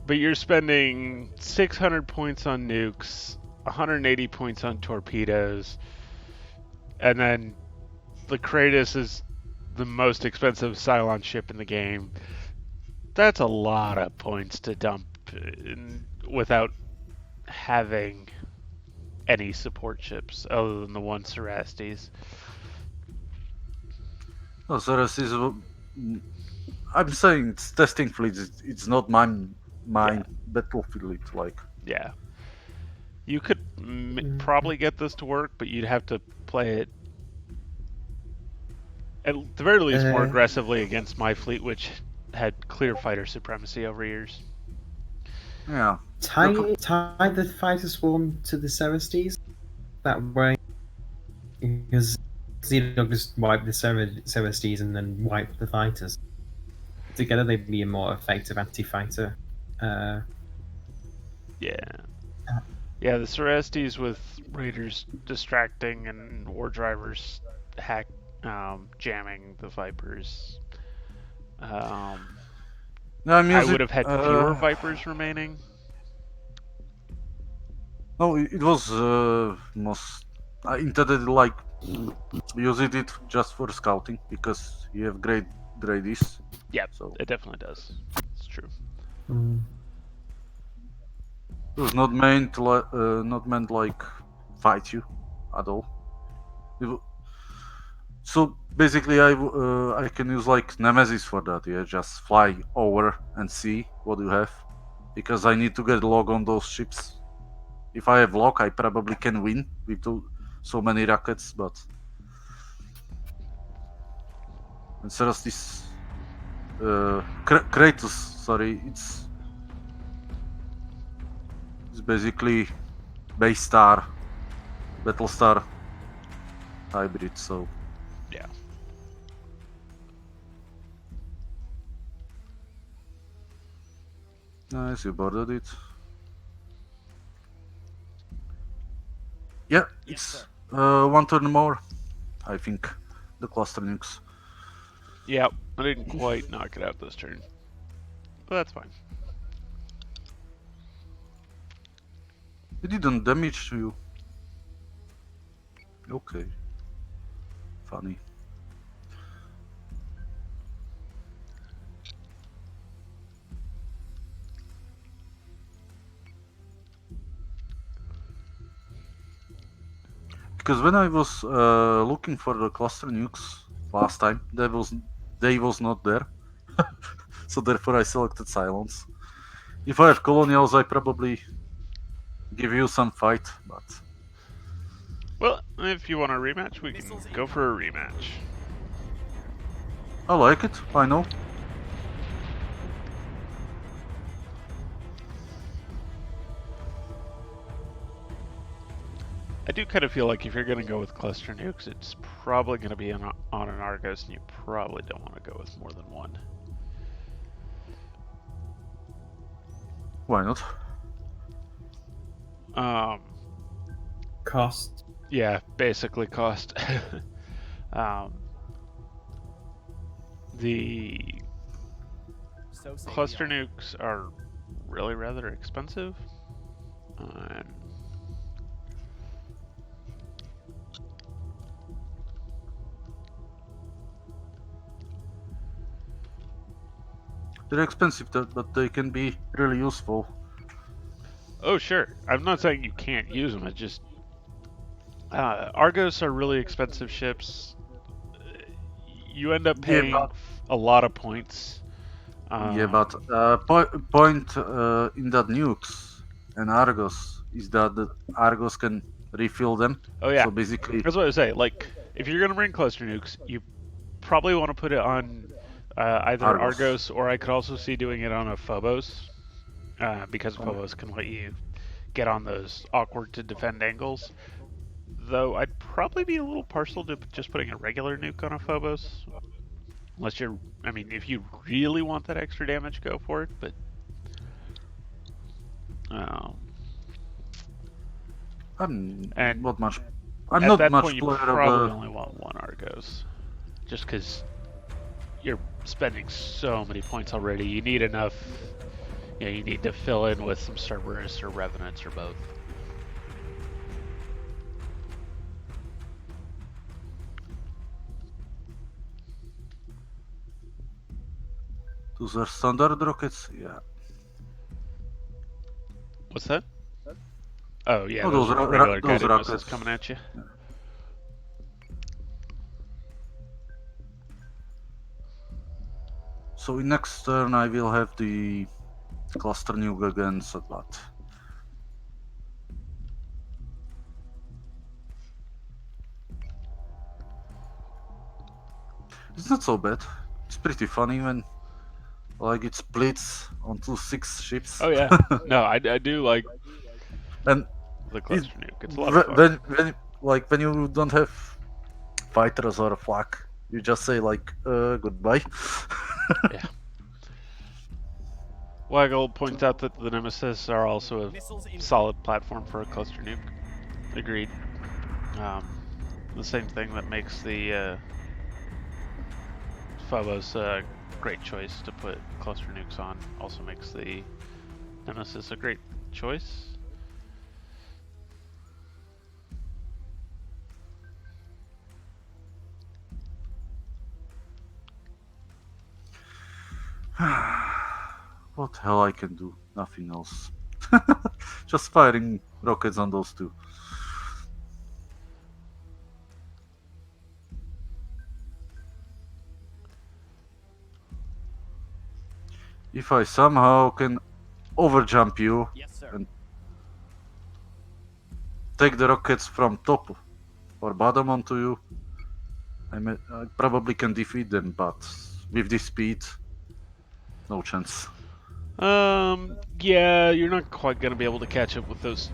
but you're spending 600 points on nukes, 180 points on torpedoes, and then the Kratos is the most expensive Cylon ship in the game. That's a lot of points to dump without having any support ships other than the one Cerastes. No, Ceres is. I'm saying it's testing fleet. It's not my battlefield. Like, Yeah. You could probably get this to work, but you'd have to play it at the very least more aggressively against my fleet, which had clear fighter supremacy over years. yeah. Tie the fighter swarm to the Cerastes. That way, because Xenon just wipe the Cerastes and then wipe the fighters. Together, they'd be a more effective anti-fighter. Yeah. Yeah, the Cerastes with raiders distracting and war drivers jamming the Vipers. No, I would have had fewer Vipers remaining. No, it was most. I intended like using it just for scouting because you have great gradies. Yeah, So it definitely does. It's true. it was not meant like fight you at all. So basically, I can use like Nemesis for that. Yeah, just fly over and see what you have, because I need to get log on those ships. If I have log, I probably can win with so many rockets, but instead of this Kratos, sorry, it's basically base star, battle star hybrid. So Yeah. nice, you boarded it. Yeah, Yes, it's sir. one turn more, I think. The cluster nukes. Yeah, I didn't quite knock it out this turn. But that's fine. It didn't damage you. Okay. Funny. Because when I was looking for the cluster nukes last time, they was not there. So therefore I selected silence. If I have colonials, I probably give you some fight, but Well, if you want a rematch, we can go for a rematch. I like it. I know. I do kind of feel like if you're going to go with cluster nukes, it's probably going to be on an Argos, and you probably don't want to go with more than one. Why not? Cost. Yeah, basically cost. The So say cluster we are. nukes are really rather expensive. They're expensive, but they can be really useful. Oh, sure. I'm not saying you can't use them. It's just Argos are really expensive ships. You end up paying a lot of points. Yeah, but point in that nukes and Argos is that the Argos can refill them. Oh yeah. So basically, That's what I was saying. Like, if you're gonna bring cluster nukes, you probably want to put it on either Argos, or I could also see doing it on a Phobos, because Phobos can let you get on those awkward to defend angles. Though I'd probably be a little partial to just putting a regular nuke on a Phobos. Unless you're, I mean, if you really want that extra damage, go for it. But um, I'm and not much. I'm at not that much point, you player of probably the. only want one Argos, just because you're spending so many points already. You need enough. You know, you need to fill in with some Cerberus or Revenants or both. Those are standard rockets. Yeah. What's that? Oh yeah, Oh, those those are are regular those guided missiles rockets. coming at you. So in next turn I will have the cluster nuke again. So that. It's not so bad. It's pretty funny when like it splits onto 6 ships. Oh yeah, no, I do like And the it, cluster nuke. It's a lot of fun. when you don't have fighters or a flak, you just say like goodbye. Yeah. Waggle points out that the Nemesis are also Missiles a in. solid platform for a cluster nuke. Agreed. The same thing that makes the Phobos a great choice to put cluster nukes on also makes the Nemesis a great choice. What the hell I can do? Nothing else. Just firing rockets on those two. If I somehow can overjump you Yes, sir. and take the rockets from top or bottom onto you, I probably can defeat them, but with this speed, no chance. Yeah, you're not quite gonna be able to catch up with those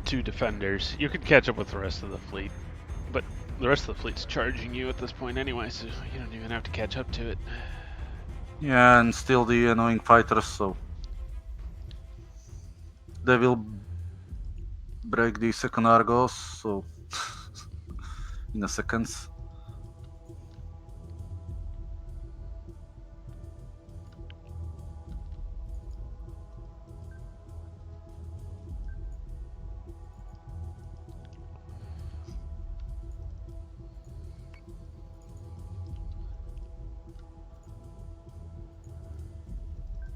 two defenders. You could catch up with the rest of the fleet, but the rest of the fleet's charging you at this point anyway, so you don't even have to catch up to it. Yeah, and still the annoying fighters, so they will break the second Argos, so in a second.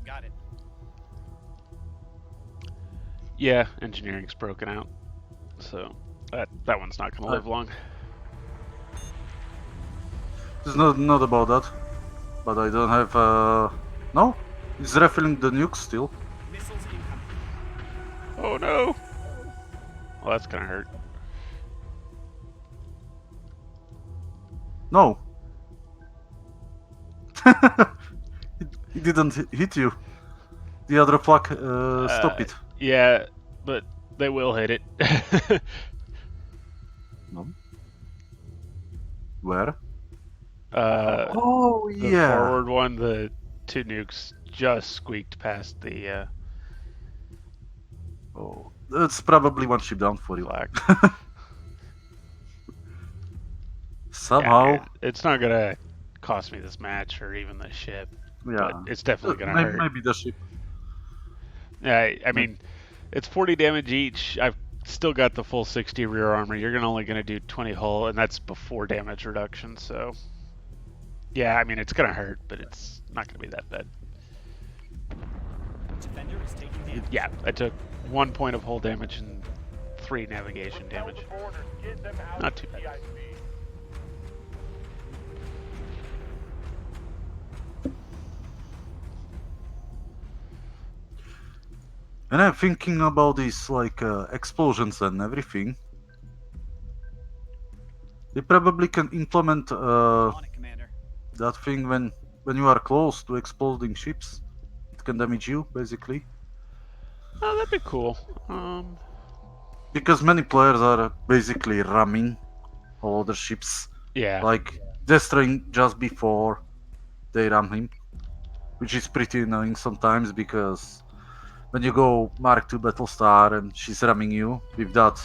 Got it. Yeah, engineering's broken out, so that one's not gonna live long. It's not about that, but I don't have. No, it's refilling the nukes still. Missiles incoming. Oh no! Well, that's gonna hurt. No, it didn't hit you. The other flak stop it. Yeah, but they will hit it. No. Where? The Yeah. forward one, the two nukes just squeaked past the Oh, that's probably one ship down for you. flag. Somehow. Yeah, it's not gonna cost me this match or even the ship, Yeah. but it's definitely gonna maybe, hurt. maybe the ship. I mean, it's 40 damage each. I've still got the full 60 rear armor. You're only gonna do 20 hull, and that's before damage reduction. So, yeah, I mean it's gonna hurt, but it's not gonna be that bad. Defender is taking damage. Yeah, I took 1 point of hull damage and 3 navigation damage. Not too bad. And I'm thinking about these like explosions and everything. They probably can implement On it, Commander. that thing when you are close to exploding ships. It can damage you basically. Oh, that'd be cool. because many players are basically ramming all other ships, Yeah. like destroying just before they ram him, which is pretty annoying sometimes because when you go Mark II Battlestar and she's ramming you with that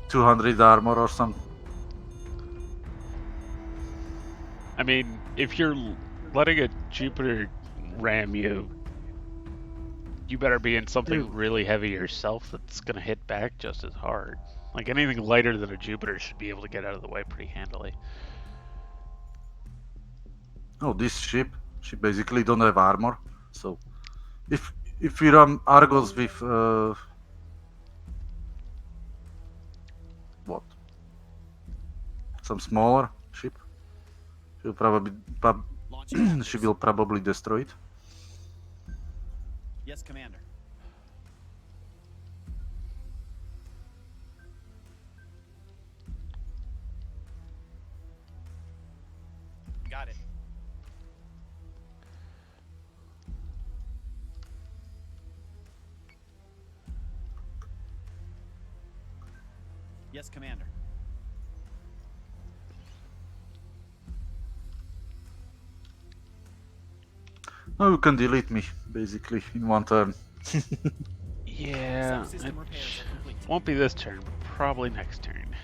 200 armor or something. I mean, if you're letting a Jupiter ram you, you better be in something really heavy yourself that's going to hit back just as hard. Like anything lighter than a Jupiter should be able to get out of the way pretty handily. Oh, this ship, she basically don't have armor. So if we run Argos with what, some smaller ship, she'll probably Launching she vectors. will probably destroy it. Yes, Commander. Got it. Yes, Commander. Now you can delete me basically in one turn. Yeah, it Subsystem repairs are complete. won't be this turn, but probably next turn.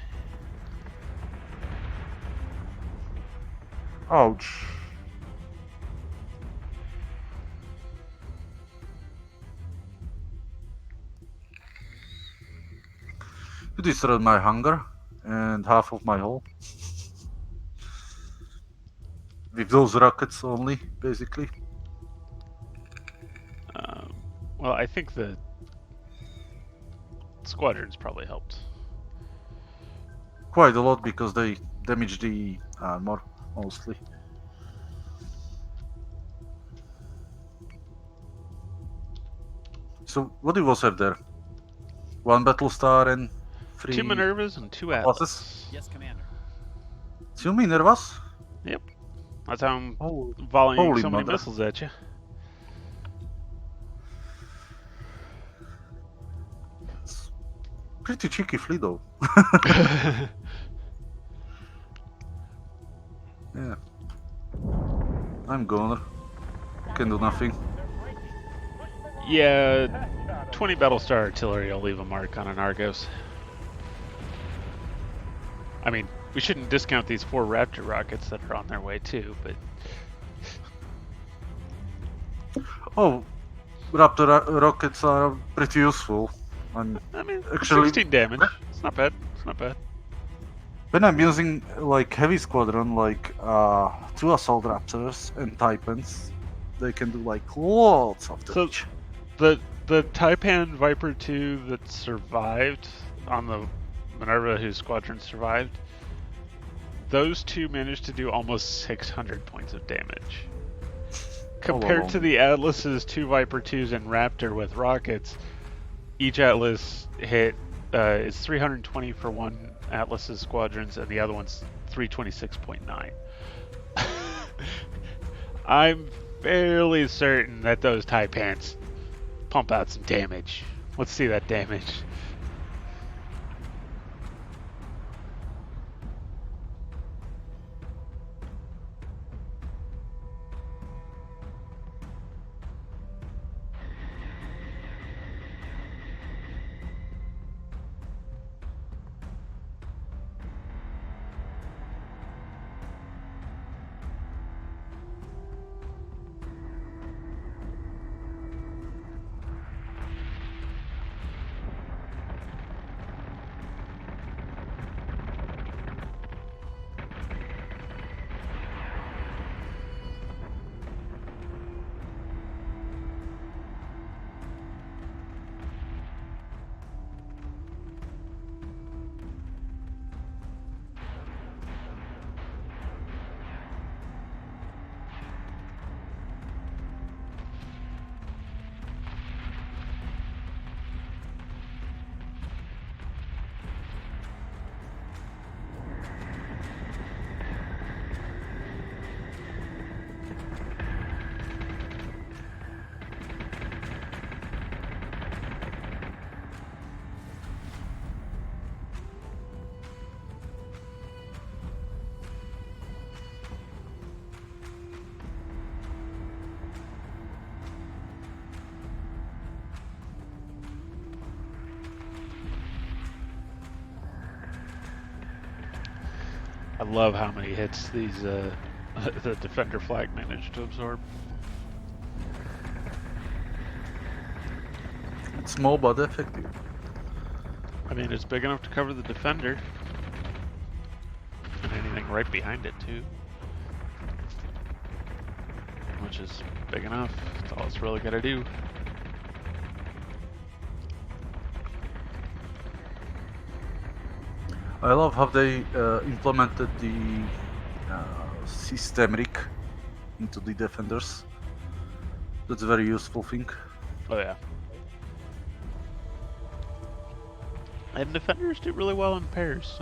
Ouch. You destroyed my hunger and half of my hull. With those rockets only, basically. Um, well, I think the squadrons probably helped. Quite a lot because they damage the armor mostly. So what do you also have there? One Battlestar and 3 2 Minervas and 2 Atlases? Atlas. Yes, Commander. 2 Minervas? Yep. That's how I'm Oh, volleying holy so many mother. missiles at you. It's pretty cheeky fleet though. Yeah. I'm goner. Can do nothing. Yeah, 20 Battlestar artillery will leave a mark on an Argos. I mean, we shouldn't discount these 4 Raptor rockets that are on their way too, but Oh, Raptor rockets are pretty useful. I'm I mean, actually 16 damage. It's not bad. It's not bad. when I'm using like heavy squadron, like 2 assault raptors and Taipans, they can do like lots of So- damage. The Taipan Viper 2 that survived on the Minerva whose squadron survived, those 2 managed to do almost 600 points of damage. Compared to alone. the Atlas's 2 Viper 2s and Raptor with rockets, each Atlas hit is 320 for one Atlas's squadrons and the other one's 326.9. I'm fairly certain that those Taipans pump out some damage. Let's see that damage. I love how many hits these the defender flag managed to absorb. It's small but effective. I mean, it's big enough to cover the defender. And anything right behind it, too. Which is big enough. That's all it's really got to do. I love how they implemented the systemic into the defenders. That's a very useful thing. Oh, yeah. And defenders do really well in pairs.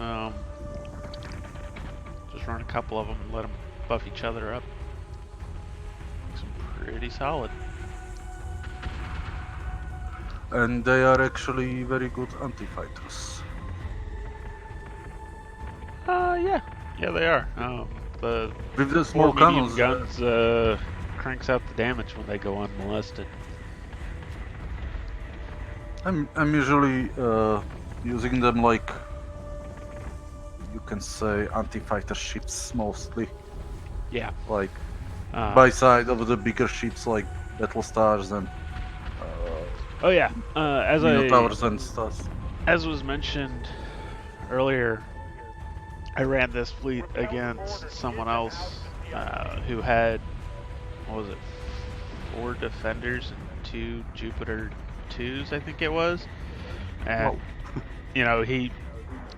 Just run a couple of them and let them buff each other up. Makes them pretty solid. And they are actually very good anti-fighters. Yeah. Yeah, they are. The With the four small medium cannons, guns cranks out the damage when they go unmolested. I'm usually using them like, you can say, anti-fighter ships mostly. Yeah. Like Uh, by side of the bigger ships like battle stars and oh yeah. Minotaurs and stuff. As was mentioned earlier, I ran this fleet against someone else who had, what was it, 4 defenders and 2 Jupiter 2s, I think it was. And, you know, he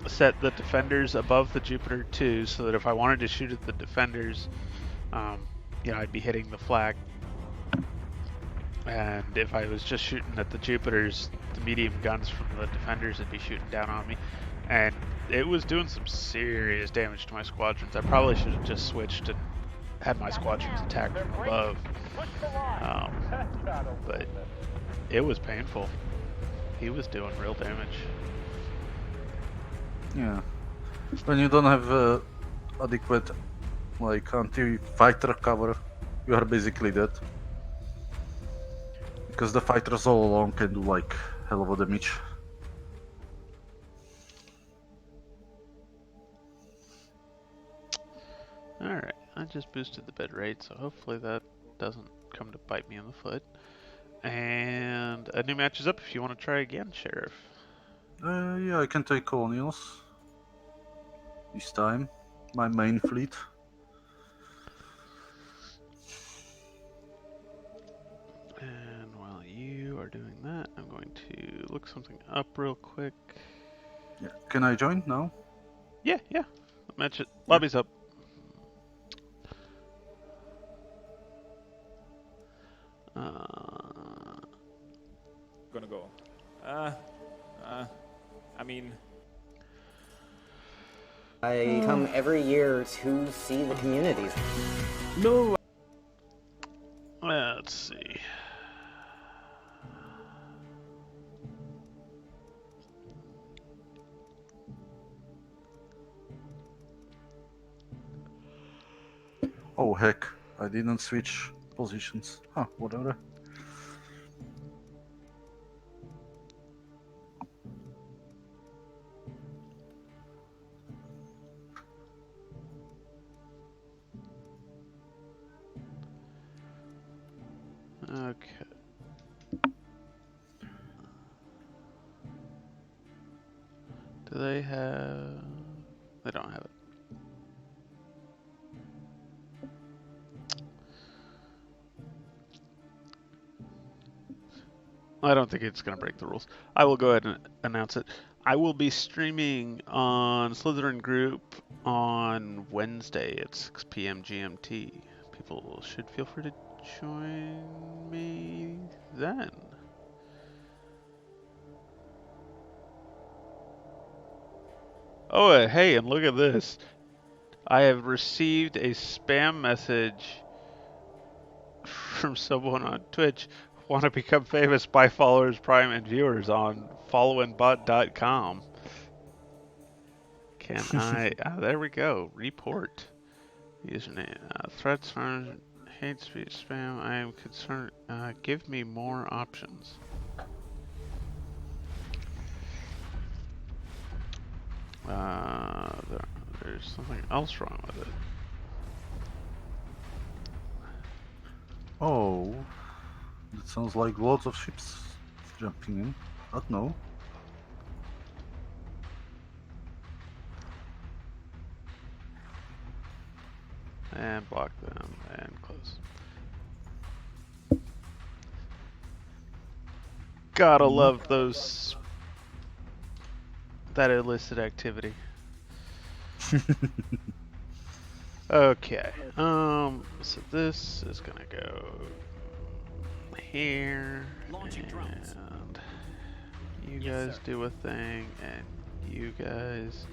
set the defenders above the Jupiter 2s so that if I wanted to shoot at the defenders, you know, I'd be hitting the flak. And if I was just shooting at the Jupiters, the medium guns from the defenders would be shooting down on me. And it was doing some serious damage to my squadrons. I probably should have just switched and had my squadrons attack from above. But it was painful. He was doing real damage. Yeah. When you don't have adequate like anti-fighter cover, you are basically dead. Because the fighters all alone can do like hell of a damage. Alright, I just boosted the bit rate, so hopefully that doesn't come to bite me in the foot. And a new match is up if you want to try again, Sheriff. Yeah, I can take colonials. This time. My main fleet. And while you are doing that, I'm going to look something up real quick. Yeah. Can I join now? Yeah. Match it. Lobby's up. Gonna go. I mean, I come every year to see the communities. no. Let's see. Oh heck, I didn't switch positions. Huh, whatever. Okay. Do they have... They don't have it. I don't think it's going to break the rules. I will go ahead and announce it. I will be streaming on Slytherin Group on Wednesday at 6 p.m. GMT. People should feel free to join me then. Oh, hey, and look at this. I have received a spam message from someone on Twitch. Want to become famous by followers, Prime, and viewers on followandbot.com. Can I? There we go. Report. Username. Threats, harm, hate speech, spam. I am concerned. Give me more options. There's there's something else wrong with it. Oh, that sounds like lots of ships jumping in. But no. And block them and close. Gotta love those. That illicit activity. Okay. So this is gonna go here. Launching drones. And you Yes, guys sir. do a thing, and you guys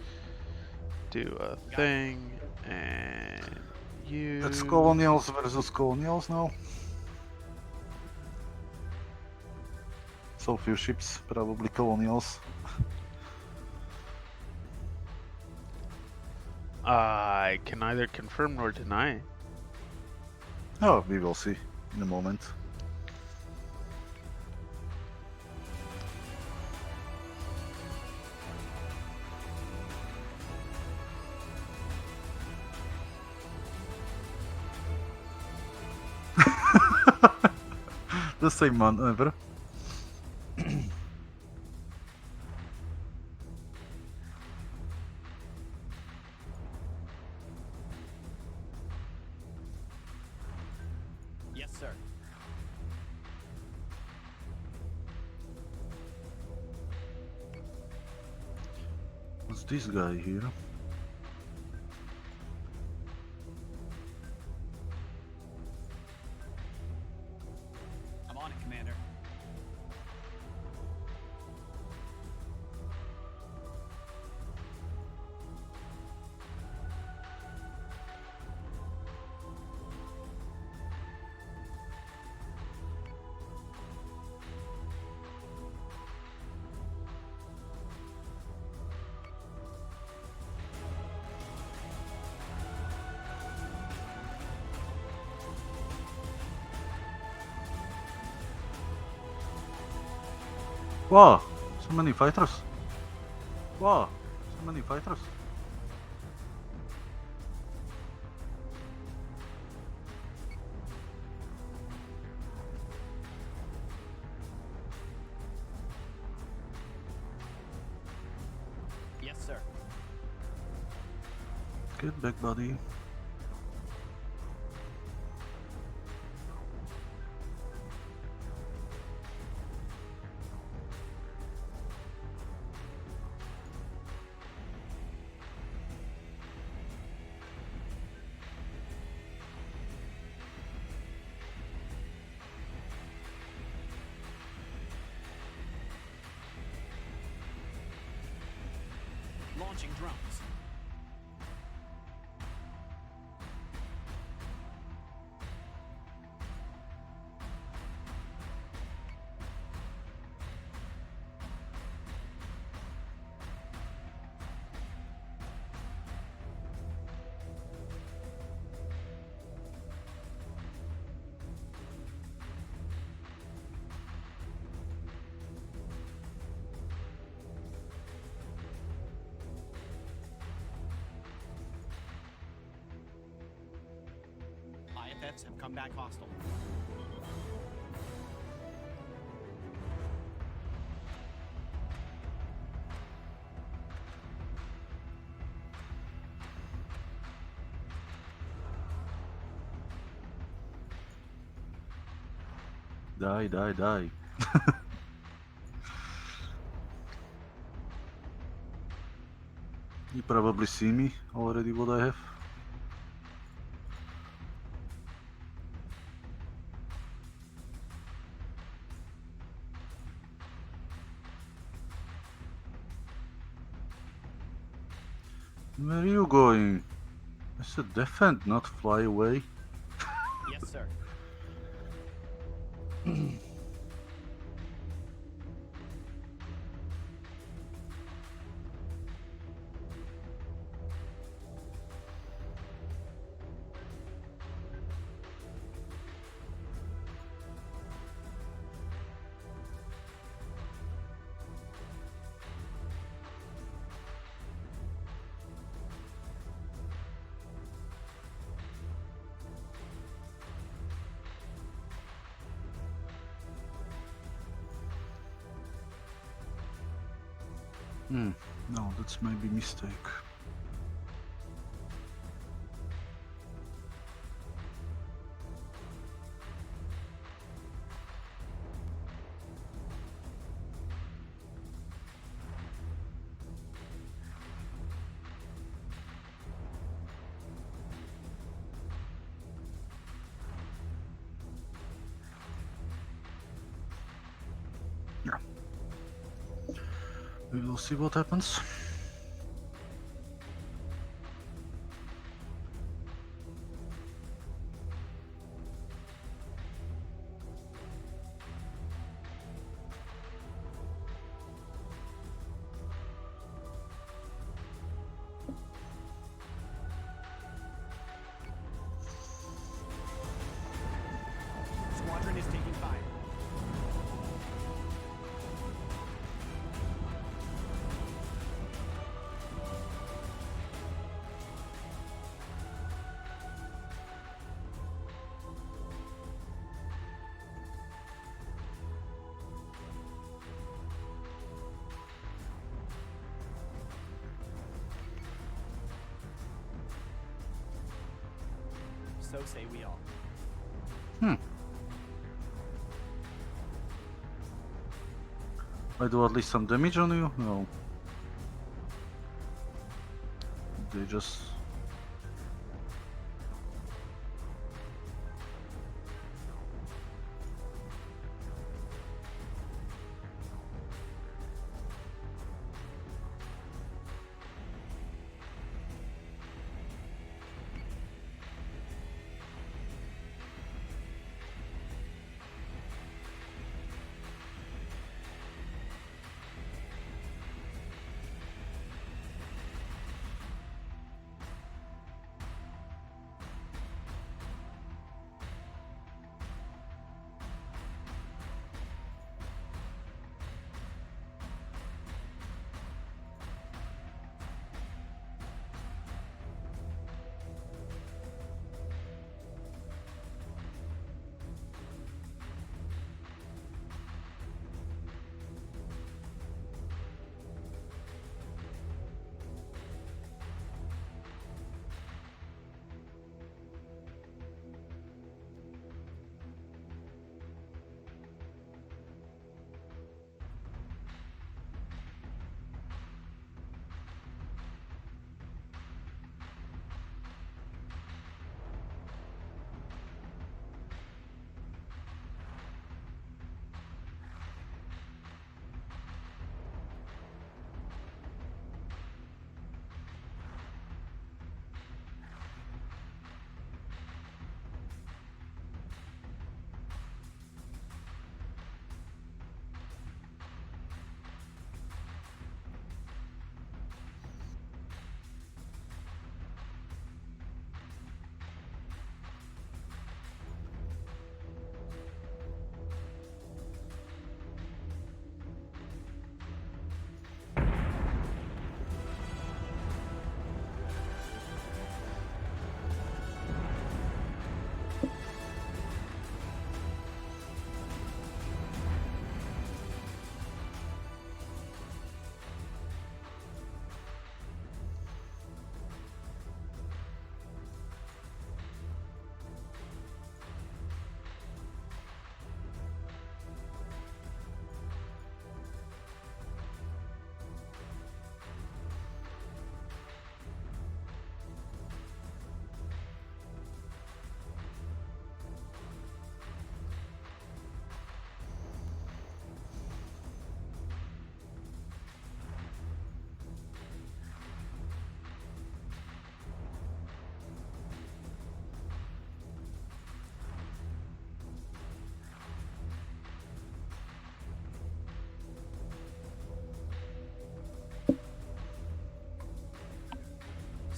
do a it. thing, and you. It's colonials versus colonials now. So few ships, probably colonials. I can neither confirm nor deny. Oh, we will see in a moment. The same maneuver. Yes, sir. What's this guy here? I'm on it, Commander. Wow, so many fighters. Wow, so many fighters. Yes, sir. Get back, buddy. Launching drones. IFFs have come back hostile. Die, die, die. You probably see me already what I have. Where are you going? I said defend, not fly away. Yes, sir. No, that's maybe mistake. Yeah. We will see what happens. Squadron is taking fire. So say we all. I do at least some damage on you? No. They just...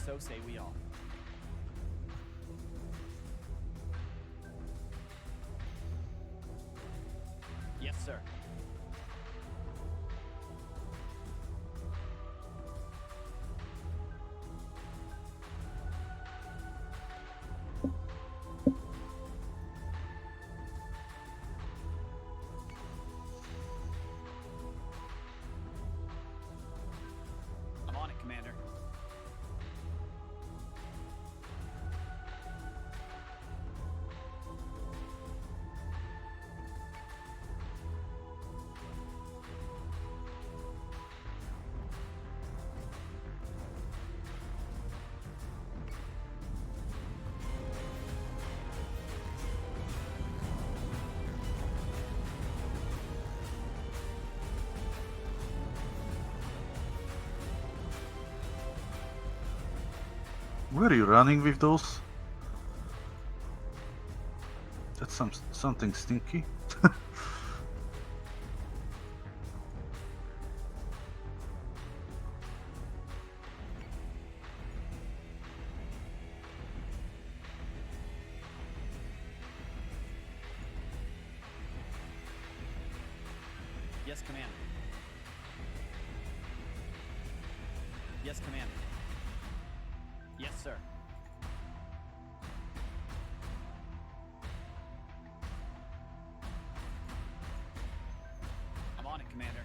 So say we all. Yes, sir. Where are you running with those? That's something stinky. Yes, Commander. Yes, Commander. Yes, sir. I'm on it, Commander.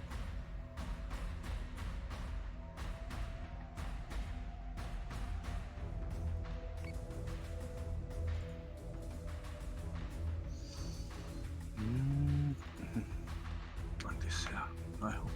Like this, yeah. I hope.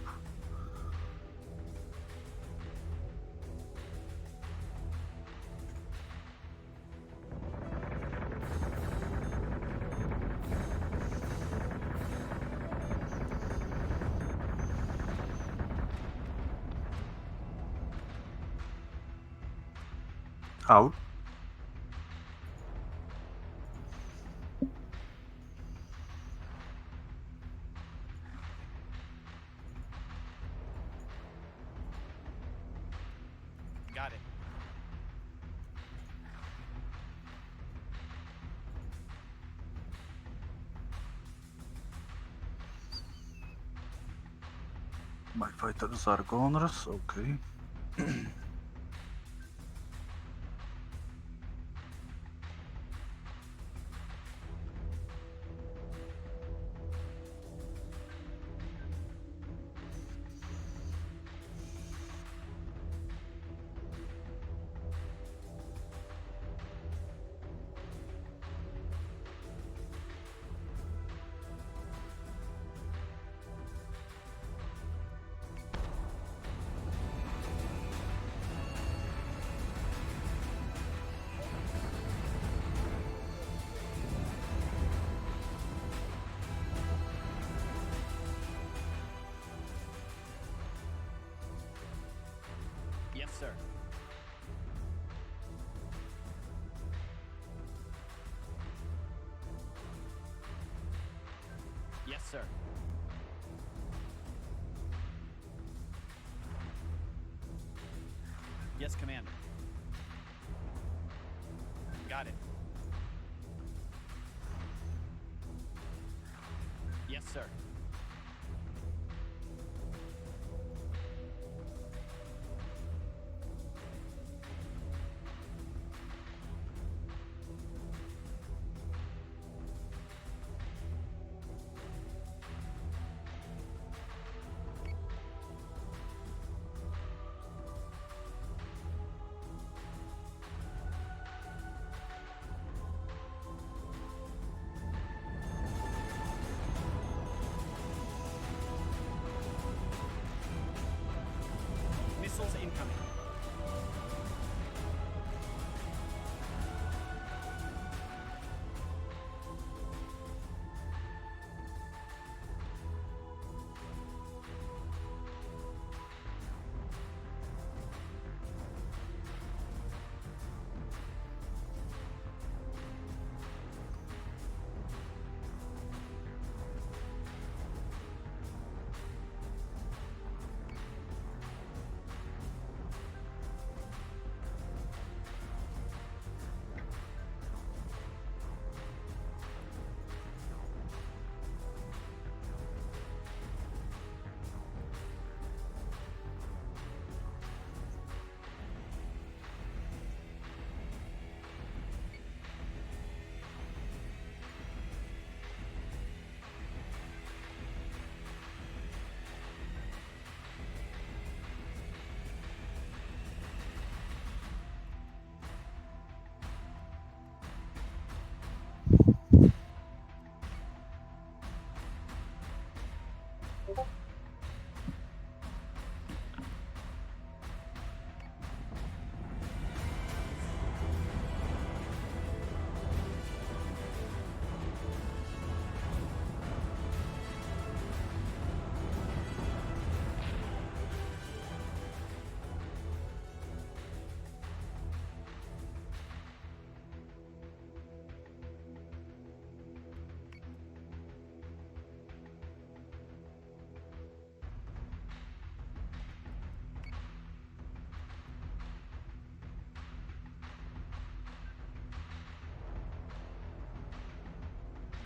Out. Got it. My fighters are goners, okay. Yes, sir. Yes, sir. Yes, Commander. Got it. Yes, sir. Missiles incoming.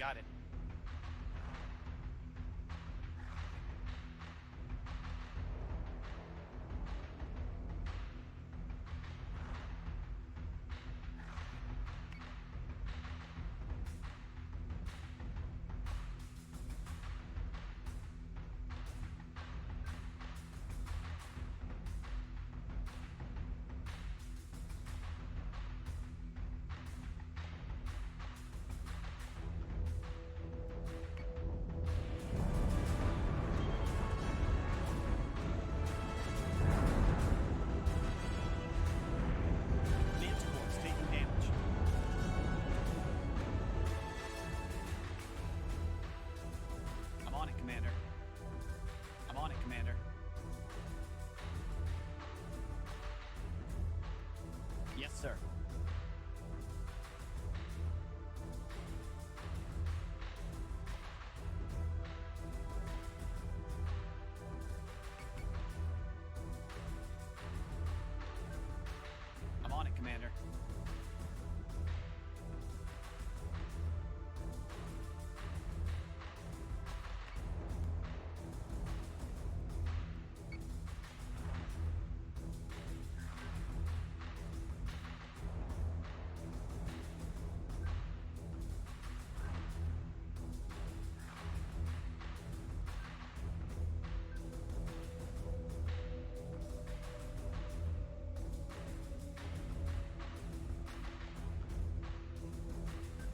Got it. Manticore's taking damage. I'm on it, Commander. I'm on it, Commander. Yes, sir. I'm on it, Commander.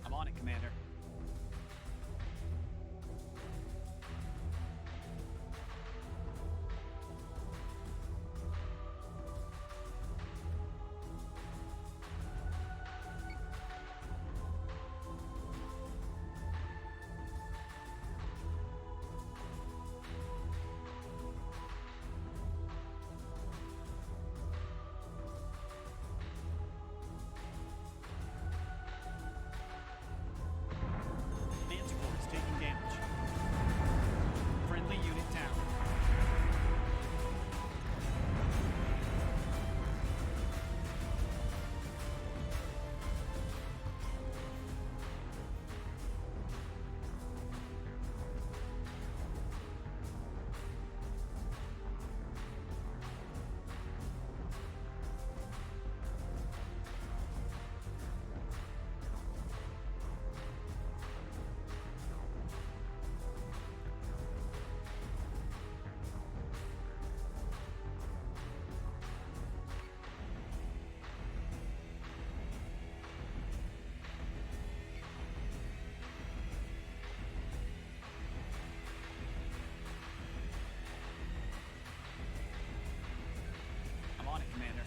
I'm on it, Commander. Manticore is taking damage. Friendly unit down. I'm on it, Commander.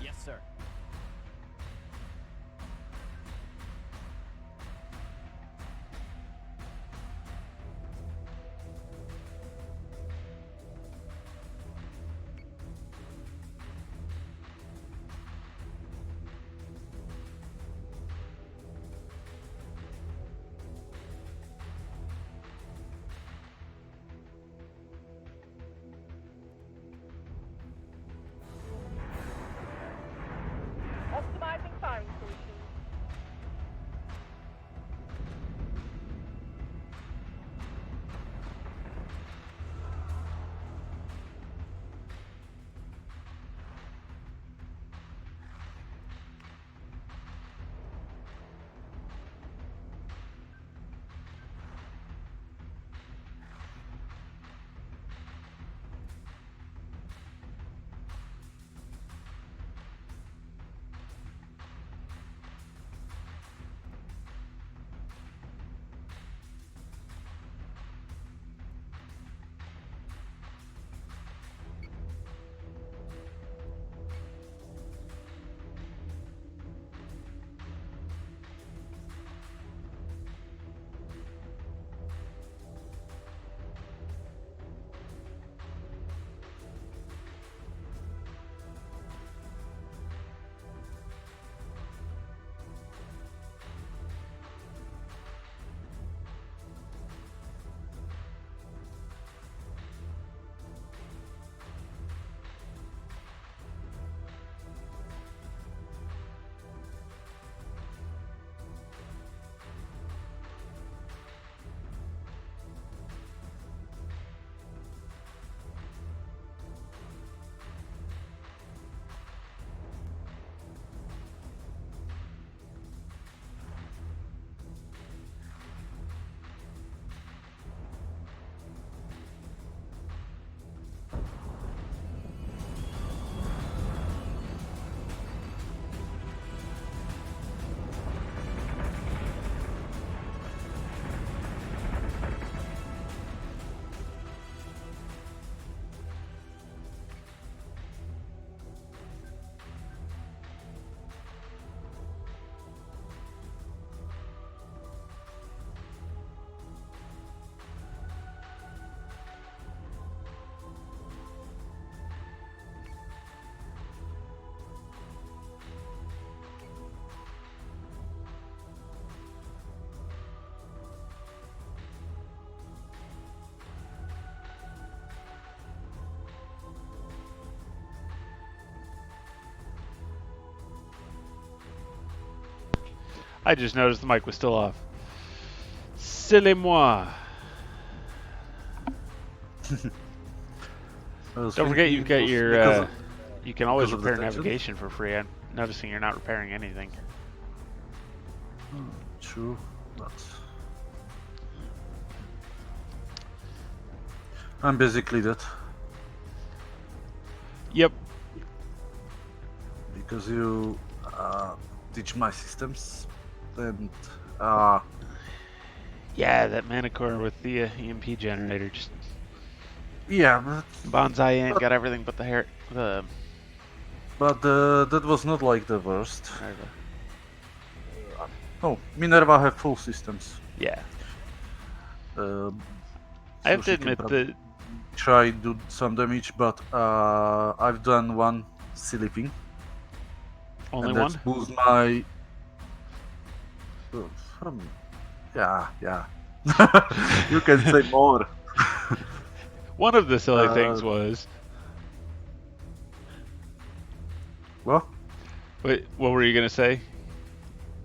Yes, sir. I just noticed the mic was still off. C'est moi. Don't forget you've got your. You can always because of the repair tension? navigation for free. I'm noticing you're not repairing anything. True, but I'm basically that Yep. because you teach my systems, and Yeah, that mana core with the EMP generator just yeah, bonsai in, got everything but the hair. but that was not like the worst. Whatever. Oh, Minerva have full systems. Yeah. Uh, I have so to she can admit probably that. try do some damage, but I've done one silly thing, Only and one? that's boost my. From yeah. You can say more. One of the silly things was. Well, Wait, what were you gonna say?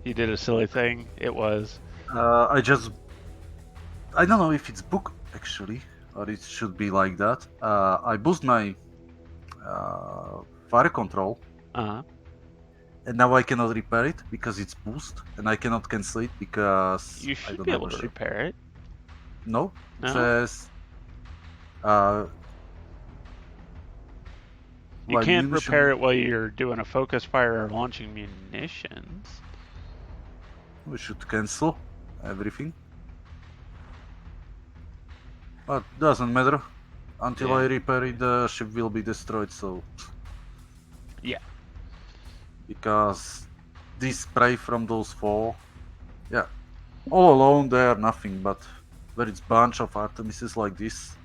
You did a silly thing. It was. I don't know if it's book actually, or it should be like that. I boost my fire control, Uh-huh. and now I cannot repair it because it's boost, and I cannot cancel it because You I should don't be have able a to ship. repair it. No, No? says You well, can't munition- repair it while you're doing a focus fire or launching munitions. We should cancel everything. But doesn't matter. Until Yeah. I repair it, the ship will be destroyed. So Yeah. because this spray from those four, yeah, all alone they are nothing. But where it's bunch of Artemises like this,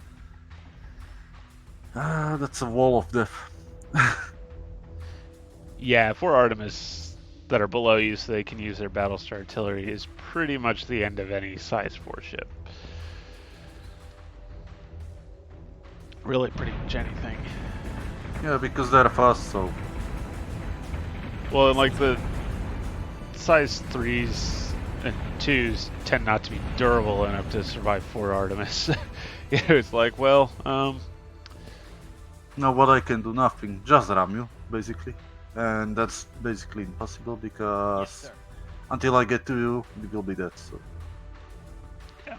that's a wall of death. Yeah, 4 Artemis that are below you so they can use their Battlestar artillery is pretty much the end of any size 4 ship. Really pretty much anything. Yeah, because they're fast. So Well, and like the size 3s and 2s tend not to be durable enough to survive 4 Artemis. It's like, well, now what I can do, nothing. Just ram you, basically. And that's basically impossible because Yes, sir. until I get to you, you will be dead. So yeah.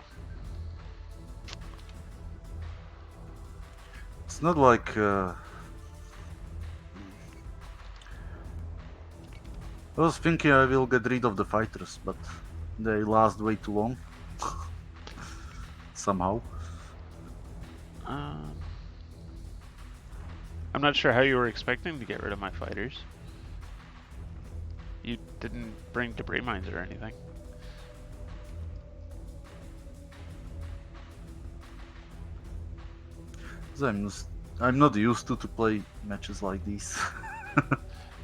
it's not like I was thinking I will get rid of the fighters, but they last way too long. Somehow. I'm not sure how you were expecting to get rid of my fighters. You didn't bring debris mines or anything. I'm not used to play matches like these.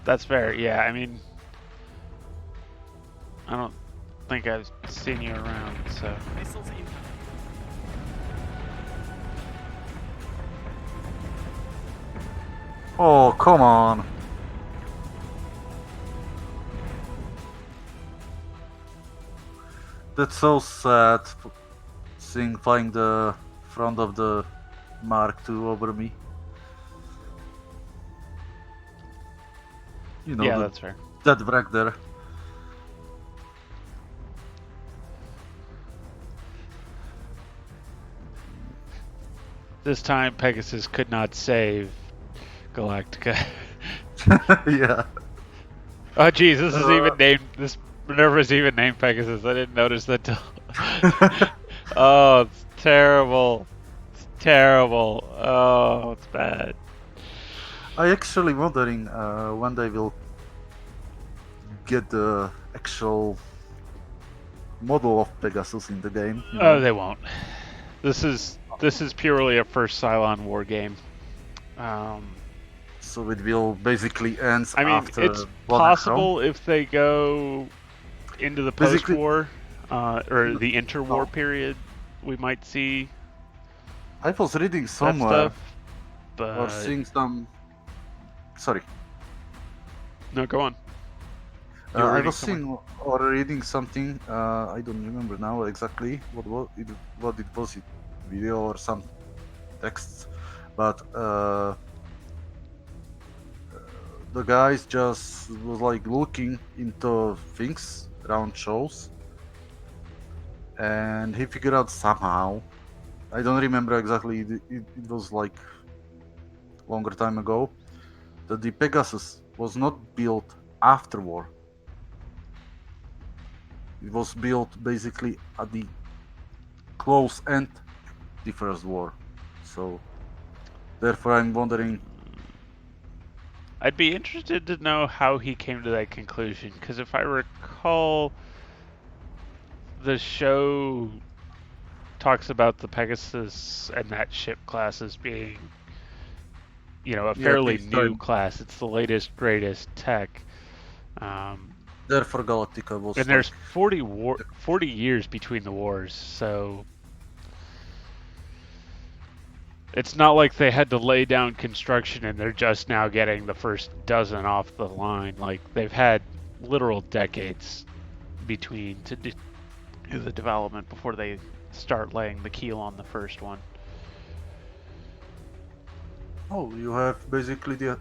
That's fair, yeah, I mean... I don't think I've seen you around, so... Missiles incoming. Oh, come on. That's so sad. Seeing flying the front of the Mark II over me. You know, yeah, that's fair. that wreck there. This time, Pegasus could not save Galactica. Yeah. Oh, geez, this is even named. This Minerva's even named Pegasus. I didn't notice that till. Oh, it's terrible. It's terrible. Oh, it's bad. I actually wondering when they will get the actual model of Pegasus in the game. You know? Oh, they won't. This is purely a first Cylon war game. So it will basically end I mean, after it's Blood and possible if they go into the Basically- post-war or the interwar period, we might see Chrome. I was reading that somewhere stuff. But or seeing some. Sorry, no, go on. You were I reading was somewhere? seeing or reading something. I don't remember now exactly what it was, it video or some texts, but the guys just was like looking into things around shows, and he figured out somehow. I don't remember exactly. It was like longer time ago that the Pegasus was not built after war. It was built basically at the close end the First War. So therefore, I'm wondering. I'd be interested to know how he came to that conclusion, because if I recall, the show talks about the Pegasus and that ship class as being, a Yeah, fairly new peacetime. class. It's the latest, greatest tech. Um, Therefore, Galactica and was there's like 40 years between the wars, so it's not like they had to lay down construction and they're just now getting the first dozen off the line. Like, they've had literal decades between to do the development before they start laying the keel on the first one. oh, you have basically the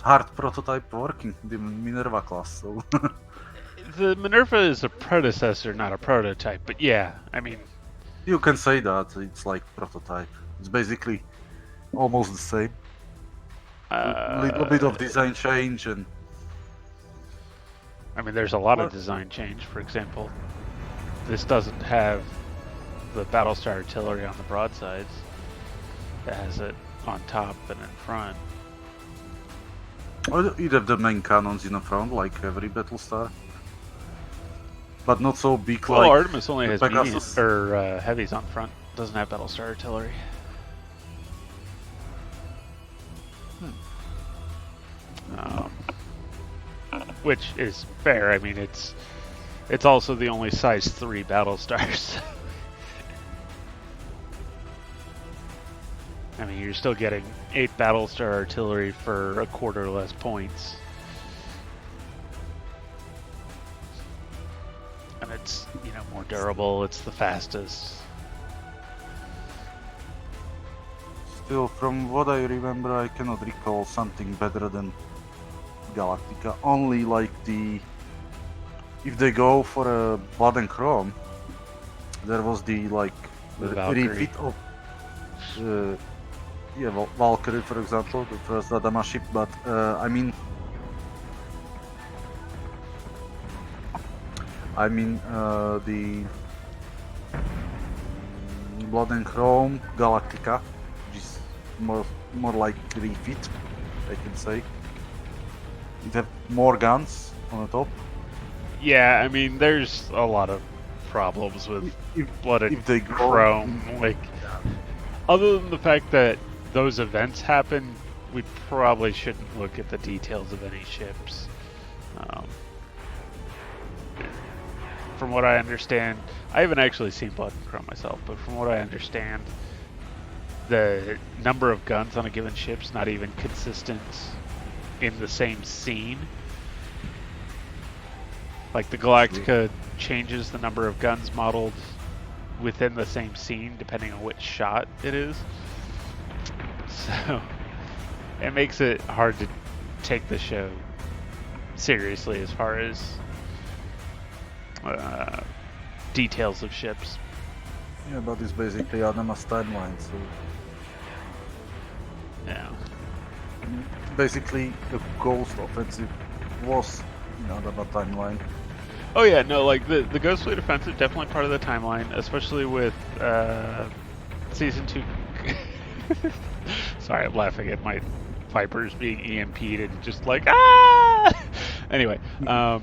hard prototype working, the Minerva class. So The Minerva is a predecessor, not a prototype, but yeah, I mean, you can say that it's like prototype. It's basically almost the same. Little bit of design change and. there's a lot of Well, design change. For example, this doesn't have the Battlestar artillery on the broadsides. It has it on top and in front. or you have the main cannons in the front, like every Battlestar, but not so big Well, like Artemis only the has medium Pegasus. or heavies on front. Doesn't have Battlestar artillery. Which is fair. I mean, it's also the only size 3 Battlestars. I mean, you're still getting 8 Battlestar artillery for a quarter less points. And it's, more durable, it's the fastest. Still, from what I remember, I cannot recall something better than Galactica. Only like if they go for a Blood and Chrome, there was the Valkyrie. refit of Valkyrie, for example, the first Adama ship. But the Blood and Chrome Galactica, which is more like refit, I can say. It have more guns on the top. Yeah, I mean, there's a lot of problems with Blood and if they go Chrome. Like, other than the fact that those events happen, we probably shouldn't look at the details of any ships. From what I understand, I haven't actually seen Blood and Chrome myself, but from what I understand, the number of guns on a given ship's not even consistent in the same scene. Like, the Galactica changes the number of guns modeled within the same scene depending on which shot it is. So it makes it hard to take the show seriously as far as details of ships. Yeah, but it's basically Adama's timeline, so Yeah. basically the Ghost Offensive was in Adama timeline. Oh yeah, no, like the Ghost Fleet Offensive definitely part of the timeline, especially with Season 2. Sorry, I'm laughing at my Vipers being EMP'd and just like, ah! Anyway, yeah,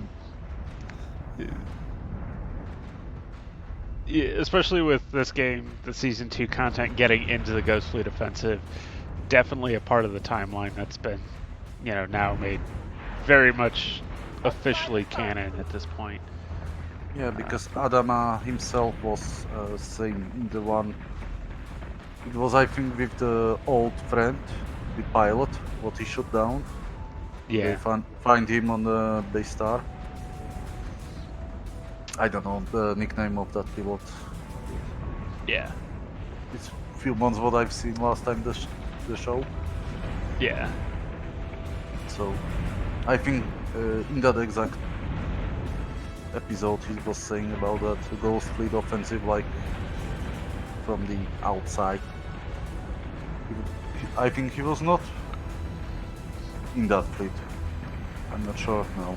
especially with this game, the Season 2 content getting into the Ghost Fleet Offensive, definitely a part of the timeline that's been, now made very much officially canon at this point. Yeah, because Adama himself was saying in the one. It was, I think, with the old friend, the pilot, what he shot down. Yeah. They find him on the base star. I don't know the nickname of that pilot. Yeah. It's few months what I've seen last time the show. Yeah. So I think in that exact episode he was saying about that the Ghost Fleet offensive, like from the outside. I think he was not in that fleet. I'm not sure now.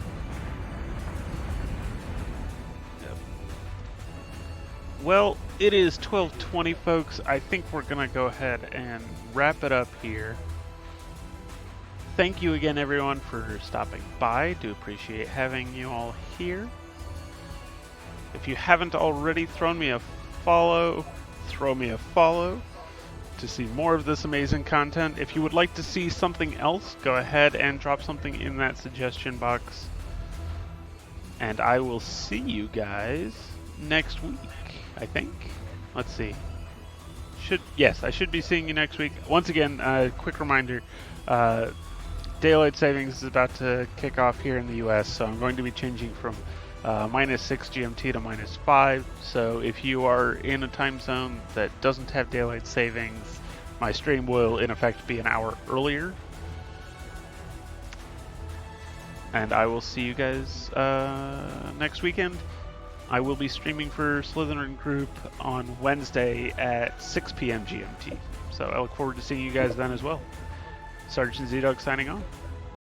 Well, it is 12:20, folks. I think we're gonna go ahead and wrap it up here. Thank you again, everyone, for stopping by. Do appreciate having you all here. If you haven't already, throw me a follow to see more of this amazing content. If you would like to see something else, go ahead and drop something in that suggestion box. And I will see you guys next week, I think. Let's see. I should be seeing you next week. Once again, quick reminder, daylight savings is about to kick off here in the US, so I'm going to be changing from -6 GMT to -5. So if you are in a time zone that doesn't have daylight savings, my stream will in effect be an hour earlier. And I will see you guys next weekend. I will be streaming for Slytherin Group on Wednesday at 6 p.m. GMT. So I look forward to seeing you guys then as well. Sergeant Z-Dog signing off.